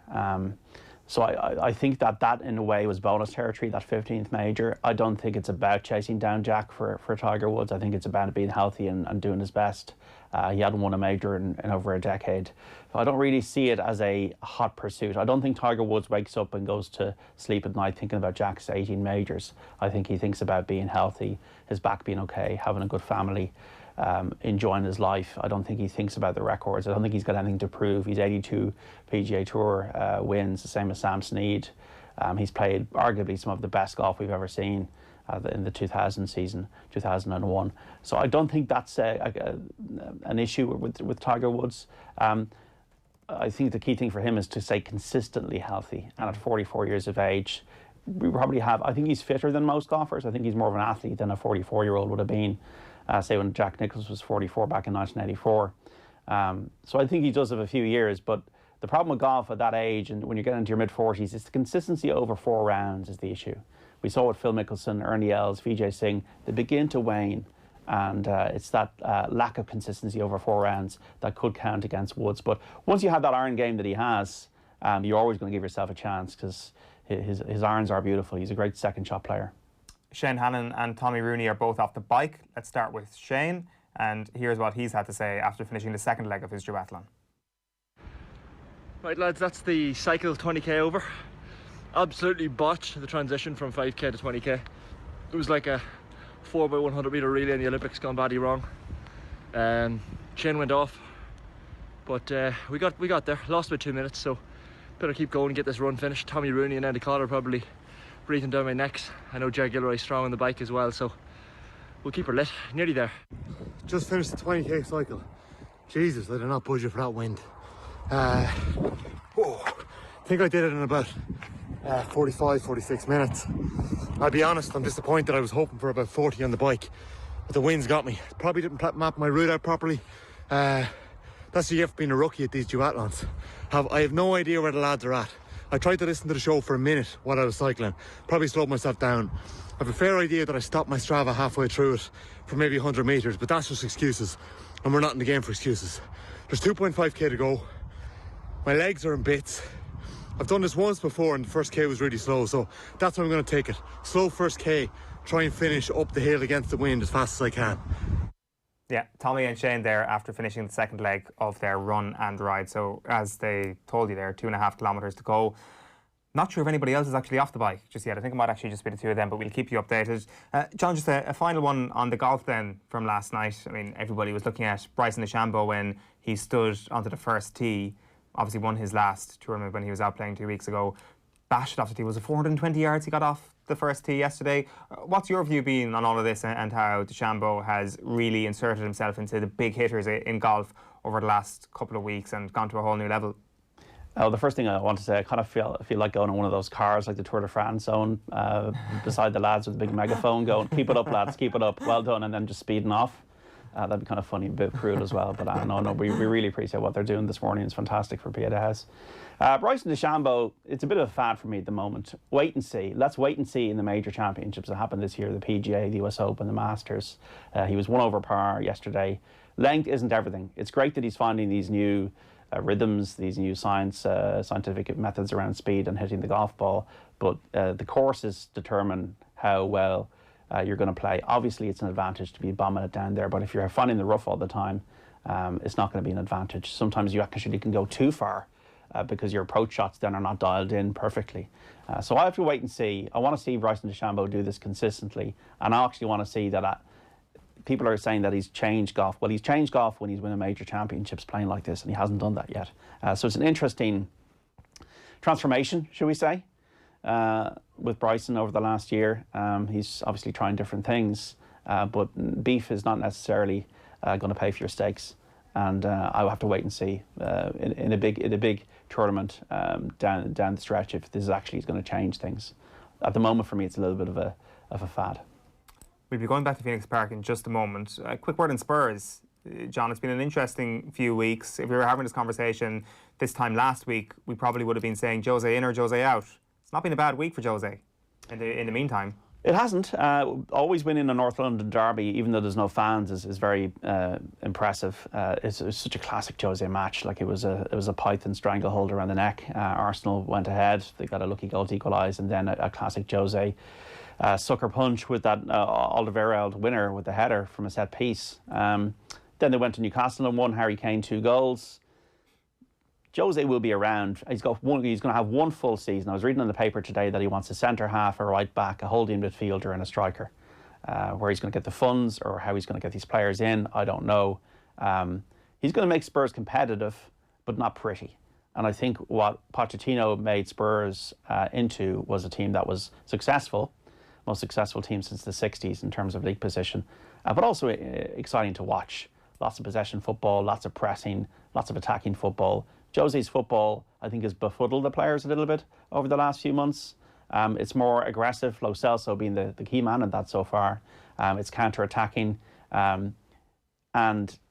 So I think that in a way was bonus territory, that 15th major. I don't think it's about chasing down Jack for Tiger Woods. I think it's about being healthy and doing his best. He hadn't won a major in over a decade. So I don't really see it as a hot pursuit. I don't think Tiger Woods wakes up and goes to sleep at night thinking about Jack's 18 majors. I think he thinks about being healthy, his back being okay, having a good family, enjoying his life. I don't think he thinks about the records. I don't think he's got anything to prove. He's 82 PGA Tour wins, the same as Sam Snead. He's played arguably some of the best golf we've ever seen in the 2000 season, 2001. So I don't think that's an issue with Tiger Woods. I think the key thing for him is to stay consistently healthy. And at 44 years of age, we probably I think he's fitter than most golfers. I think he's more of an athlete than a 44-year-old would have been, say when Jack Nicklaus was 44 back in 1984. So I think he does have a few years, but the problem with golf at that age, and when you get into your mid-40s, is the consistency over 4 rounds is the issue. We saw with Phil Mickelson, Ernie Els, Vijay Singh, they begin to wane, and it's that lack of consistency over 4 rounds that could count against Woods. But once you have that iron game that he has, you're always going to give yourself a chance because his irons are beautiful. He's a great second shot player. Shane Hannon and Tommy Rooney are both off the bike. Let's start with Shane, and here's what he's had to say after finishing the second leg of his duathlon. Right lads, that's the cycle 20k over. Absolutely botched the transition from 5k to 20k. It was like a 4x100 meter relay in the Olympics gone badly wrong. Chain went off, but we got there. Lost about 2 minutes, so better keep going and get this run finished. Tommy Rooney and Andy Collar probably breathing down my necks. I know Jerry Gilroy's strong on the bike as well, so we'll keep her lit. Nearly there. Just finished the 20k cycle. Jesus, I did not budget for that wind. I think I did it in about 45, 46 minutes. I'll be honest, I'm disappointed. I was hoping for about 40 on the bike, but the wind's got me. Probably didn't map my route out properly. That's the gift of being a rookie at these duathlons. I have no idea where the lads are at. I tried to listen to the show for a minute while I was cycling. Probably slowed myself down. I've a fair idea that I stopped my Strava halfway through it for maybe 100 metres, but that's just excuses, and we're not in the game for excuses. There's 2.5k to go. My legs are in bits. I've done this once before and the first K was really slow, so that's how I'm going to take it. Slow first K, try and finish up the hill against the wind as fast as I can. Yeah, Tommy and Shane there after finishing the second leg of their run and ride. So as they told you there, 2.5 kilometres to go. Not sure if anybody else is actually off the bike just yet. I think it might actually just be the two of them, but we'll keep you updated. John, just a final one on the golf then from last night. I mean, everybody was looking at Bryson DeChambeau when he stood onto the first tee. Obviously won his last tournament when he was out playing 2 weeks ago. Bashed off the tee. Was it 420 yards he got off the first tee yesterday? What's your view been on all of this and how DeChambeau has really inserted himself into the big hitters in golf over the last couple of weeks and gone to a whole new level? Oh, the first thing I want to say, I kind of feel like going on one of those cars like the Tour de France zone beside the lads with the big megaphone going, keep it up lads, keep it up, well done, and then just speeding off. That'd be kind of funny, a bit cruel as well, but no, we really appreciate what they're doing this morning. It's fantastic for Pieta House. Bryson DeChambeau, it's a bit of a fad for me at the moment. Wait and see. Let's wait and see in the major championships that happened this year, the PGA, the US Open, the Masters. He was 1 over par yesterday. Length isn't everything. It's great that he's finding these new rhythms, these new scientific methods around speed and hitting the golf ball, but the courses determine how well you're going to play. Obviously, it's an advantage to be bombing it down there, but if you're finding the rough all the time, it's not going to be an advantage. Sometimes you actually can go too far because your approach shots then are not dialed in perfectly. So I have to wait and see. I want to see Bryson DeChambeau do this consistently, and I actually want to see that people are saying that he's changed golf. Well, he's changed golf when he's winning major championships playing like this, and he hasn't done that yet. So it's an interesting transformation, should we say, with Bryson over the last year. He's obviously trying different things, but beef is not necessarily going to pay for your steaks. And I'll have to wait and see in a big tournament down the stretch if this is actually going to change things. At the moment, for me, it's a little bit of a fad. We'll be going back to Phoenix Park in just a moment. A quick word on Spurs. John, it's been an interesting few weeks. If we were having this conversation this time last week, we probably would have been saying Jose in or Jose out. It's not been a bad week for Jose in the meantime. It hasn't. Always winning a North London derby, even though there's no fans, is very impressive. It's such a classic Jose match. Like it was a python stranglehold around the neck. Arsenal went ahead. They got a lucky goal to equalise, and then a classic Jose sucker punch with that Alderweireld winner with the header from a set piece. Then they went to Newcastle and won. Harry Kane 2 goals. Jose will be around. He's going to have one full season. I was reading in the paper today that he wants a centre half, a right back, a holding midfielder, and a striker. Where he's going to get the funds or how he's going to get these players in, I don't know. He's going to make Spurs competitive, but not pretty. And I think what Pochettino made Spurs into was a team that was successful. Most successful team since the 60s in terms of league position, but also exciting to watch. Lots of possession football, lots of pressing, lots of attacking football. Jose's football, I think, has befuddled the players a little bit over the last few months. It's more aggressive, Lo Celso being the key man in that so far. It's counter-attacking. And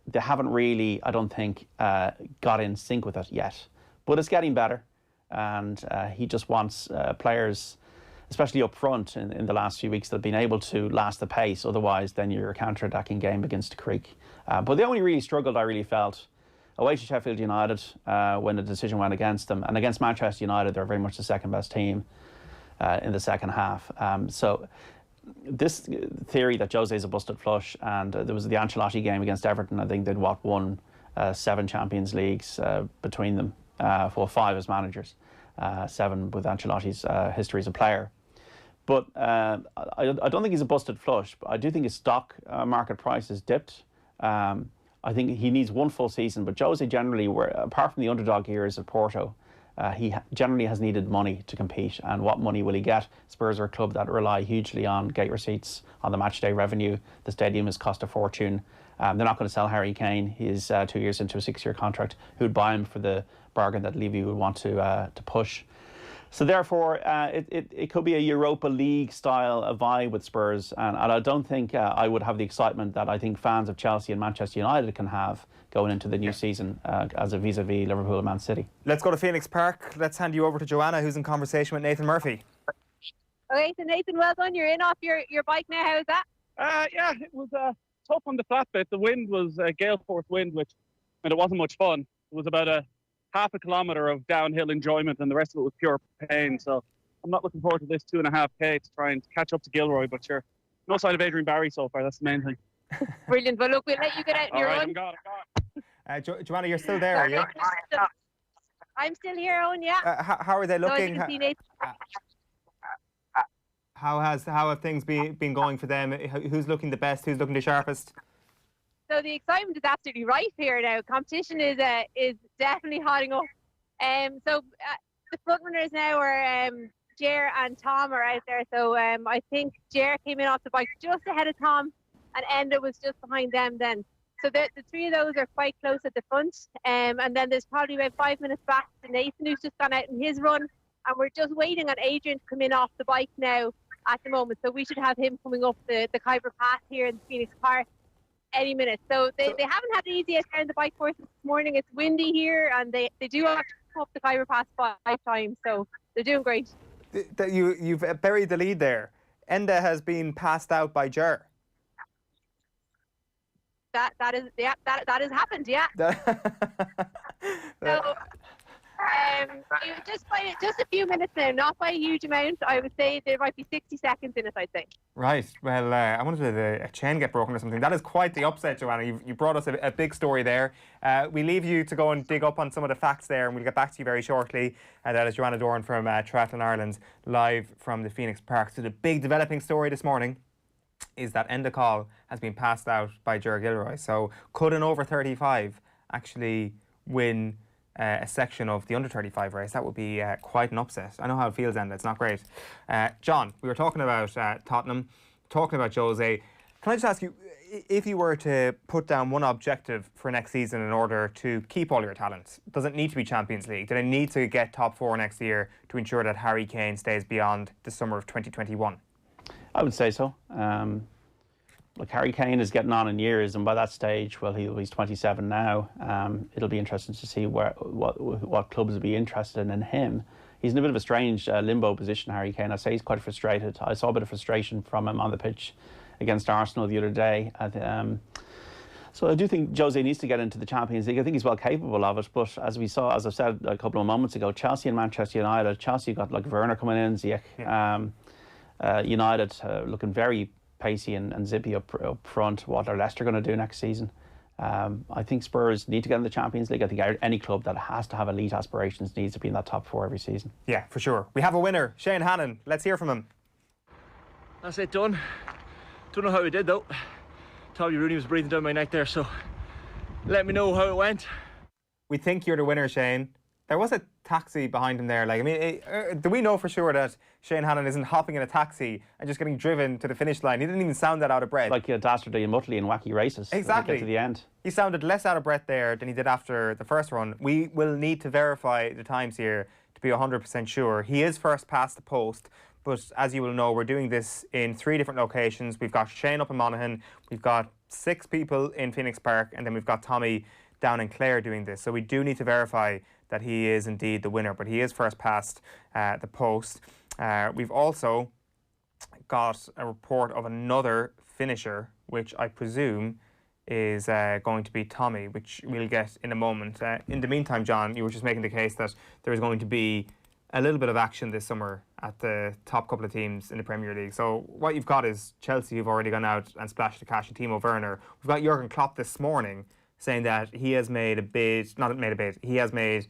they haven't really, I don't think, got in sync with it yet. But it's getting better. And he just wants players, especially up front in the last few weeks, that have been able to last the pace. Otherwise, then your counter-attacking game begins to creak. But they only really struggled, I really felt, away to Sheffield United when the decision went against them. And against Manchester United, they're very much the second-best team in the second half. So this theory that Jose is a busted flush, and there was the Ancelotti game against Everton, I think they'd won 7 Champions Leagues between them, 5 as managers. 7 with Ancelotti's history as a player. But I don't think he's a busted flush, but I do think his stock market price has dipped. I think he needs one full season, but Jose generally, apart from the underdog years at Porto, he generally has needed money to compete. And what money will he get? Spurs are a club that rely hugely on gate receipts, on the match day revenue. The stadium has cost a fortune. They're not going to sell Harry Kane. He's 2 years into a 6-year contract. Who'd buy him for the bargain that Levy would want to push? So therefore, it could be a Europa League style vibe with Spurs, and I don't think I would have the excitement that I think fans of Chelsea and Manchester United can have going into the new season as a vis-a-vis Liverpool and Man City. Let's go to Phoenix Park. Let's hand you over to Joanna, who's in conversation with Nathan Murphy. Okay, so Nathan, well done. You're in off your bike now. How's that? Yeah, it was tough on the flat bit. The wind was a gale force wind, which meant it wasn't much fun. It was about a half a kilometre of downhill enjoyment, and the rest of it was pure pain. So I'm not looking forward to this 2.5K to try and catch up to Gilroy, but sure, no sign of Adrian Barry so far. That's the main thing. Brilliant. Well, look, we'll let you get out in your run. I'm gone. Joanna, you're still there, are you? I'm still here, Owen, yeah. How are they looking? So how have things been going for them? Who's looking the best? Who's looking the sharpest? So the excitement is absolutely rife here now. Competition is definitely hotting up. The front runners now are Jer and Tom are out there. So I think Jer came in off the bike just ahead of Tom, and Enda was just behind them then. So the three of those are quite close at the front. And then there's probably about 5 minutes back to Nathan, who's just gone out in his run. And we're just waiting on Adrian to come in off the bike now at the moment. So we should have him coming up the Khyber Pass here in Phoenix Park any minute. So they haven't had the easiest down the bike course this morning. It's windy here, and they do have to come up the Khyber Pass 5 times. So they're doing great. You've buried the lead there. Enda has been passed out by Jer. That has happened, yeah. So just a few minutes now, not by a huge amount. I would say there might be 60 seconds in it, I'd say. Right. Well, I wanted a chain get broken or something. That is quite the upset, Joanna. You brought us a big story there. We leave you to go and dig up on some of the facts there, and we'll get back to you very shortly. That is Joanna Doran from Triathlon Ireland, live from the Phoenix Park. So the big developing story this morning is that Enda Call has been passed out by Ger Gilroy. So could an over 35 actually win a section of the under 35 race? That would be quite an upset. I know how it feels, Enda. It's not great. John, we were talking about Tottenham, talking about Jose. Can I just ask you, if you were to put down one objective for next season in order to keep all your talent, does it need to be Champions League? Do they need to get top 4 next year to ensure that Harry Kane stays beyond the summer of 2021? I would say so. Look, Harry Kane is getting on in years, and by that stage, well, he's 27 now. It'll be interesting to see what clubs will be interested in him. He's in a bit of a strange limbo position, Harry Kane. I say he's quite frustrated. I saw a bit of frustration from him on the pitch against Arsenal the other day. So I do think Jose needs to get into the Champions League. I think he's well capable of it. But as we saw, as I said a couple of moments ago, Chelsea and Manchester United. Chelsea got like Werner coming in, Ziyech. Yeah. United looking very pacey and zippy up front. What are Leicester going to do next season? I think Spurs need to get in the Champions League. I think any club that has to have elite aspirations needs to be in that top 4 every season. Yeah, for sure. We have a winner, Shane Hannon. Let's hear from him. That's it, done. Don't know how we did though. Tommy Rooney was breathing down my neck there, so let me know how it went. We think you're the winner, Shane. There was a taxi behind him there. Like, I mean, do we know for sure that Shane Hannon isn't hopping in a taxi and just getting driven to the finish line? He didn't even sound that out of breath. Like Dastardly and Mutley in wacky races. Exactly. Get to the end. He sounded less out of breath there than he did after the first run. We will need to verify the times here to be 100% sure. He is first past the post, but as you will know, we're doing this in 3 different locations. We've got Shane up in Monaghan, we've got 6 people in Phoenix Park, and then we've got Tommy down in Clare doing this. So we do need to verify that he is indeed the winner, but he is first past the post. We've also got a report of another finisher, which I presume is going to be Tommy, which we'll get in a moment. In the meantime, John, you were just making the case that there is going to be a little bit of action this summer at the top couple of teams in the Premier League. So what you've got is Chelsea, who've already gone out and splashed the cash, and Timo Werner. We've got Jurgen Klopp this morning saying that he has made a bid, he has made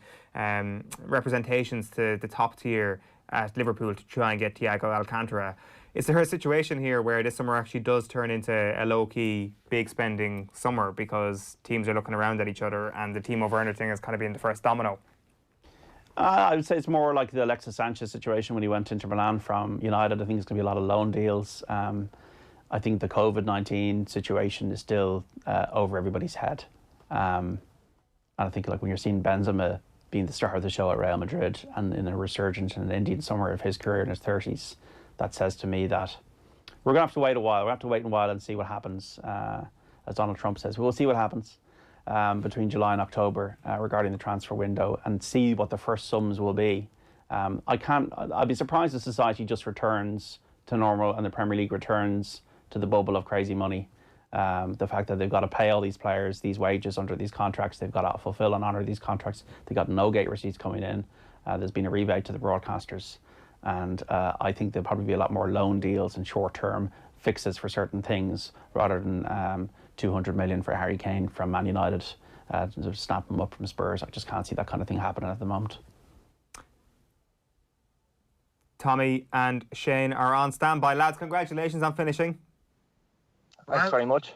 representations to the top tier at Liverpool to try and get Thiago Alcantara. Is there a situation here where this summer actually does turn into a low-key, big spending summer because teams are looking around at each other and the Timo Werner thing has kind of been the first domino? I would say it's more like the Alexis Sanchez situation when he went into Milan from United. I think it's going to be a lot of loan deals. I think the COVID-19 situation is still over everybody's head. And I think like when you're seeing Benzema being the star of the show at Real Madrid and in a resurgence in an Indian summer of his career in his 30s, that says to me that we're going to have to wait a while. We're going to have to wait a while and see what happens. As Donald Trump says, we'll see what happens between July and October regarding the transfer window and see what the first sums will be I'd be surprised if society just returns to normal and the Premier League returns to the bubble of crazy money. The fact that they've got to pay all these players these wages under these contracts, they've got to fulfil and honour these contracts, they've got no gate receipts coming in, there's been a rebate to the broadcasters, and I think there'll probably be a lot more loan deals and short-term fixes for certain things rather than 200 million for Harry Kane from Man United to snap him up from Spurs. I just can't see that kind of thing happening at the moment. Tommy and Shane are on standby. Lads, congratulations on finishing. Thanks very much.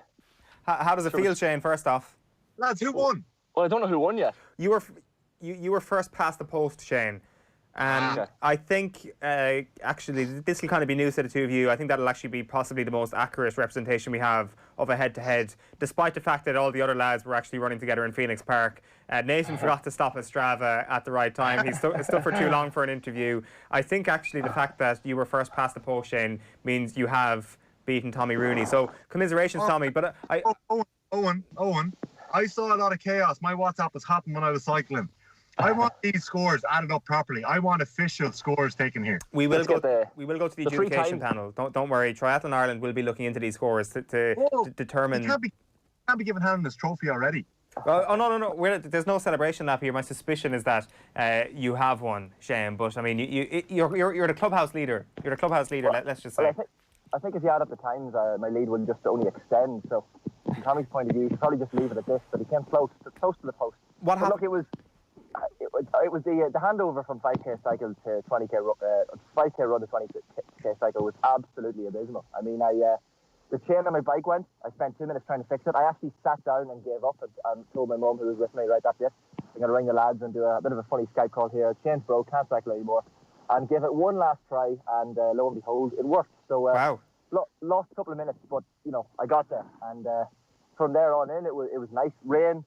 How does it feel, Shane, first off? Lads, who won? Well, I don't know who won yet. You were first past the post, Shane. And I think, actually, this will kind of be news to the two of you. I think that'll actually be possibly the most accurate representation we have of a head-to-head, despite the fact that all the other lads were actually running together in Phoenix Park. Nathan forgot to stop at Strava at the right time. He stood for too long for an interview. I think, actually, the fact that you were first past the post, Shane, means you have beaten Tommy Rooney. So, commiserations, Tommy. But Owen, I saw a lot of chaos. My WhatsApp was hopping when I was cycling. I want these scores added up properly. I want official scores taken here. We will go to the adjudication panel. Don't worry. Triathlon Ireland will be looking into these scores to determine. You can't be giving Hannah this trophy already. Oh no! There's no celebration lap here. My suspicion is that you have one, Shane. But I mean, you're the clubhouse leader. You're the clubhouse leader. Let's just say. Well, I think if you add up the times, my lead would just only extend. So, from Tommy's point of view, you should probably just leave it at this. But he came close to the post. What happened? Look, it was the handover from 5k cycle to 20k 5k run to 20k cycle was absolutely abysmal. I mean, the chain on my bike went. I spent 2 minutes trying to fix it. I actually sat down and gave up and told my mum, who was with me, right, that's it. I'm going to ring the lads and do a bit of a funny Skype call here. Chain's broke, can't cycle anymore. And give it one last try, and lo and behold, it worked. So wow. Lost a couple of minutes, but I got there. And from there on in, it was nice. Rain.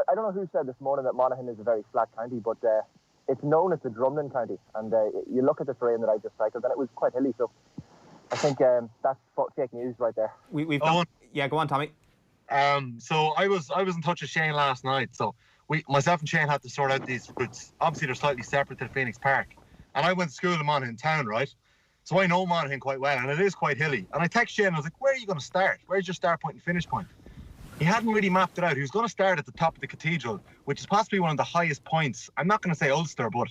I don't know who said this morning that Monaghan is a very flat county, but it's known as the Drumlin County. And you look at the terrain that I just cycled, and it was quite hilly. So I think that's fake news right there. Yeah, go on, Tommy. So I was in touch with Shane last night. So myself and Shane had to sort out these routes. Obviously, they're slightly separate to Phoenix Park. And I went to school in Monaghan town, right? So I know Monaghan quite well, and it is quite hilly. And I texted Shane, and I was like, where are you going to start? Where's your start point and finish point? He hadn't really mapped it out. He was going to start at the top of the cathedral, which is possibly one of the highest points. I'm not going to say Ulster, but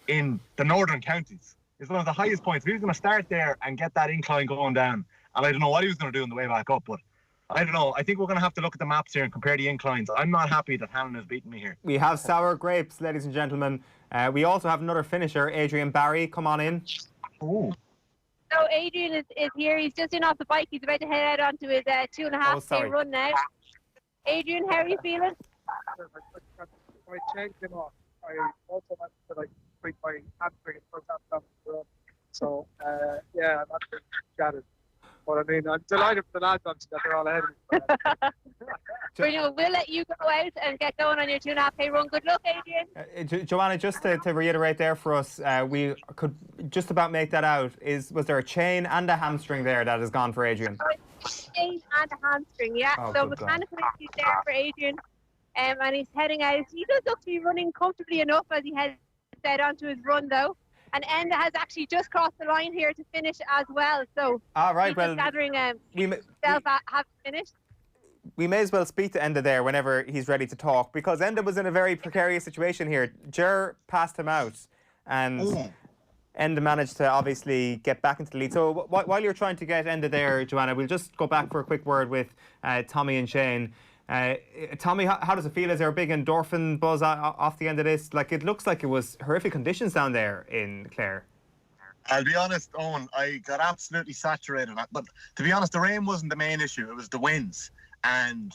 in the northern counties. It's one of the highest points. He was going to start there and get that incline going down. And I don't know what he was going to do on the way back up, but I don't know. I think we're going to have to look at the maps here and compare the inclines. I'm not happy that Hannon has beaten me here. We have sour grapes, ladies and gentlemen. We also have another finisher, Adrian Barry. Come on in. Oh. So Adrian is here. He's just in off the bike. He's about to head out onto his 2.5k run now. Adrian, how are you feeling? I changed him off. I also managed to break my hamstring in the first half of the run. So yeah, I'm actually shattered. But I mean, I'm delighted for the lads that they're all ahead of me. Brilliant. We'll let you go out and get going on your 2.5k run. Good luck, Adrian. Joanna, just to reiterate there for us, we could just about make that out. Was there a chain and a hamstring there that has gone for Adrian? Chain and a hamstring, yeah. Oh, so mechanically he's there for Adrian, and he's heading out. He does look to be running comfortably enough as he heads onto his run, though. And Enda has actually just crossed the line here to finish as well. So right, well, gathering himself have finished. We may as well speak to Enda there whenever he's ready to talk, because Enda was in a very precarious situation here. Ger passed him out, and Enda managed to obviously get back into the lead. So while you're trying to get Enda there, Joanna, we'll just go back for a quick word with Tommy and Shane. Tommy, how does it feel? Is there a big endorphin buzz off the end of this? Like, it looks like it was horrific conditions down there in Clare. I'll be honest, Owen, I got absolutely saturated. But to be honest, the rain wasn't the main issue. It was the winds. And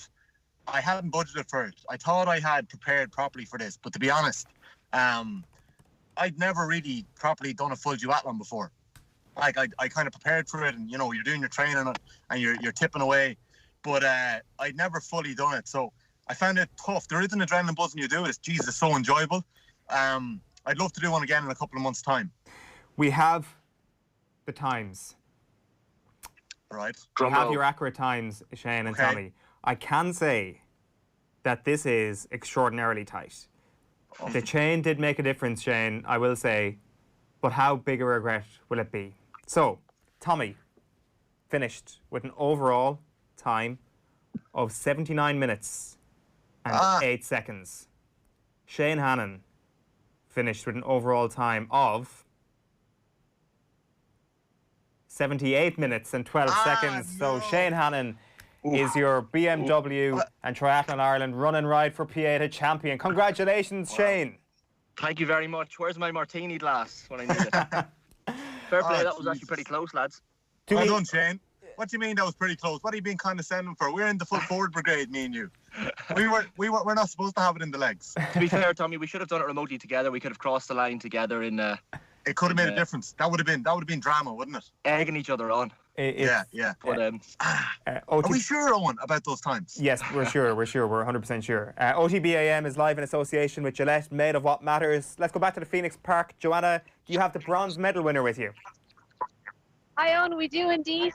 I hadn't budgeted for it. I thought I had prepared properly for this. But to be honest, I'd never really properly done a full duathlon before. Like, I kind of prepared for it, and, you're doing your training and you're tipping away. But I'd never fully done it. So I found it tough. There is an adrenaline buzz when you do it. It's so enjoyable. I'd love to do one again in a couple of months' time. We have the times. Right. We have your accurate times, Shane and Tommy. I can say that this is extraordinarily tight. The chain did make a difference, Shane, I will say. but how big a regret will it be? So, Tommy finished with an overall time of 79 minutes and 8 seconds. Shane Hannon finished with an overall time of 78 minutes and 12 seconds. So Shane Hannon is your BMW and Triathlon Ireland run and ride for Pieta champion. Congratulations, Shane. Thank you very much. Where's my martini glass when I need it? Fair play, that was actually pretty close, lads. Well done, Shane. What do you mean that was pretty close? What are you being condescending for? We're in the full forward brigade, me and you. We're not supposed to have it in the legs. To be fair, Tommy, we should have done it remotely together. We could have crossed the line together in. It could have made a difference. That would have been drama, wouldn't it? Egging each other on. Yeah. But are we sure, Eoin, about those times? Yes, we're sure. We're 100% sure. OTB AM is live in association with Gillette, made of what matters. Let's go back to the Phoenix Park. Joanna, do you have the bronze medal winner with you? Hi, Eoin, we do indeed.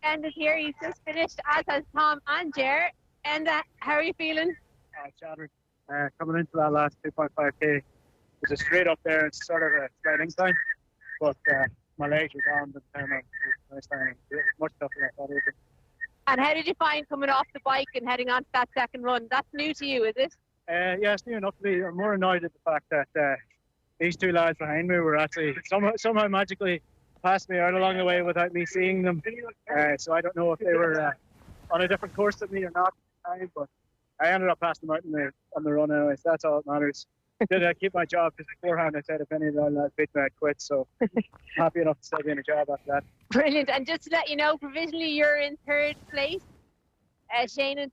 Ended here. He's just finished, as has Tom and Ger. And how are you feeling? Shattered. Coming into that last 2.5k, was a straight up there. It's sort of a slight incline, but my legs were down. The time it was much tougher than I thought it would be. And how did you find coming off the bike and heading on to that second run? That's new to you, is it? Yeah, it's new enough to me. I'm more annoyed at the fact that these two lads behind me were actually somehow magically passed me out along the way without me seeing them. So I don't know if they were on a different course than me or not at the time, but I ended up passing them out on the run anyway, so that's all that matters. Did I keep my job? Because beforehand I said if any of them lads beat me, I'd quit, so happy enough to still be in a job after that. Brilliant. And just to let you know, provisionally you're in third place. Shane and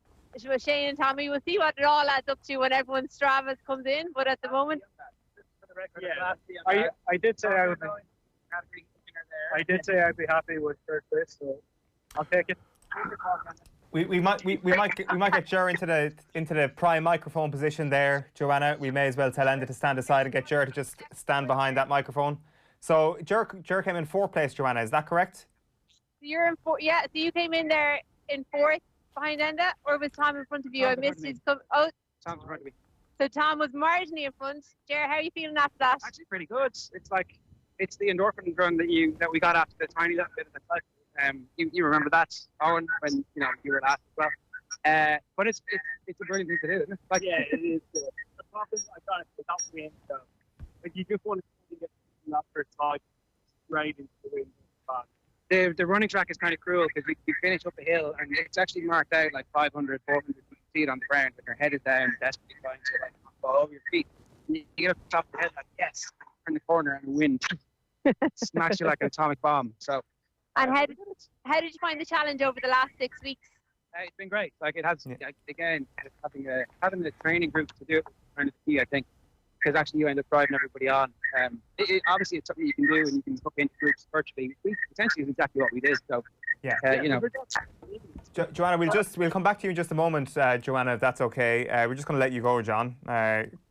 Tommy, we'll see what it all adds up to when everyone's Stravas comes in, but at the moment... Yeah, I did say I'd be happy with third place, so I'll take it. We might get Ger into the prime microphone position there, Joanna. We may as well tell Enda to stand aside and get Ger to just stand behind that microphone. So Ger came in fourth place, Joanna. Is that correct? You're in fourth. Yeah. So you came in there in fourth behind Enda, or was Tom in front of you? I missed his. Oh, Tom's in front of me. So Tom was marginally in front. Ger, how are you feeling after that? Actually, pretty good. It's the endorphin run that we got after the tiny little bit of the cycle. You remember that, Eoin, when you were last as well. But it's a brilliant thing to do, isn't it? It is. The problem I got it without wind, though. You just want to get after side right into the wind. The running track is kind of cruel because we finish up a hill and it's actually marked out like 500, 400 feet on the ground, and your head is down, desperately trying to fall over your feet. And you get up the top of the head like, yes, turn the corner and wind smash you like an atomic bomb. So. And how did you find the challenge over the last 6 weeks? It's been great. It has again having the training group to do it was kind of key, I think, because actually you end up driving everybody on. Obviously, it's something you can do and you can hook into groups virtually. Essentially, is exactly what we did. So Joanna, we'll come back to you in just a moment, Joanna, if that's okay. We're just going to let you go, John.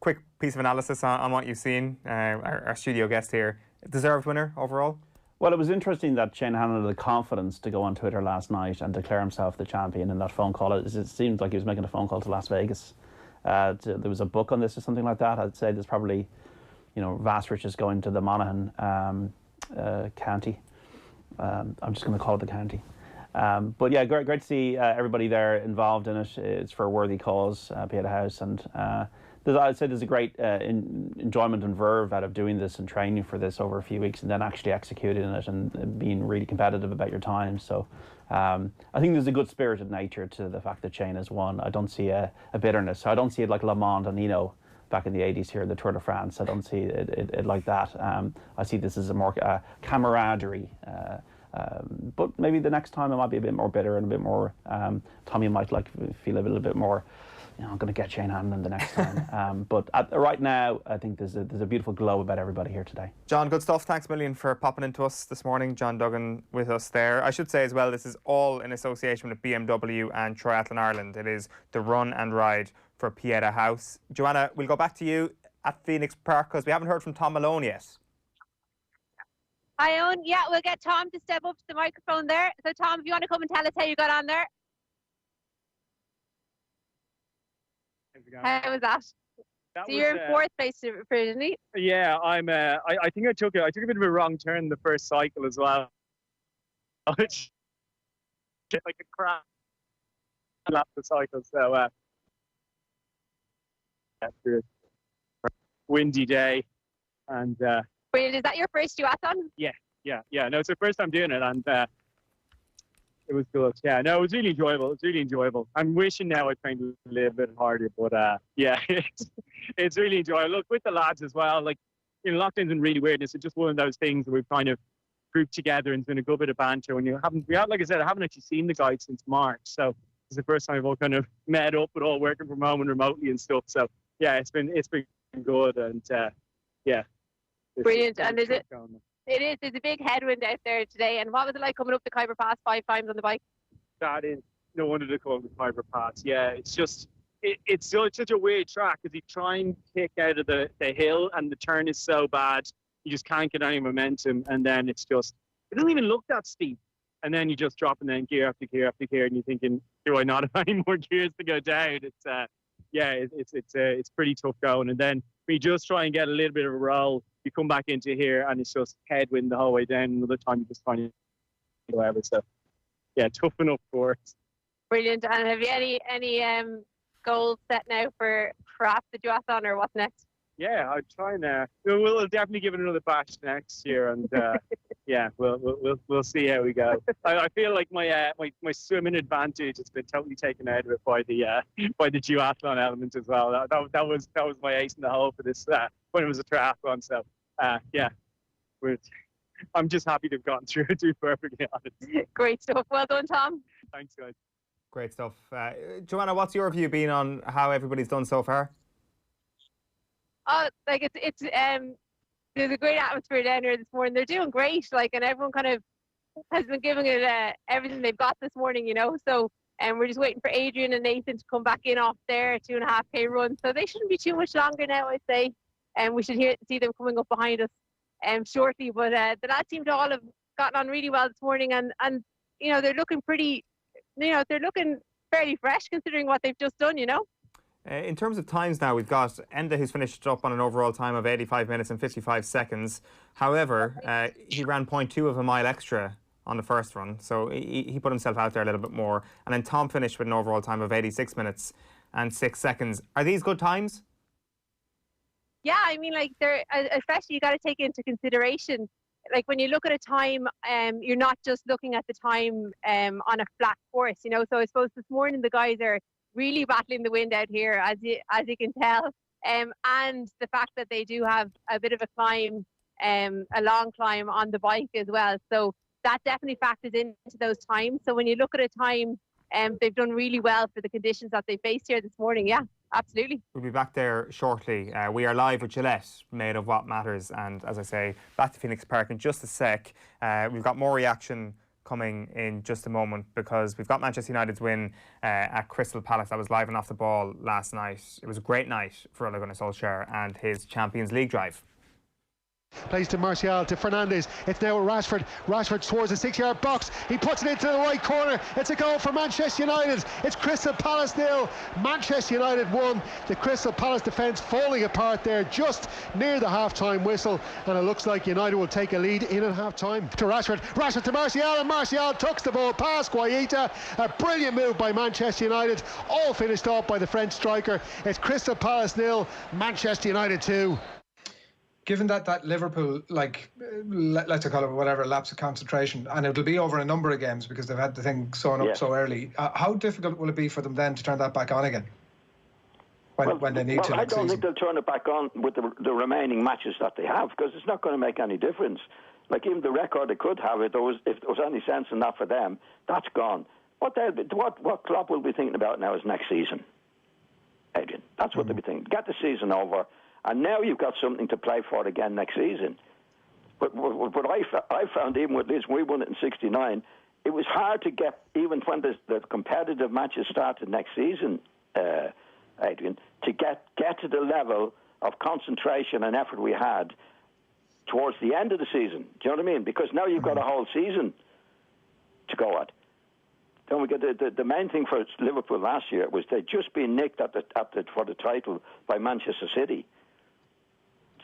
Quick piece of analysis on what you've seen. Our studio guest here, deserved winner overall. Well, it was interesting that Shane Hannon had the confidence to go on Twitter last night and declare himself the champion in that phone call. It seemed like he was making a phone call to Las Vegas. There was a book on this or something like that. I'd say there's probably, vast riches going to the Monaghan county. I'm just going to call it the county. But yeah, great to see everybody there involved in it. It's for a worthy cause, Pieta House, and I'd say there's a great enjoyment and verve out of doing this and training for this over a few weeks and then actually executing it and being really competitive about your time. So I think there's a good spirited nature to the fact that Shane has won. I don't see a bitterness. I don't see it like Le Mans and Nino back in the 80s here, the Tour de France. I don't see it like that. I see this as a more camaraderie. But maybe the next time it might be a bit more bitter and a bit more. Tommy might feel a little bit more. I'm going to get Shane Hannon the next time. But right now, I think there's a beautiful glow about everybody here today. John, good stuff. Thanks a million for popping into us this morning. John Duggan with us there. I should say as well, this is all in association with BMW and Triathlon Ireland. It is the run and ride for Pieta House. Joanna, we'll go back to you at Phoenix Park because we haven't heard from Tom Malone yet. Hi, Eoin. Yeah, we'll get Tom to step up to the microphone there. So, Tom, if you want to come and tell us how you got on there. How was that? So you're in fourth place for it, isn't it? Yeah, I'm. I think I took a bit of a wrong turn the first cycle as well. It's like a crap lap the cycle. So after a windy day, and Brilliant. Is that your first duathlon? Yeah. No, it's the first time doing it, and it was good. Yeah, no, it was really enjoyable. I'm wishing now I trained a little bit harder, but yeah, it's really enjoyable. Look, with the lads as well, like, you know, lockdown's been really weird. It's just one of those things that we've kind of grouped together and it's been a good bit of banter. And like I said, I haven't actually seen the guys since March, so it's the first time we've all kind of met up, but all working from home and remotely and stuff. So yeah, it's been good, and yeah. Brilliant. And there's a big headwind out there today. And what was it like coming up the Khyber Pass 5 times on the bike? That is no wonder they call it the Khyber Pass. Yeah, it's just it's such a weird track because you try and kick out of the hill and the turn is so bad you just can't get any momentum, and then it doesn't even look that steep, and then you just drop and then gear after gear after gear, and you're thinking, do I not have any more gears to go down? It's pretty tough going, and then we just try and get a little bit of a roll. You come back into here and it's just headwind the whole way down. Another time you just try and whatever. So yeah, tough enough for us. Brilliant. And have you any goals set now for after the duathlon, or what's next? Yeah, I'm trying to. We'll definitely give it another bash next year, and yeah, we'll see how we go. I feel like my swimming advantage has been totally taken out of it by the duathlon element as well. That was my ace in the hole for this when it was a triathlon. So yeah, I'm just happy to have gotten through it, to be perfectly honest. Great stuff. Well done, Tom. Thanks, guys. Great stuff. Joanna, what's your view been on how everybody's done so far? Oh, like it's there's a great atmosphere down here this morning. They're doing great, like, and everyone kind of has been giving it everything they've got this morning, you know. So, we're just waiting for Adrian and Nathan to come back in off their 2.5K run. So they shouldn't be too much longer now, I'd say. And we should see them coming up behind us shortly. But the lads seem to all have gotten on really well this morning, and you know, they're looking pretty, you know, they're looking fairly fresh considering what they've just done, you know. In terms of times now, we've got Enda, who's finished up on an overall time of 85 minutes and 55 seconds. However, he ran 0.2 of a mile extra on the first run, so he put himself out there a little bit more. And then Tom finished with an overall time of 86 minutes and 6 seconds. Are these good times? Yeah, I mean, like, they're, especially you got to take into consideration, like, when you look at a time, you're not just looking at the time on a flat course, you know. So I suppose this morning the guys are really battling the wind out here, as you can tell, and the fact that they do have a bit of a climb, a long climb on the bike as well. So that definitely factors into those times. So when you look at a time, they've done really well for the conditions that they faced here this morning. Yeah, absolutely. We'll be back there shortly. We are live with Gillette, made of what matters, and as I say, back to Phoenix Park in just a sec. We've got more reaction coming in just a moment, because we've got Manchester United's win at Crystal Palace. That was live and off the ball last night. It was a great night for Ole Gunnar Solskjaer and his Champions League drive. Plays to Martial, to Fernandes. It's now Rashford. Rashford towards the 6-yard box. He puts it into the right corner. It's a goal for Manchester United. It's Crystal Palace 0, Manchester United 1. The Crystal Palace defence falling apart there just near the half-time whistle, and it looks like United will take a lead in at half-time. To Rashford. Rashford to Martial, and Martial tucks the ball past Guaita. A brilliant move by Manchester United, all finished off by the French striker. It's Crystal Palace 0, Manchester United 2. Given that Liverpool, like, let's call it whatever, lapse of concentration, and it'll be over a number of games because they've had the thing sewn up so early, how difficult will it be for them then to turn that back on again when they need to next I don't season? think they'll turn it back on with the remaining matches that they have, because it's not going to make any difference. Like, even the record they could have, if there was any sense in that for them, that's gone. What Klopp will be thinking about now is next season, Adrian. That's what they'll be thinking. Get the season over. And now you've got something to play for again next season. But what I found, even with Leeds, when we won it in '69, it was hard to get, even when the competitive matches started next season, Adrian, to get to the level of concentration and effort we had towards the end of the season. Do you know what I mean? Because now you've got a whole season to go at. Don't forget the main thing for Liverpool last year was they'd just been nicked for the title by Manchester City.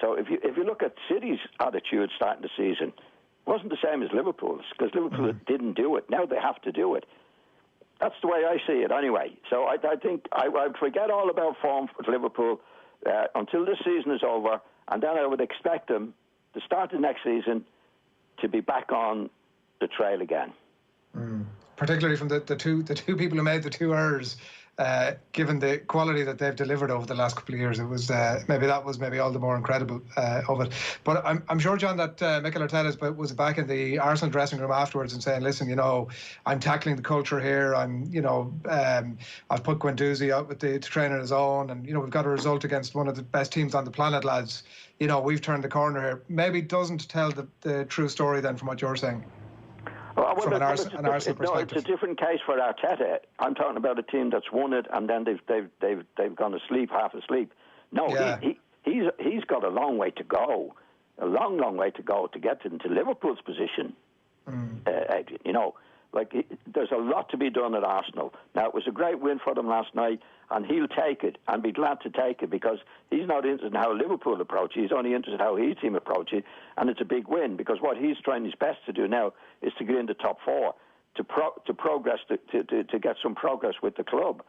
So if you look at City's attitude starting the season, it wasn't the same as Liverpool's, because Liverpool didn't do it. Now they have to do it. That's the way I see it anyway. So I think I would forget all about form for Liverpool until this season is over, and then I would expect them to start the next season to be back on the trail again. Particularly from the two people who made the 2 hours, given the quality that they've delivered over the last couple of years, it was maybe all the more incredible of it. But I'm sure, John, that Mikel Arteta was back in the Arsenal dressing room afterwards and saying, "Listen, I'm tackling the culture here. I've put Guendouzi out with the trainer on his own, and we've got a result against one of the best teams on the planet, lads. We've turned the corner here." Maybe doesn't tell the true story then from what you're saying. From an Arsenal perspective. No, it's a different case for Arteta. I'm talking about a team that's won it and then they've gone asleep, half asleep. No, yeah. he's got a long way to go, a long way to go to get into Liverpool's position, Adrian. There's a lot to be done at Arsenal. Now, it was a great win for them last night, and he'll take it and be glad to take it, because he's not interested in how Liverpool approach it. He's only interested in how his team approach it, and it's a big win, because what he's trying his best to do now is to get in the top 4, to progress, to get some progress with the club.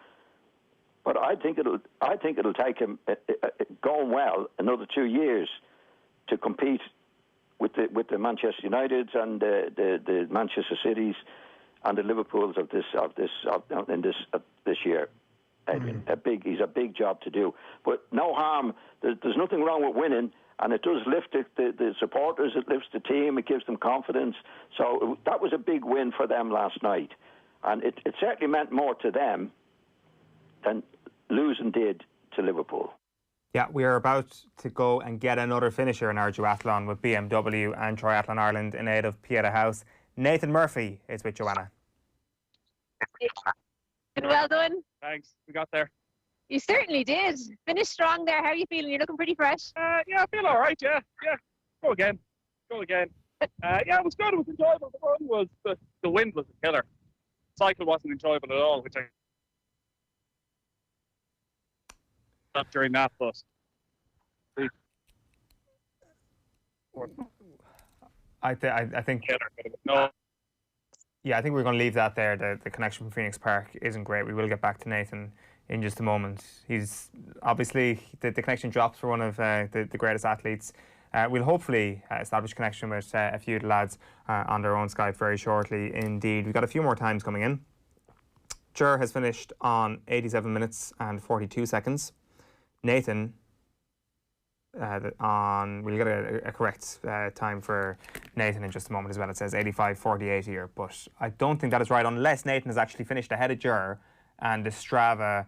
But I think it'll take him, going well, another 2 years to compete with the Manchester Uniteds and the Manchester Cities and the Liverpools of this year. Adrian, he's a big job to do, but no harm. There's nothing wrong with winning, and it does lift the supporters. It lifts the team. It gives them confidence. So that was a big win for them last night, and it certainly meant more to them than losing did to Liverpool. Yeah, we are about to go and get another finisher in our duathlon with BMW and Triathlon Ireland in aid of Pieta House. Nathan Murphy is with Joanna. Well done. Thanks. We got there. You certainly did. Finished strong there. How are you feeling? You're looking pretty fresh. Yeah, I feel all right. Yeah. Go again. Yeah, it was good. It was enjoyable. The run was the wind was a killer. Cycle wasn't enjoyable at all, which I during that bus. I think. No. Yeah, I think we're going to leave that there. The connection from Phoenix Park isn't great. We will get back to Nathan in just a moment. He's obviously the connection drops for one of the greatest athletes. We'll hopefully establish connection with a few of the lads on their own Skype very shortly. Indeed, we've got a few more times coming in. Ger has finished on 87 minutes and 42 seconds. Nathan we'll get a correct time for Nathan in just a moment as well. It says 85.48 here, but I don't think that is right unless Nathan has actually finished ahead of Ger, and his Strava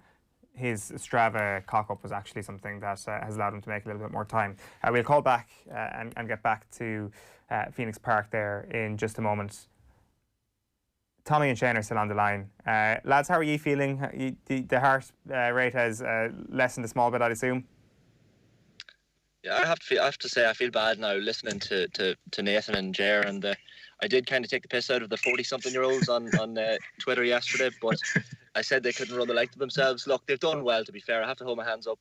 cock-up was actually something that has allowed him to make a little bit more time. We'll call back and get back to Phoenix Park there in just a moment. Tommy and Shane are still on the line. Lads, how are you feeling? The heart rate has lessened a small bit, I'd assume. Yeah, I have to say I feel bad now listening to Nathan and Ger, and I did kind of take the piss out of the 40-something-year-olds on Twitter yesterday, but I said they couldn't run the length of themselves. Look, they've done well, to be fair. I have to hold my hands up.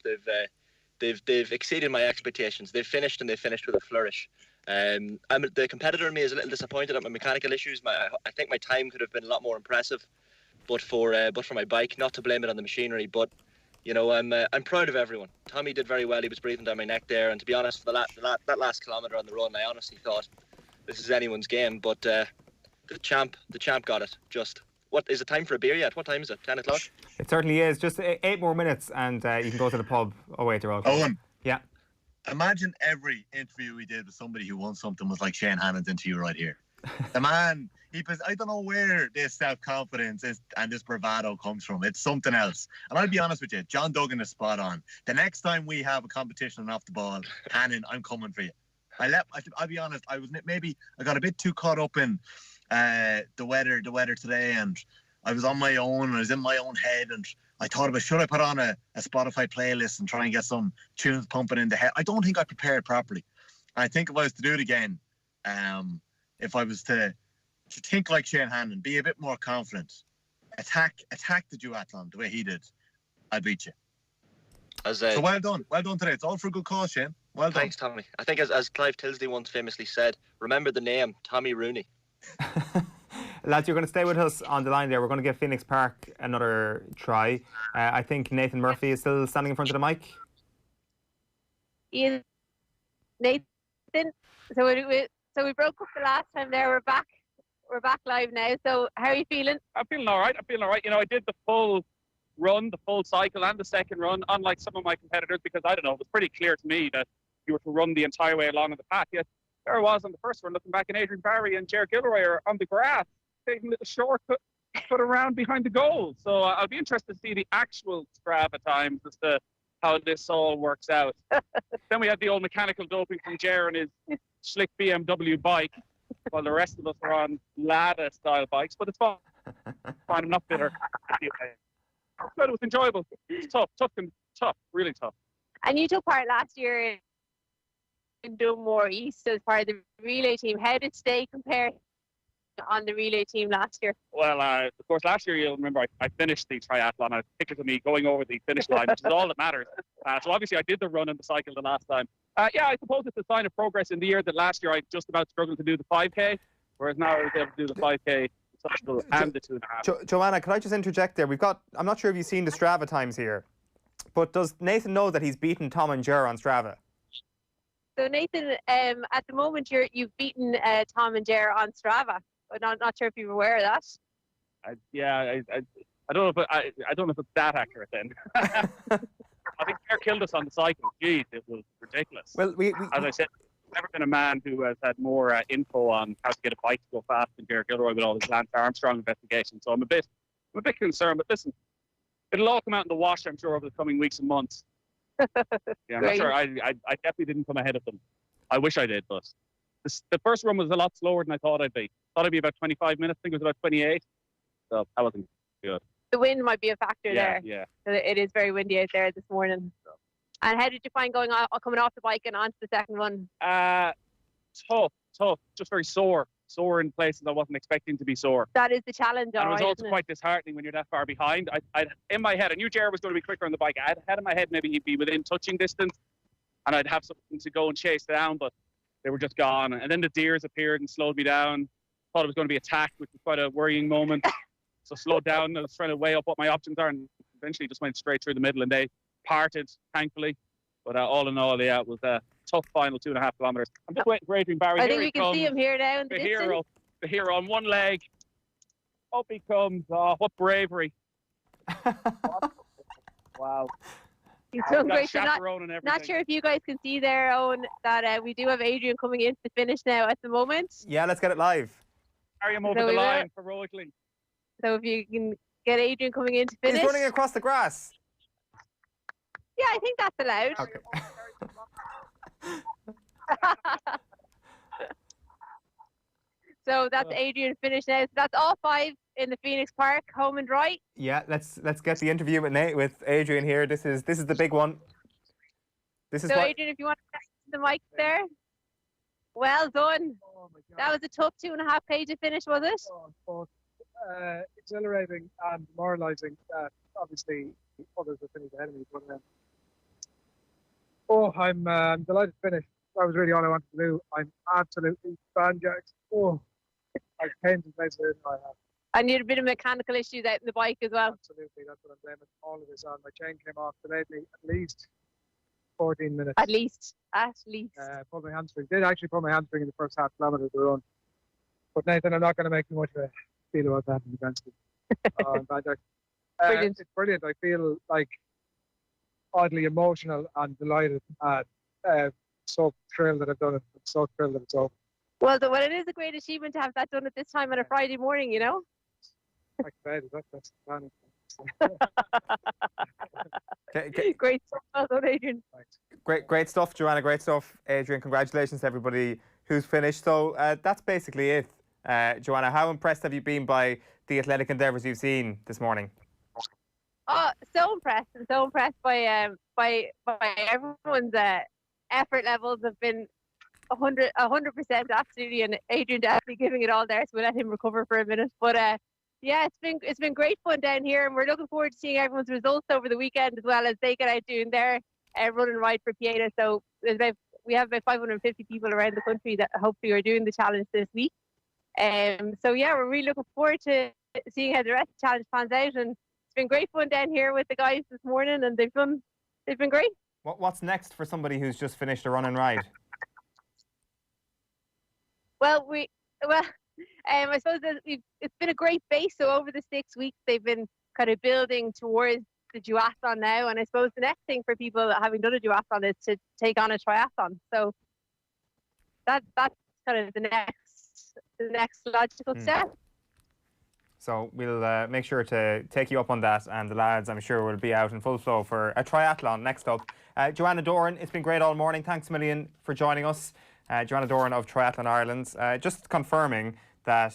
They've exceeded my expectations. They've finished, and they finished with a flourish. The competitor in me is a little disappointed at my mechanical issues. I think my time could have been a lot more impressive, but for my bike, not to blame it on the machinery, but. I'm proud of everyone. Tommy did very well. He was breathing down my neck there, and to be honest, that last kilometre on the run, I honestly thought this is anyone's game. But the champ got it. What is it? Time for a beer yet? What time is it? 10 o'clock. It certainly is. Just 8 more minutes, and you can go to the pub away to Roll. Owen. Yeah. Imagine every interview we did with somebody who won something was like Shane Hannon's interview right here. The man, I don't know where this self-confidence and this bravado comes from. It's something else. And I'll be honest with you, John Duggan is spot on. The next time we have a competition off the ball, Hannon, I'm coming for you. I'll be honest, I got a bit too caught up in the weather today, and I was on my own, and I was in my own head, and I thought about, should I put on a Spotify playlist and try and get some tunes pumping in the head? I don't think I prepared properly. I think if I was to do it again, if I was to think like Shane Hannon, be a bit more confident, attack the duathlon the way he did, I'll beat you. So well done today. It's all for a good cause, Shane. Well done. Thanks, Tommy. I think as Clive Tilsley once famously said, remember the name, Tommy Rooney. Lads, you're going to stay with us on the line there. We're going to give Phoenix Park another try. I think Nathan Murphy is still standing in front of the mic. Ian, Nathan. So we broke up the last time there. We're back live now. So how are you feeling? I'm feeling all right. You know, I did the full run, the full cycle and the second run, unlike some of my competitors, because I don't know, it was pretty clear to me that you were to run the entire way along on the path. Yet there I was on the first run looking back, and Adrian Barry and Ger Gilroy are on the grass taking a little shortcut around behind the goal. So I'll be interested to see the actual Strava times as to how this all works out. Then we had the old mechanical doping from Ger and his slick BMW bike, while the rest of us are on Lada style bikes, but it's fine. I'm not bitter. But it was enjoyable. It's tough, really tough. And you took part last year in Dunmore East as part of the relay team. How did Stay compare on the relay team last year? Well, of course, last year, you'll remember, I finished the triathlon. I pictured to me going over the finish line, which is all that matters. So obviously, I did the run and the cycle the last time. Yeah, I suppose it's a sign of progress in the year that last year I just about struggled to do the 5K, whereas now I was able to do the 5K and the 2.5. Joanna, can I just interject there? I'm not sure if you've seen the Strava times here, but does Nathan know that he's beaten Tom and Ger on Strava? So Nathan, at the moment you've beaten Tom and Ger on Strava. I'm not sure if you're aware of that. I don't know if it's that accurate then. I think Ger killed us on the cycle. Jeez, it was ridiculous. Well, as I said, I've never been a man who has had more info on how to get a bike to go fast than Ger Gilroy with all his Lance Armstrong investigation. So I'm a bit concerned. But listen, it'll all come out in the wash, I'm sure, over the coming weeks and months. Yeah, I'm not sure. I definitely didn't come ahead of them. I wish I did, but the first run was a lot slower than I thought I'd be. Thought I'd be about 25 minutes. I think it was about 28. So that wasn't good. The wind might be a factor there. Yeah. It is very windy out there this morning. And how did you find coming off the bike and onto the second run? Tough. Just very sore in places I wasn't expecting to be sore. That is the challenge. And it was also quite disheartening when you're that far behind. I in my head, I knew Ger was going to be quicker on the bike. I had in my head maybe he'd be within touching distance, and I'd have something to go and chase down, but they were just gone. And then the deers appeared and slowed me down. Thought it was going to be attacked, which was quite a worrying moment. So slowed down. I was trying to weigh up what my options are, and eventually just went straight through the middle, and they parted, thankfully. But all in all, yeah, it was a tough final 2.5 kilometres. I'm just waiting for Adrian Barry. I think we can see him here now in the distance. The hero on one leg. Up he comes. Oh, what bravery. Wow. He's done great. So not sure if you guys can see there, Eoin, that we do have Adrian coming into the finish now at the moment. Yeah, let's get it live. Carry him over the line heroically. So if you can get Adrian coming in to finish. He's running across the grass. Yeah, I think that's allowed. Okay. So that's Adrian finished now. So that's all 5 in the Phoenix Park, home and dry. Yeah, let's get the interview with Adrian here. This is the big one. Adrian, if you want to press the mic there. Well done. Oh my God. That was a tough 2.5K to finish, was it? Both exhilarating and demoralising. Obviously, others have finished ahead of me, but I'm delighted to finish. That was really all I wanted to do. I'm absolutely banjaxed. I pains and places I have. And you had a bit of mechanical issues out in the bike as well. Absolutely, that's what I'm blaming all of this on. My chain came off delayed me at least 14 minutes. At least. Pulled my hamstring. Did actually pull my hamstring in the first half kilometre of the run. But Nathan, I'm not going to make too much of a deal about that in the grand I'm banjaxed. Brilliant. It's brilliant. I feel like oddly emotional and delighted and so thrilled that I've done it. I'm so thrilled that it's over. Well, it is a great achievement to have that done at this time on a Friday morning, you know? That's the plan. Great stuff, well done, Adrian. Great stuff, Joanna. Great stuff, Adrian. Congratulations to everybody who's finished. So that's basically it. Joanna, how impressed have you been by the athletic endeavours you've seen this morning? Oh, so impressed by everyone's effort levels have been 100% absolutely, and Adrian definitely giving it all there, so we'll let him recover for a minute. But Yeah, it's been great fun down here, and we're looking forward to seeing everyone's results over the weekend as well as they get out doing their run and ride for Pieta. So we have about 550 people around the country that hopefully are doing the challenge this week. So yeah, we're really looking forward to seeing how the rest of the challenge pans out, and it's been great fun down here with the guys this morning, and they've been great. What's next for somebody who's just finished a run and ride? I suppose that it's been a great base. So over the 6 weeks, they've been kind of building towards the duathlon now. And I suppose the next thing for people having done a duathlon is to take on a triathlon. So that's kind of the next logical step. So we'll make sure to take you up on that, and the lads, I'm sure, will be out in full flow for a triathlon next up. Joanna Doran, it's been great all morning. Thanks a million for joining us. Joanna Doran of Triathlon Ireland. Just confirming that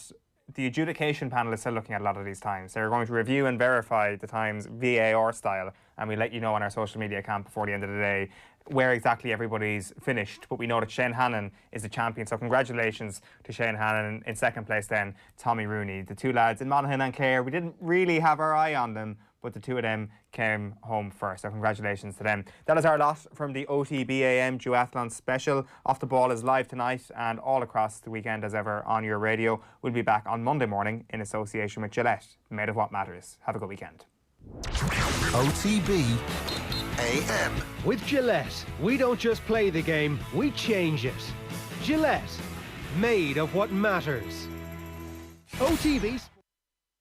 the adjudication panel is still looking at a lot of these times. They're going to review and verify the times VAR style, and we'll let you know on our social media account before the end of the day where exactly everybody's finished. But we know that Shane Hannon is the champion, so congratulations to Shane Hannon. In second place then, Tommy Rooney. The two lads in Monaghan and Clare, we didn't really have our eye on them, but the two of them came home first, so congratulations to them. That is our lot from the OTB AM Duathlon special. Off the Ball is live tonight and all across the weekend as ever on your radio. We'll be back on Monday morning in association with Gillette, made of what matters. Have a good weekend. OTB AM. With Gillette, we don't just play the game, we change it. Gillette, made of what matters. OTB's